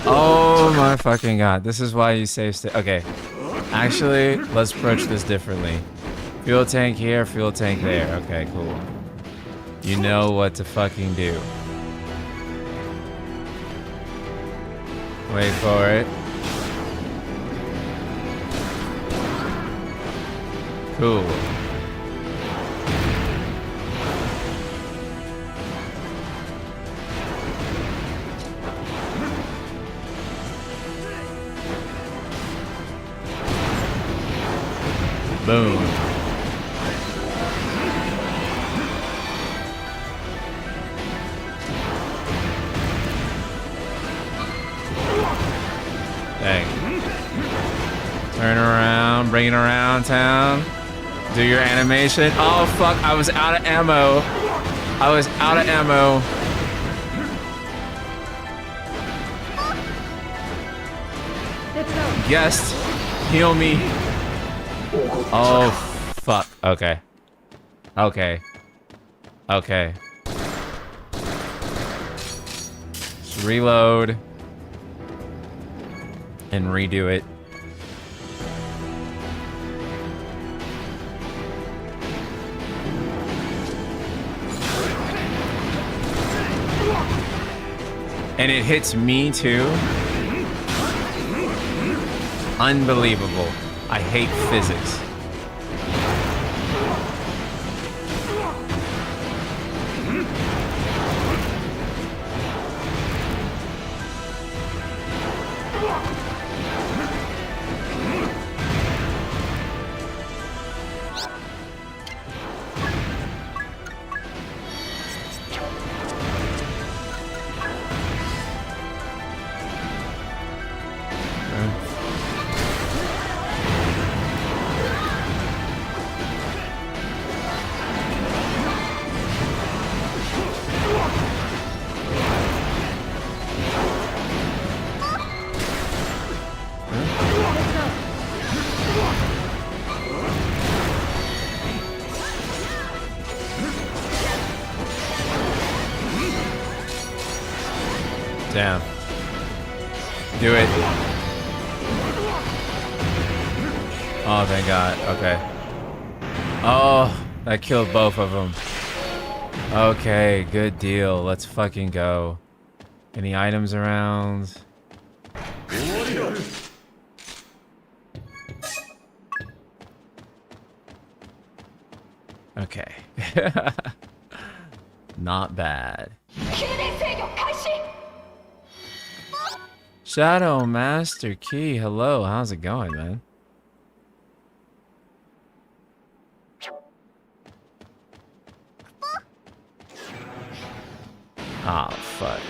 Oh my fucking god. This is why you save state. Okay. Actually, let's approach this differently. Fuel tank here, fuel tank there. Okay, cool. You know what to fucking do. Wait for it. Cool. Boom. Dang. Turn around, bring it around town. Do your animation. Oh fuck, I was out of ammo. I was out of ammo. guest. Heal me. Oh, fuck. Okay. Okay. Okay. Just reload. And redo it. And it hits me too. Unbelievable. I hate physics. Damn. Do it. Oh, thank God. Okay. Oh, that killed both of them. Okay, good deal. Let's fucking go. Any items around? Okay. Not bad. Shadow Master Key, hello. How's it going, man? Ah, fuck.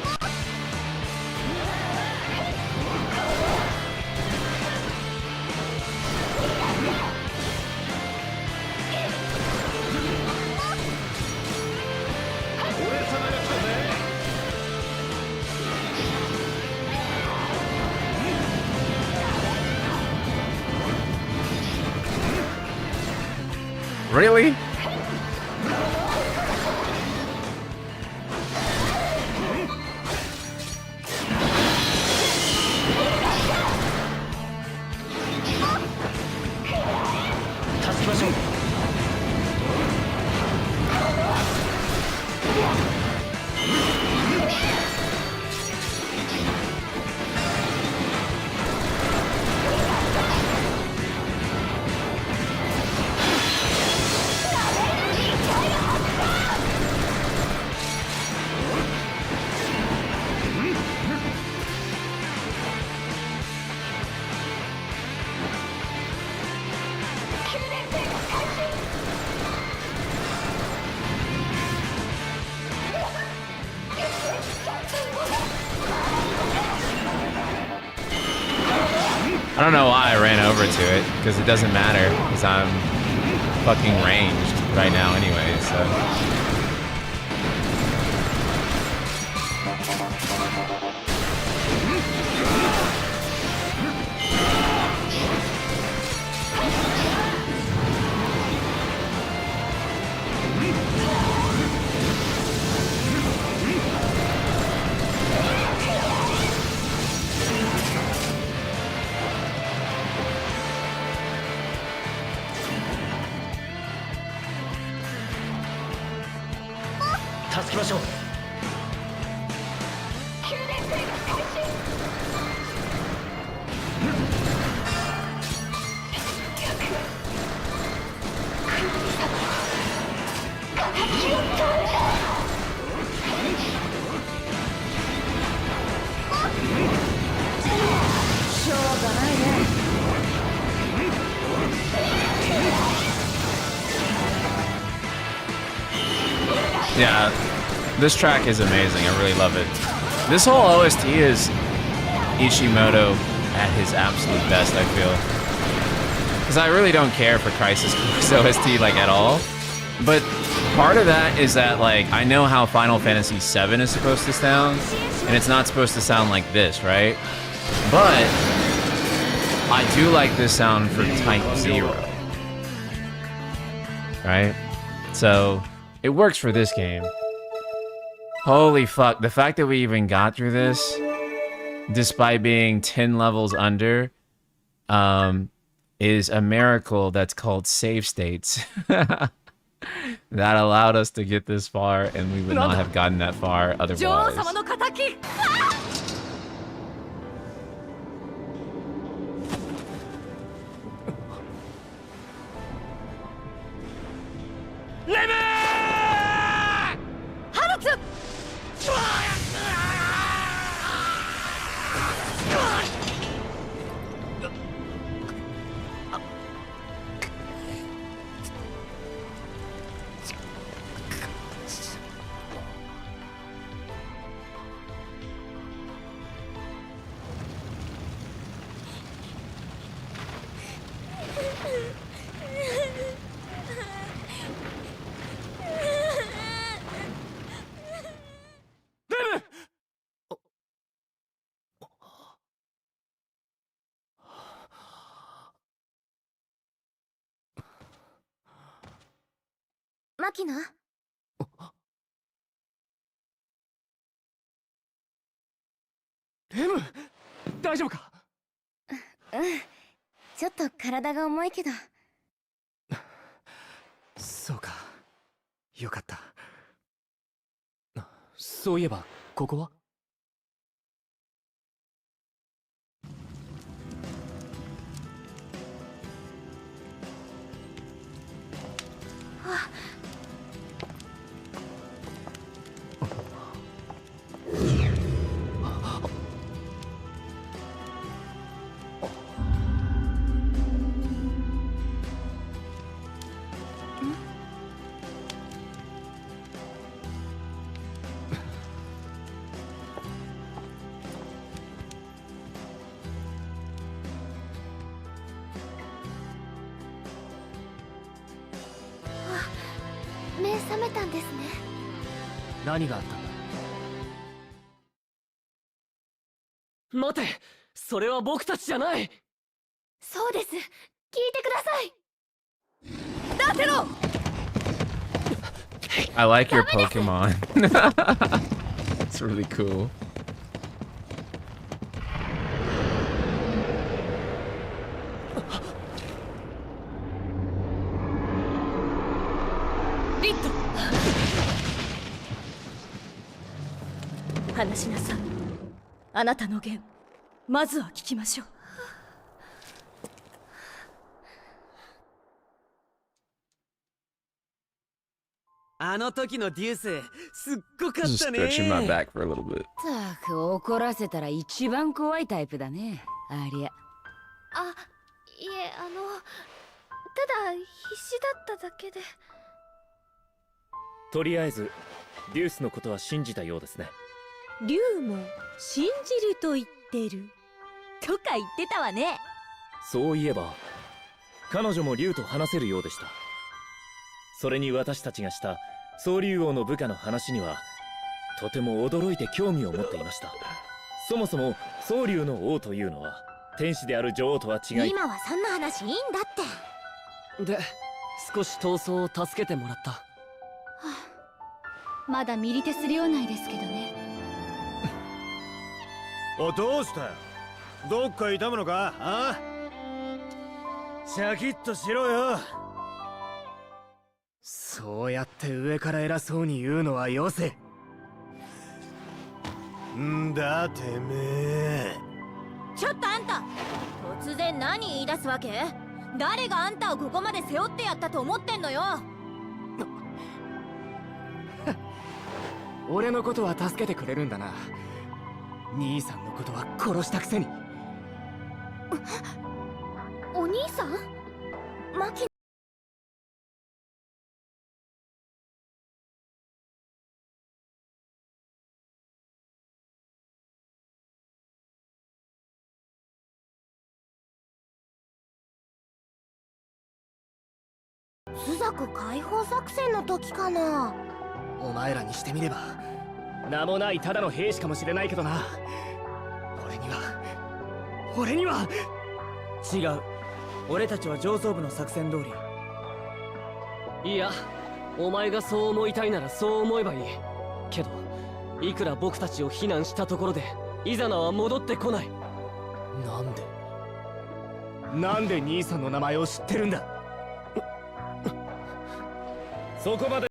Really? I don't know why I ran over to it, because it doesn't matter, because I'm fucking ranged right now anyway, so... Yeah, this track is amazing. I really love it. This whole OST is Ishimoto at his absolute best, I feel. Because I really don't care for Crisis Core's OST, like, at all. But part of that is that, like, I know how Final Fantasy VII is supposed to sound, and it's not supposed to sound like this, right? But I do like this sound for Type 0. Right? So, it works for this game. Holy fuck, the fact that we even got through this, despite being 10 levels under, is a miracle that's called save states. That allowed us to get this far, and we would not have gotten that far otherwise.マキナ、レム、大丈夫か？ちょっと体が重いけど。そうか、よかった。そういえばここは？目覚めたんですね。何があったんだ？待て、それは僕たちじゃない。そうです。聞いてください。ダテロ。I like your Pokemon. It's really cool. Rit! 話しなさい。あなたの言、まずは聞きましょう。あの時のデュース、すっごかっ Just たね。 stretching my back for a little bit. たく怒らせたら一番怖いタイプだね、ありゃ。あ、いえ、ただ必死だっただけで。とりあえずデュースのことは信じたようですね。竜も信じると言ってるとか言ってたわね。そういえば彼女も竜と話せるようでした。それに私たちがした総竜王の部下の話にはとても驚いて興味を持っていました。そもそも総竜の王というのは天使である女王とは違い、今はそんな話いいんだって。で、少し闘争を助けてもらった。まだミリテス領内ですけどね。お、どうしたよ？どっか痛むのか？あ？シャキッとしろよ。そうやって上から偉そうに言うのはよせ。んだてめえ。ちょっとあんた、突然何言い出すわけ？誰があんたをここまで背負ってやったと思ってんのよ。俺のことは助けてくれるんだな。兄さんのことは殺したくせに。お兄さん？マキ。朱雀解放作戦の時かな。お前らにしてみれば名もないただの兵士かもしれないけどな。俺には違う。俺たちは上層部の作戦通り。いや、お前がそう思いたいならそう思えばいい。けどいくら僕たちを非難したところでイザナは戻ってこない。なんで兄さんの名前を知ってるんだ。そこまで。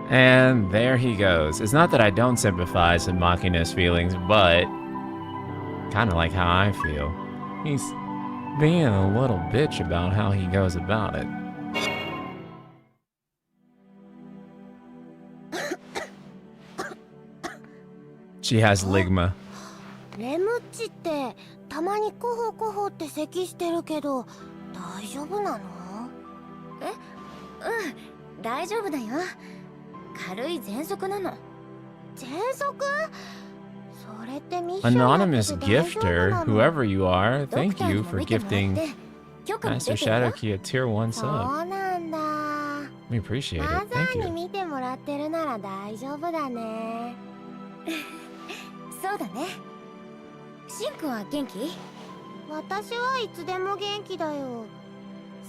And there he goes. It's not that I don't sympathize with Machina's feelings, but kind of like how I feel. He's being a little bitch about how he goes about it. She has ligma. レムッチってたまにコホコホって咳してるけど大丈夫なの？大丈夫だよ。軽い喘息なの。喘息？それってミッションやって Anonymous て大丈夫 gifter, なの？ whoever you are, ドク thank ターに you も for 見てもらって gifting 許可も Master 出てるよ。 Shadowkey a tier 1そ sub. うなんだ。 We appreciate マ it. ザ Thank ーに you. 見てもらってるなら大丈夫だね。そうだね。シンくんは元気？私はいつでも元気だよ。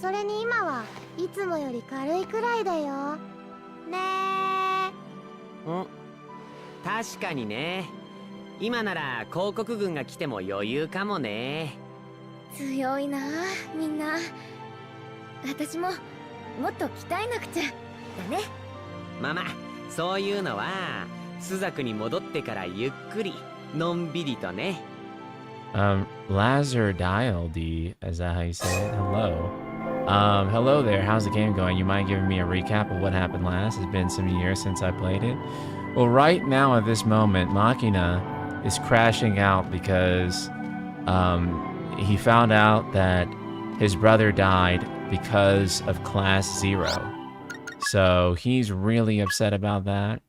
それに今はいつもより軽いくらいだよ。ねえ。確かにね。今なら広告軍が来ても余裕かもね。強いなみんな。私ももっと鍛えなくちゃだね。まあまあ、そういうのはスザクに戻ってからゆっくりのんびりとね。Lazar Dial D, is that how you say it? Hello. Hello there, how's the game going? You mind giving me a recap of what happened last? It's been some years since I played it. Well, right now at this moment, Machina is crashing out because he found out that his brother died because of Class 0. So he's really upset about that.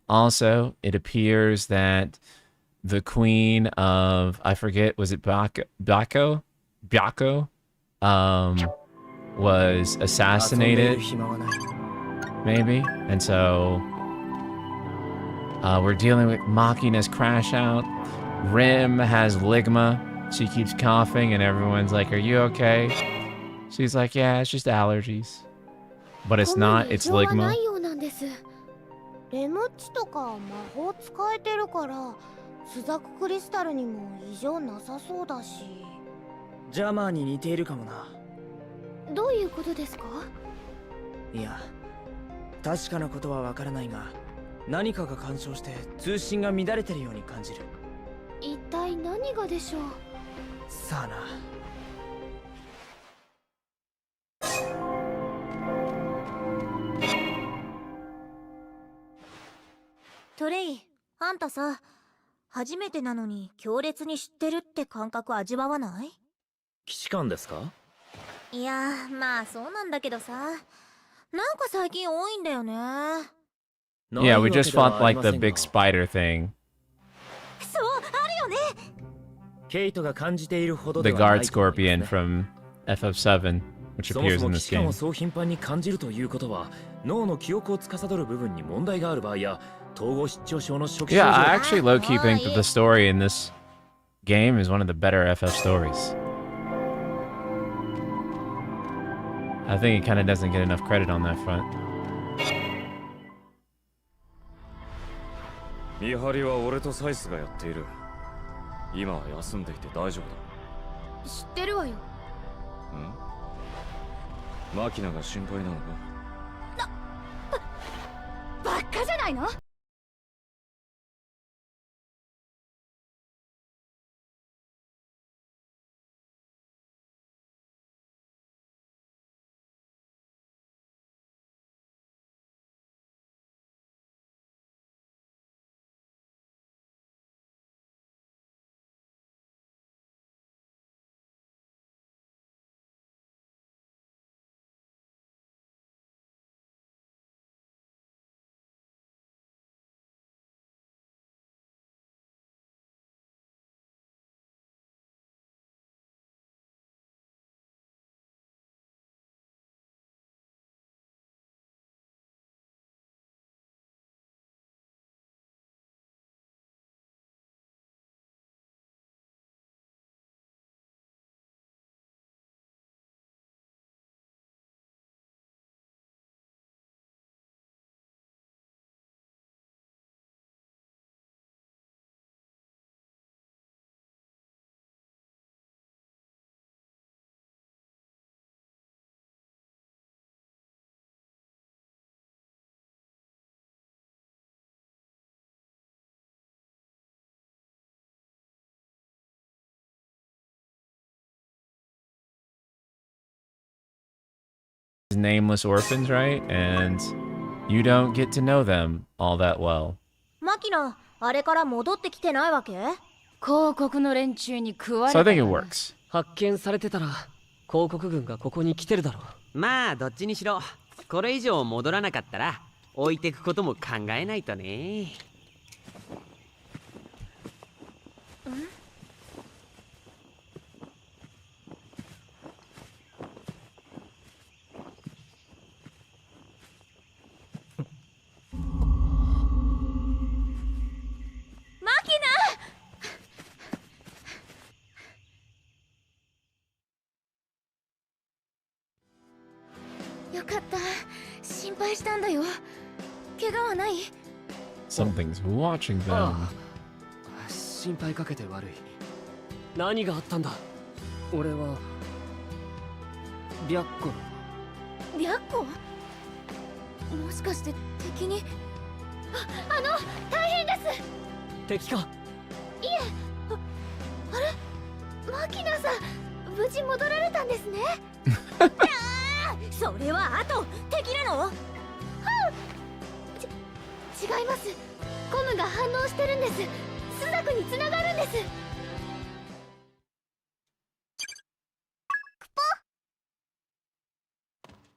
Also, it appears that the queen of, I forget, was it Bako, was assassinated, maybe. And so we're dealing with Machina's crash out. Rim has ligma. She keeps coughing and everyone's like, are you okay? She's like, yeah, it's just allergies. But it's not, it's コメに異常はな ligma. いようなんです。レムッチとか魔法使えてるからスザククリスタルにも異常なさそうだし。ジャマーに似ているかもな。どういうことですか？いや、確かなことはわからないが、何かが干渉して通信が乱れてるように感じる。一体何がでしょう？さあな。トレイ、あんたさ、初めてなのに強烈に知ってるって感覚味わわない？騎士官ですか？いや、まあそうなんだけどさ、なんか最近多いんだよね。Yeah, we just fought like the big spider thing. そう、あるよね。ケイトが感じているほど The ではな guard いと思いますね。 scorpion from FF7, which そも appears そ in も this 危機感 game. をそう頻繁に感じるということは、脳の記憶を司る部分に問題がある場合や、統合失調症の初期症 Yeah, 状 I actually low-key think that the story in this game is one of the better FF stories. I think it kind of doesn't get enough credit on that front. 見張りは俺とサイスがやっている。今は休んでいて大丈夫知ってるわよ。だ。マキナが心配なのか？バカじゃないのNameless orphans, right? And you don't get to know them all that well. マキナ、あれから戻ってきてないわけ？広告の連中に食われ So た I think よ it な works. 発見されてたら広告軍がここに来てるだろう。まあどっちにしろこれ以上戻らなかったら置いてくことも考えないとね。マキナよかった。心配したんだよ。怪我はない？ Something's watching them. ああ、心配かけて悪い。何があったんだ？俺は白虎。白虎？もしかして敵に？大変です。敵か？いえ、あれ？マキナさん、無事戻られたんですね。それはあと敵なの？違います。コムが反応してるんです。スザクに繋がるんです。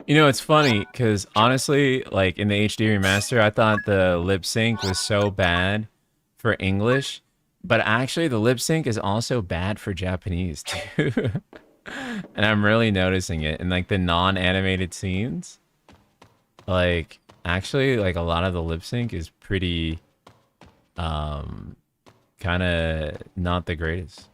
You know, it's funny because honestly, like in the HD remaster, I thought the lip sync was so bad for English, but actually the lip sync is also bad for Japanese too. And I'm really noticing it in like the non-animated scenes. Like actually like a lot of the lip sync is pretty kind of not the greatest.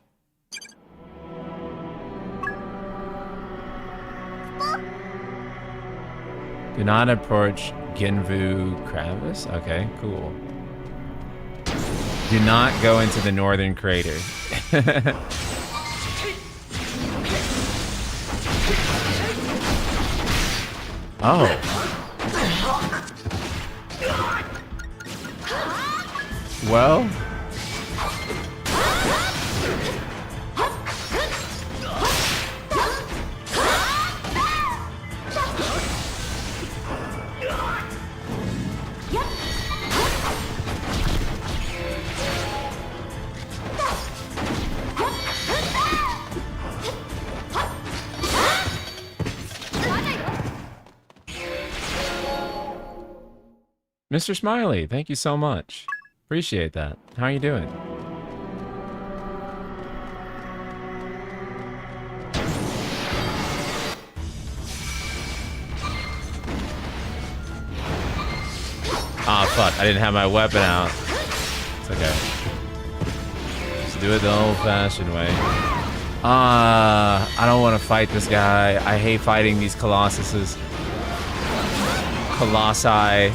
Do not approach Genvu crevice. Okay, cool. Do not go into the northern crater. Oh. Well. Mr. Smiley, thank you so much. Appreciate that. How are you doing? Ah, fuck. I didn't have my weapon out. It's okay. Just do it the old-fashioned way. I don't want to fight this guy. I hate fighting these Colossuses. Colossi.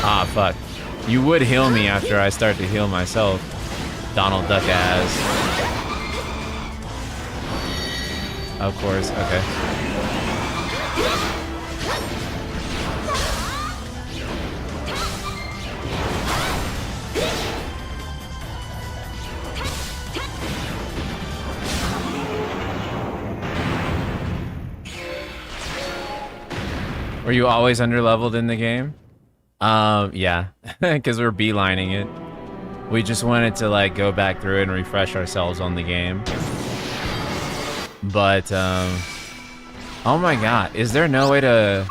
Ah, fuck. You would heal me after I start to heal myself. Donald Duck ass. Of course, okay. Were you always underleveled in the game? Yeah, because we're beelining it. We just wanted to like go back through it and refresh ourselves on the game. But, oh my god, is there no way to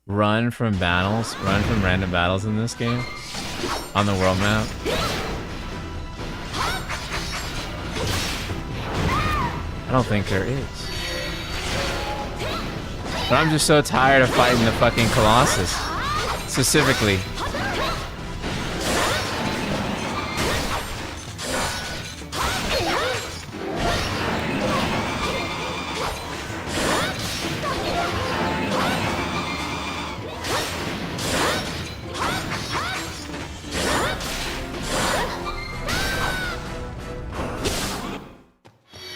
run from battles, run from random battles in this game? On the world map? I don't think there is. But I'm just so tired of fighting the fucking Colossus. Specifically.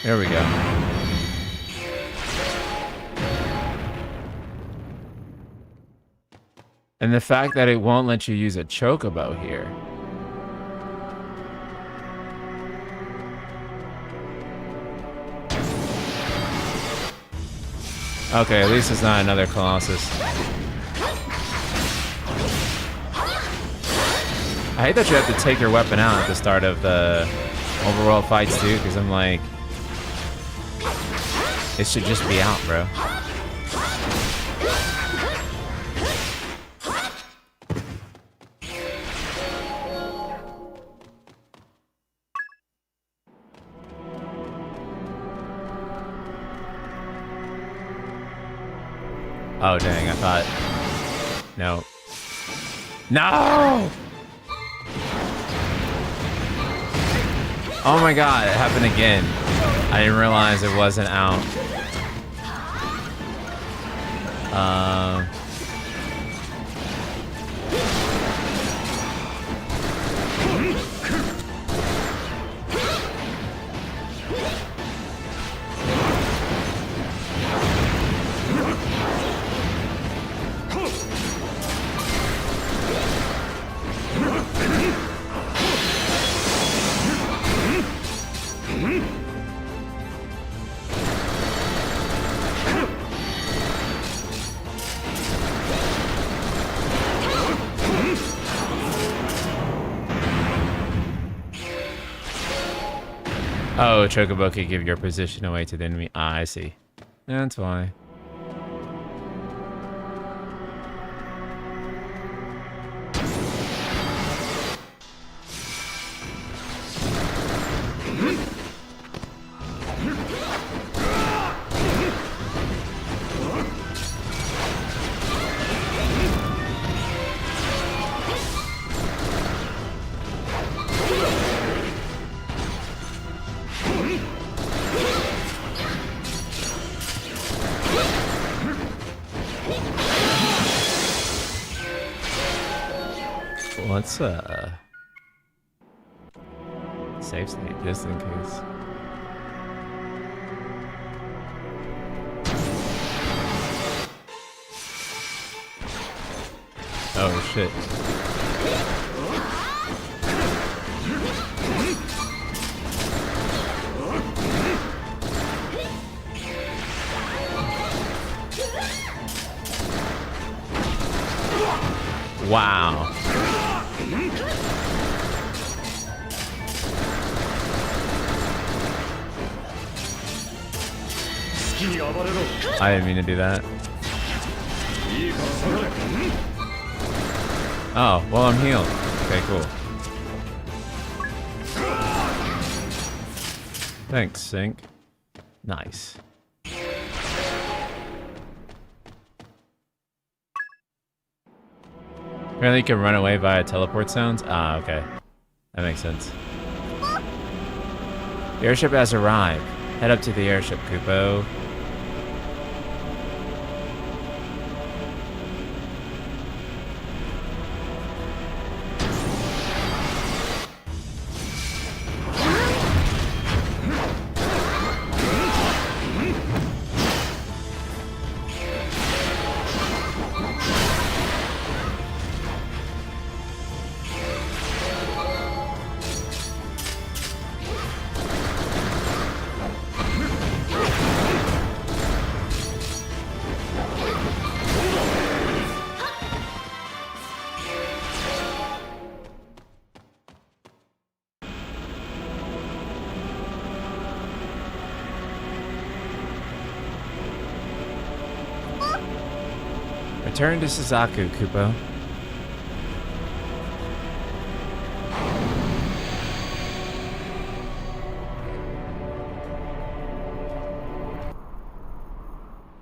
There we go. And the fact that it won't let you use a chocobo here. Okay, at least it's not another Colossus. I hate that you have to take your weapon out at the start of the overworld fights too, because I'm like, it should just be out, bro. Oh, dang, I thought... No. No! Oh my god, it happened again. I didn't realize it wasn't out. Oh, Chocobo could give your position away to the enemy. Ah, I see. That's why. Let's save state just in case. Oh shit. Wow. I didn't mean to do that. Oh, well, I'm healed. Okay, cool. Thanks, Sync. Nice. Apparently you can run away via teleport zones? Ah, okay. That makes sense. The airship has arrived. Head up to the airship, Kupo. Return to Suzaku, Kupo.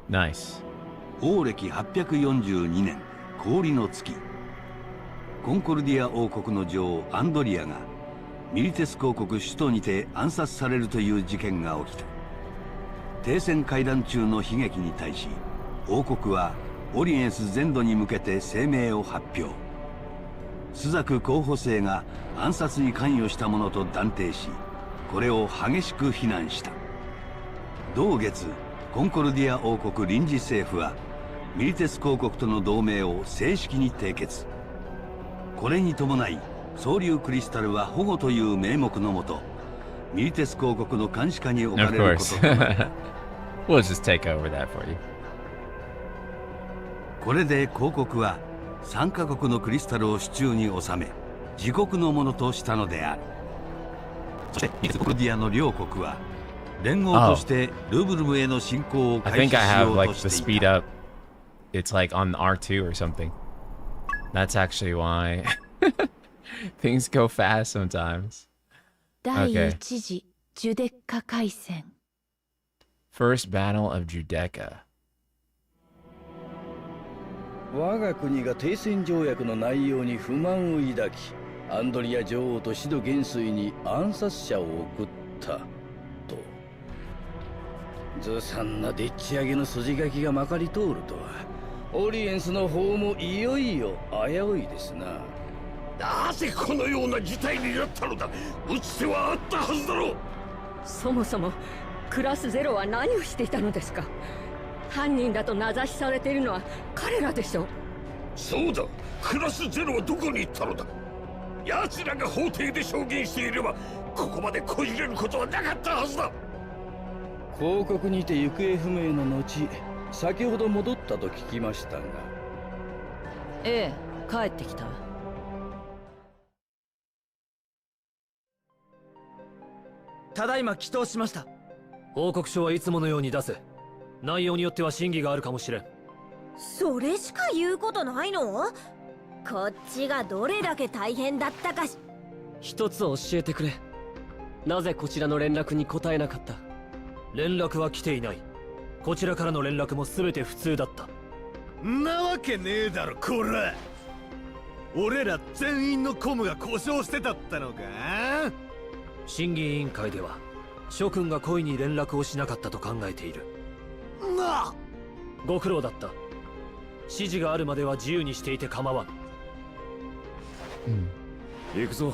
Nice. 王暦842年氷の月、コンコルディア王国の女王アンドリアがミリテス公国首都にて暗殺されるという事件が起きた。停戦会談中の悲劇に対し王国はオリエンス全土に向けて声明を発表。スザク候補生が暗殺に関与したものと断定し、これを激しく非難した。同月、コンコルディア王国臨時政府はミリテス公国との同盟を正式に締結。これに伴い総流クリスタルは保護という名目のもとミリテス公国の監視下に置かれることとなった。We'll just take over that for you. これで公国は3カ国のクリスタルを手中に収め自国のものとしたのである。そしてミリテスコルディアの両国は連合としてルブルムへの侵攻を I 開 think 始 I し have よう like と the してい speed た。 up. It's like on R2 or something. That's actually why things go fast sometimes. 第 Okay. 一次ジュデッカ海戦。 First Battle of Judecca. 我が国が停戦条約の内容に不満を抱き、アンドリア女王とシド元帥に暗殺者を送ったと。ずさんなでっち上げの筋書きがまかり通るとは、オリエンスの方もいよいよ危ういですな。なぜこのような事態になったのだ。打つ手はあったはずだろう。そもそもクラスゼロは何をしていたのですか。犯人だと名指しされているのは彼らでしょう。そうだ、クラスゼロはどこに行ったのだ。奴らが法廷で証言していればここまでこじれることはなかったはずだ。広告にて行方不明の後、先ほど戻ったと聞きましたが。ええ、帰ってきた。ただいま帰答しました。報告書はいつものように出せ。内容によっては審議があるかもしれん。それしか言うことないの？こっちがどれだけ大変だったかし。一つ教えてくれ。なぜこちらの連絡に答えなかった？連絡は来ていない。こちらからの連絡も全て普通だった。なわけねえだろこら。俺ら全員のコムが故障してたったのか。審議委員会では諸君が故意に連絡をしなかったと考えている。なあ、ご苦労だった。指示があるまでは自由にしていて構わん。行くぞ。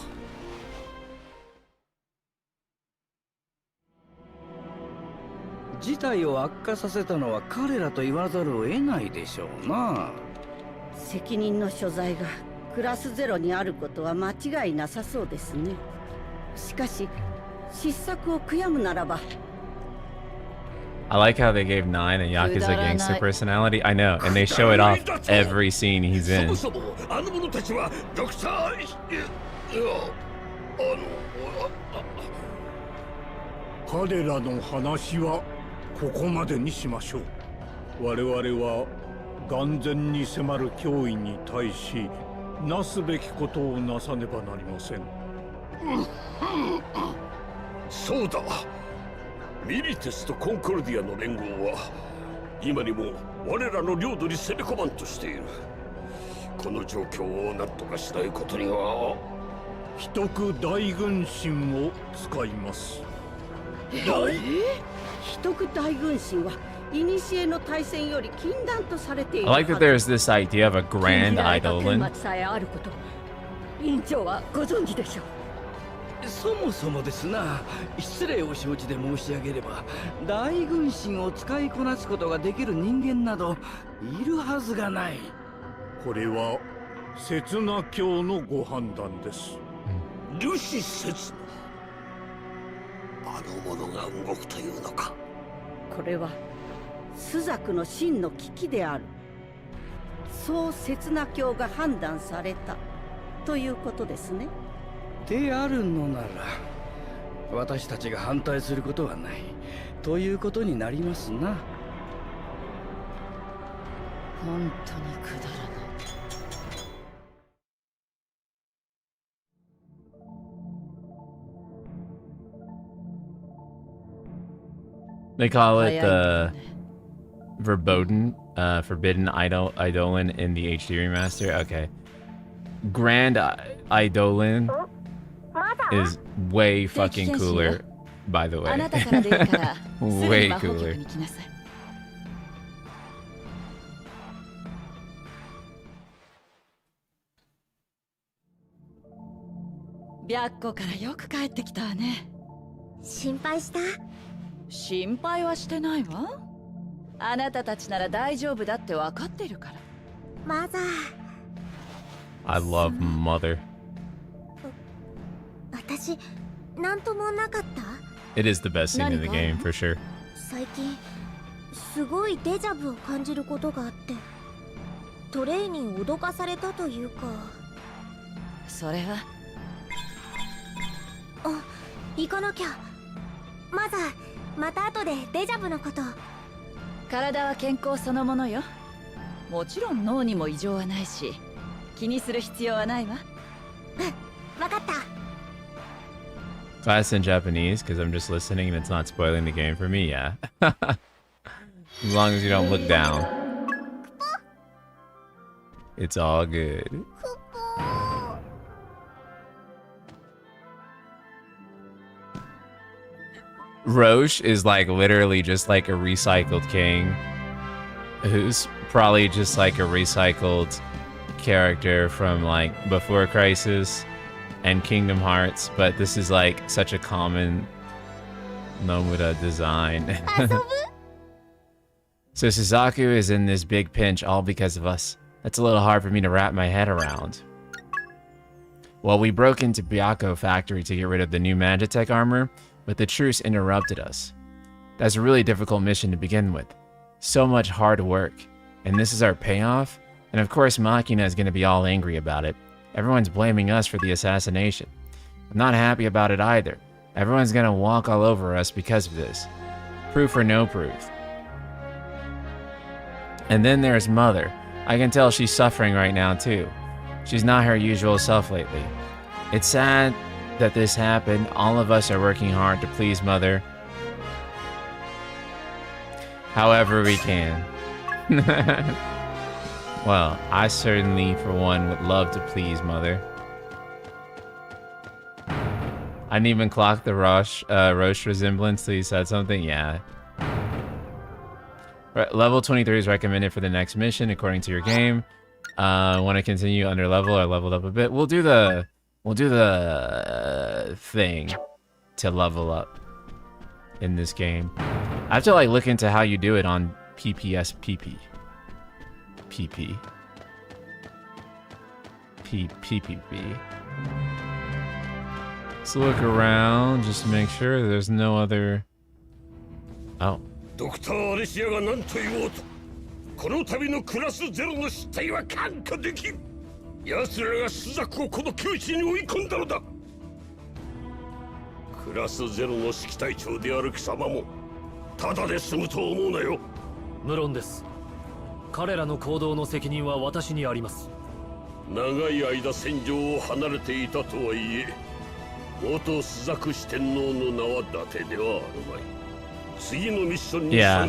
事態を悪化させたのは彼らと言わざるを得ないでしょうな。責任の所在がクラスゼロにあることは間違いなさそうですね。しかし失策を悔やむならば。 I like how they gave Nine a Yakuza gangster personality. I know, and they show it off every scene he's in. そもそもあの者たちはドクター彼らの話はここまでにしましょう。我々は眼前に迫る脅威に対しなすべきことをなさねばなりません。そうだ、ミリテスとコンコルディアの連合は今にも我らの領土に攻め込まんとしている。この状況を何とかしないことには。秘匿大軍神を使います。秘匿大軍神は古の大戦より禁断とされている。 I like that there's this idea of a grand eidolon. 天末さえあること、委員長はご存知でしょう。そもそもですな、失礼を承知で申し上げれば、大軍神を使いこなすことができる人間などいるはずがない。これは刹那教のご判断です。ルシ刹那、あの者が動くというのか。これは朱雀の真の危機である。そう刹那教が判断されたということですね。であるのなら、私たちが反対することはないということになりますな。本当にくだらない。They call it the Forbidden Eidolon in the HD remaster. Okay. Grand Eidolon is way fucking cooler, by the way. Way cooler. 白虎からよく帰ってきたわね。心配した？心配はしてないわ。あなたたちなら大丈夫だって分かってるから。マザー。I love Mother. 私、なんともなかった？ It is the best scene in the game, for sure. 最近、すごいデジャブを感じることがあって、トレイに脅かされたというか。それは？あ、行かなきゃ。マザー、また後でデジャブのこと。体は健康そのものよ。もちろん脳にも異常はないし、気にする必要はないわ。うん、わかった。Class in Japanese, because I'm just listening and it's not spoiling the game for me, yeah. As long as you don't look down. It's all good. Roche is like literally just like a recycled king who's probably just like a recycled character from like before Crisis and Kingdom Hearts, but this is like such a common Nomura design. So Suzaku is in this big pinch all because of us. That's a little hard for me to wrap my head around. Well, we broke into Byakko factory to get rid of the new Magitech armor, but the truce interrupted us. That's a really difficult mission to begin with. So much hard work. And this is our payoff? And of course Machina is going to be all angry about it. Everyone's blaming us for the assassination. I'm not happy about it either. Everyone's going to walk all over us because of this. Proof or no proof. And then there's Mother. I can tell she's suffering right now too. She's not her usual self lately. It's sad that this happened. All of us are working hard to please Mother. However we can. Well, I certainly, for one, would love to please Mother. I didn't even clock the Roche resemblance till you said something. Yeah. Level 23 is recommended for the next mission, according to your game. Want to continue under level or leveled up a bit? We'll do the thing to level up in this game. I have to like look into how you do it on PPSPP. PP. PPP. Let's look around just to make sure there's no other. Oh. ドクター・アレシアが何と言おうと、この度のクラスゼロの失態は看過できん。奴らが朱雀をこの窮地に追い込んだのだ。クラスゼロの指揮隊長である貴様もただで済むと思うなよ。無論です。彼らの行動の責任は私にあります。長い間戦場を離れていたとはいえ、元朱雀四天王の名は伊達ではあるまい。Yeah,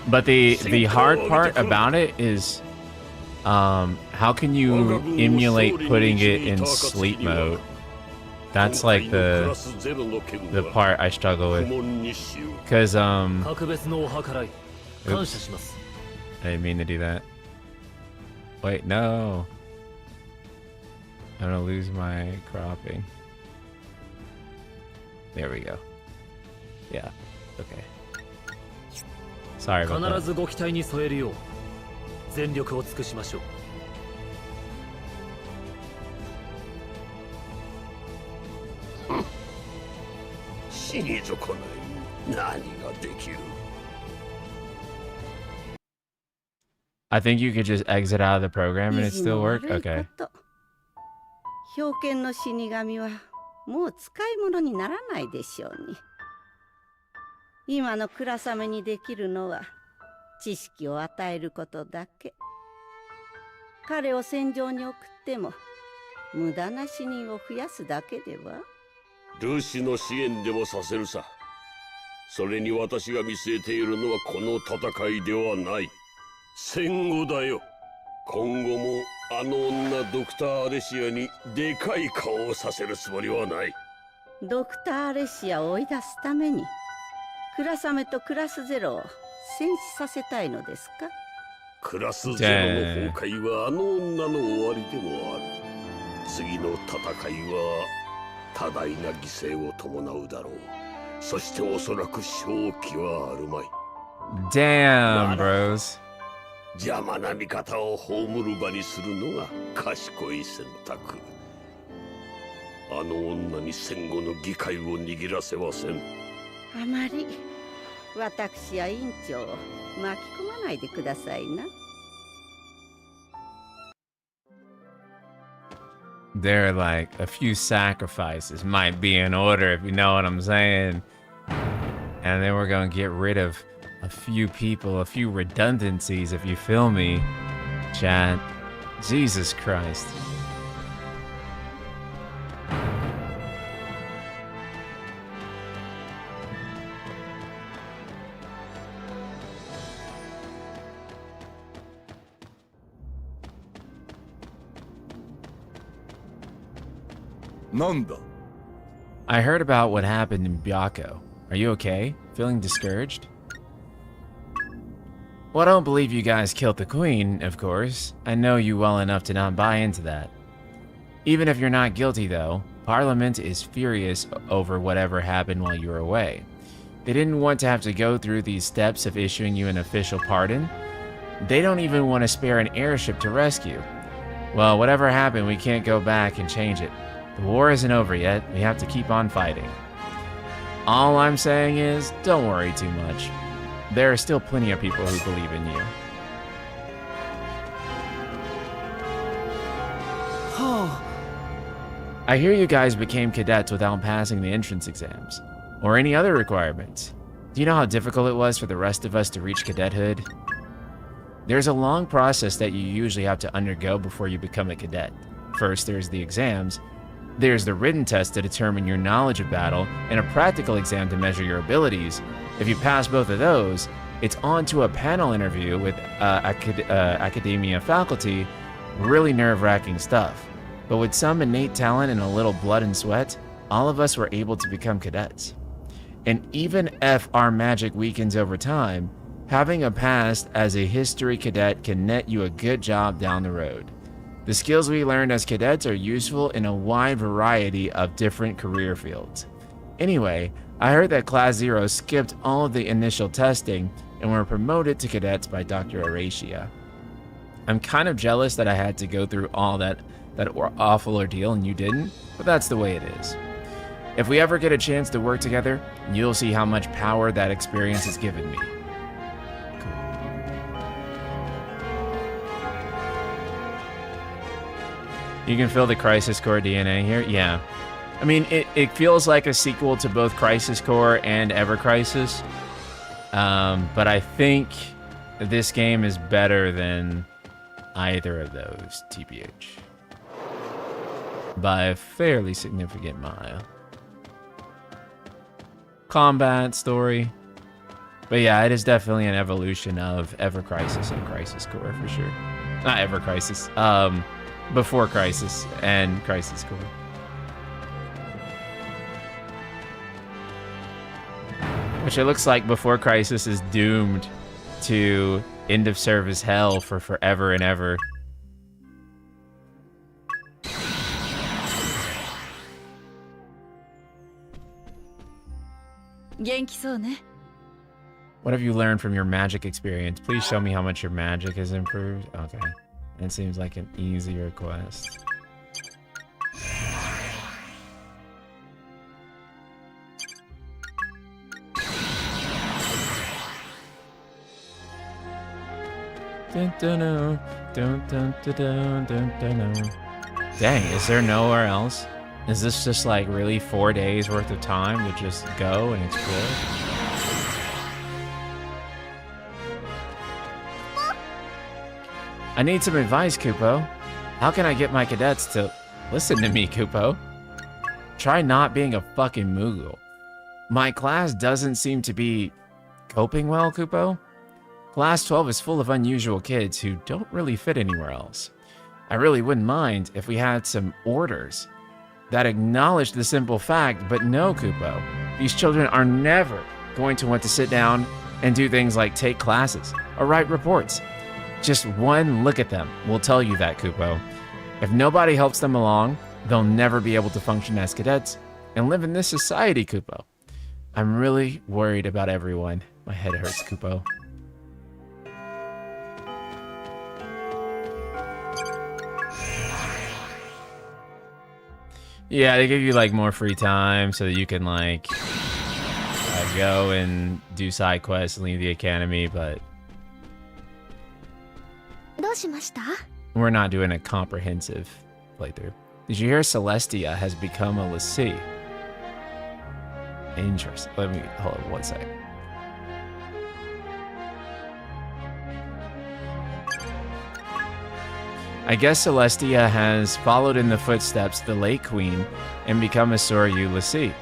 but the hard part about it is, how can you emulate putting it in sleep mode? That's like the part I struggle with. Cause oops, I didn't mean to do that. Wait, no. I'm gonna lose my cropping. There we go. Yeah. Okay. Sorry about that. 必ずご期待に添えるよう全力を尽くしましょう。死に損ない何ができる I think you could just exit out of the program and it still work? Okay. 氷剣の死神はもう使い物にならないでしょうに。今の倉雨にできるのは知識を与えることだけ。彼を戦場に送っても無駄な死人を増やすだけでは。ルシの支援でもさせるさ。それに私が見据えているのはこの戦いではない。戦後だよ。今後もあの女ドクター・アレシアにでかい顔をさせるつもりはない。ドクター・アレシアを追い出すためにクラスアメとクラスゼロを戦死させたいのですか？クラスゼロの崩壊はあの女の終わりでもある。次の戦いは多大な犠牲を伴うだろう。そしておそらく勝機はあるまい。Damn, bros. 邪魔な味方を葬る場にするのが賢い選択。あの女に戦後の議会を握らせません。あまり私や委員長を巻き込まないでくださいな。There are like a few sacrifices might be in order, if you know what I'm saying. And then we're gonna get rid of a few people, a few redundancies, if you feel me, chat. Jesus Christ. Nanda. I heard about what happened in Byako. Are you okay? Feeling discouraged? Well, I don't believe you guys killed the queen, of course. I know you well enough to not buy into that. Even if you're not guilty, though, Parliament is furious over whatever happened while you were away. They didn't want to have to go through these steps of issuing you an official pardon. They don't even want to spare an airship to rescue. Well, whatever happened, we can't go back and change it. The war isn't over yet. We have to keep on fighting. All I'm saying is, don't worry too much. There are still plenty of people who believe in you. I hear you guys became cadets without passing the entrance exams, or any other requirements. Do you know how difficult it was for the rest of us to reach cadethood? There's a long process that you usually have to undergo before you become a cadet. First, there's the exams. There's the written test to determine your knowledge of battle, and a practical exam to measure your abilities. If you pass both of those, it's on to a panel interview with academia faculty. Really nerve-wracking stuff. But with some innate talent and a little blood and sweat, all of us were able to become cadets. And even if our magic weakens over time, having a past as a history cadet can net you a good job down the road. The skills we learned as cadets are useful in a wide variety of different career fields. Anyway, I heard that Class 0 skipped all of the initial testing and were promoted to cadets by Dr. Aracia. I'm kind of jealous that I had to go through all that awful ordeal and you didn't, but that's the way it is. If we ever get a chance to work together, you'll see how much power that experience has given me. You can feel the Crisis Core DNA here? Yeah. I mean, it feels like a sequel to both Crisis Core and Ever Crisis. But I think this game is better than either of those, TBH. By a fairly significant mile. Combat, story. But yeah, it is definitely an evolution of Ever Crisis and Crisis Core for sure. Not Ever Crisis. Before Crisis and Crisis Core. Which it looks like Before Crisis is doomed to end of service hell for forever and ever. What have you learned from your magic experience? Please show me how much your magic has improved. Okay. It seems like an easy request. Dang, is there nowhere else? Is this just like really 4 days worth of time to just go and explore? I need some advice, Kupo. How can I get my cadets to listen to me, Kupo? Try not being a fucking Moogle. My class doesn't seem to be coping well, Kupo. Class 12 is full of unusual kids who don't really fit anywhere else. I really wouldn't mind if we had some orders that acknowledge the simple fact, but no, Kupo. These children are never going to want to sit down and do things like take classes or write reports. Just one look at them will tell you that, Kupo. If nobody helps them along, they'll never be able to function as cadets and live in this society, Kupo. I'm really worried about everyone. My head hurts, Kupo. Yeah, they give you like more free time so that you can like go and do side quests and leave the academy, but we're not doing a comprehensive playthrough. Did you hear Celestia has become a lessee? Interesting. Let me hold on 1 second. I guess Celestia has followed in the footsteps of the late queen and become a Soryu lessee.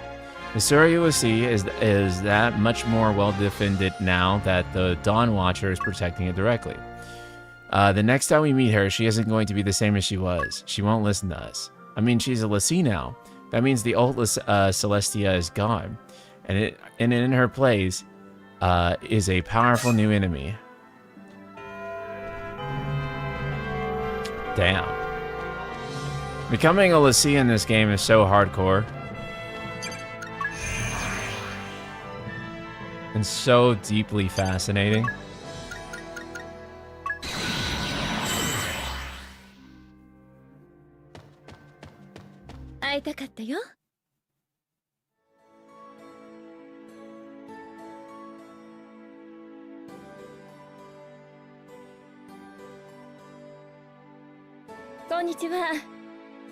The Soryu lessee is that much more well defended now that the Dawn Watcher is protecting it directly. The next time we meet her, she isn't going to be the same as she was. She won't listen to us. I mean, she's a lessee now. That means the old Celestia is gone, and in her place is a powerful new enemy. Damn. Becoming a lessee in this game is so hardcore. And so deeply fascinating.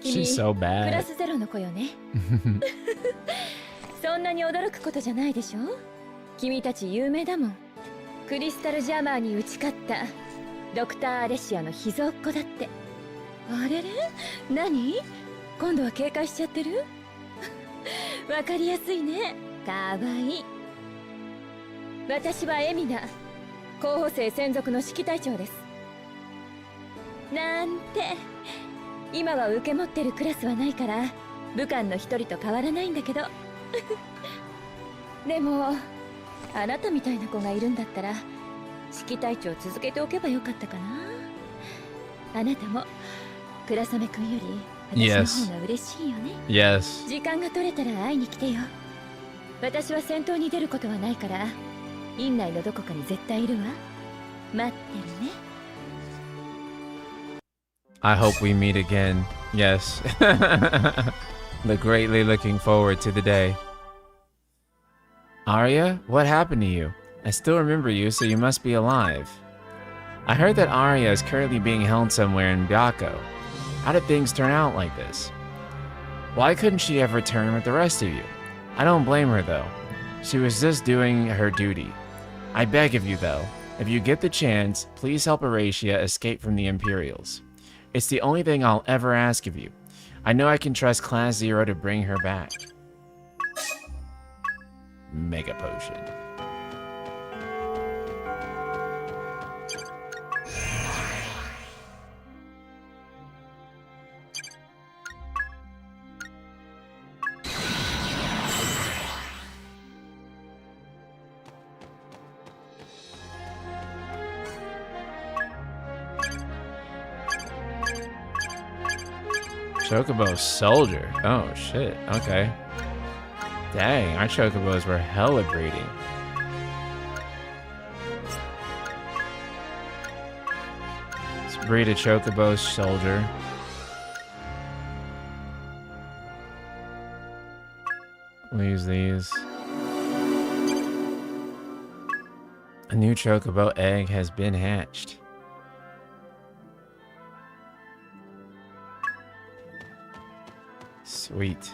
She's so bad. クラスゼロの子よね。そんなに驚くことじゃないでしょ。君たち有名だもん。クリスタルジャマーに打ち勝ったドクター・アレシアの秘蔵っ子だって。あれれ？何？今度は警戒しちゃってる？わかりやすいね。かわいい。私はエミナ、候補生専属の指揮隊長です。なんて。今は受け持ってるクラスはないから武官の一人と変わらないんだけどでもあなたみたいな子がいるんだったら指揮隊長続けておけばよかったかな。あなたも倉雨くんより私の方が嬉しいよね。Yes. 時間が取れたら会いに来てよ。私は戦闘に出ることはないから院内のどこかに絶対いるわ。待ってるね。I hope we meet again. Yes. Greatly looking forward to the day. Arya, what happened to you? I still remember you, so you must be alive. I heard that Arya is currently being held somewhere in Byakko. How did things turn out like this? Why couldn't she have returned with the rest of you? I don't blame her though. She was just doing her duty. I beg of you though, if you get the chance, please help Aracia escape from the Imperials. It's the only thing I'll ever ask of you. I know I can trust Class 0 to bring her back. Mega Potion. Chocobo soldier. Oh, shit. Okay. Dang, our chocobos were hella breeding. Let's breed a chocobo soldier. We'll use these. A new chocobo egg has been hatched. Sweet.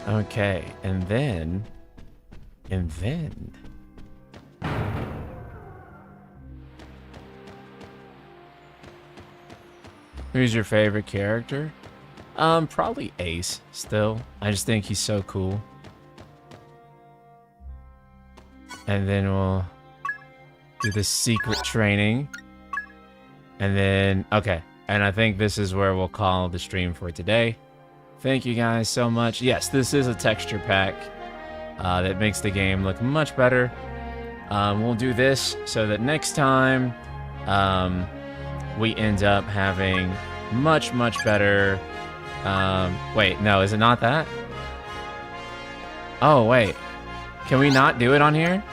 Okay, and then... Who's your favorite character? Probably Ace, still. I just think he's so cool. And then we'll do the secret training. And then, okay. And I think this is where we'll call the stream for today. Thank you guys so much. Yes, this is a texture pack that makes the game look much better. We'll do this so that next time we end up having much better. Wait, no, is it not that? Oh, wait. Can we not do it on here?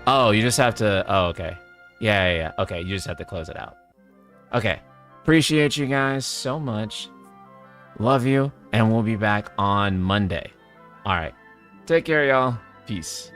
Oh, you just have to... Oh, okay. Yeah. Okay, you just have to close it out. Okay. Appreciate you guys so much. Love you, and we'll be back on Monday. All right. Take care, y'all. Peace.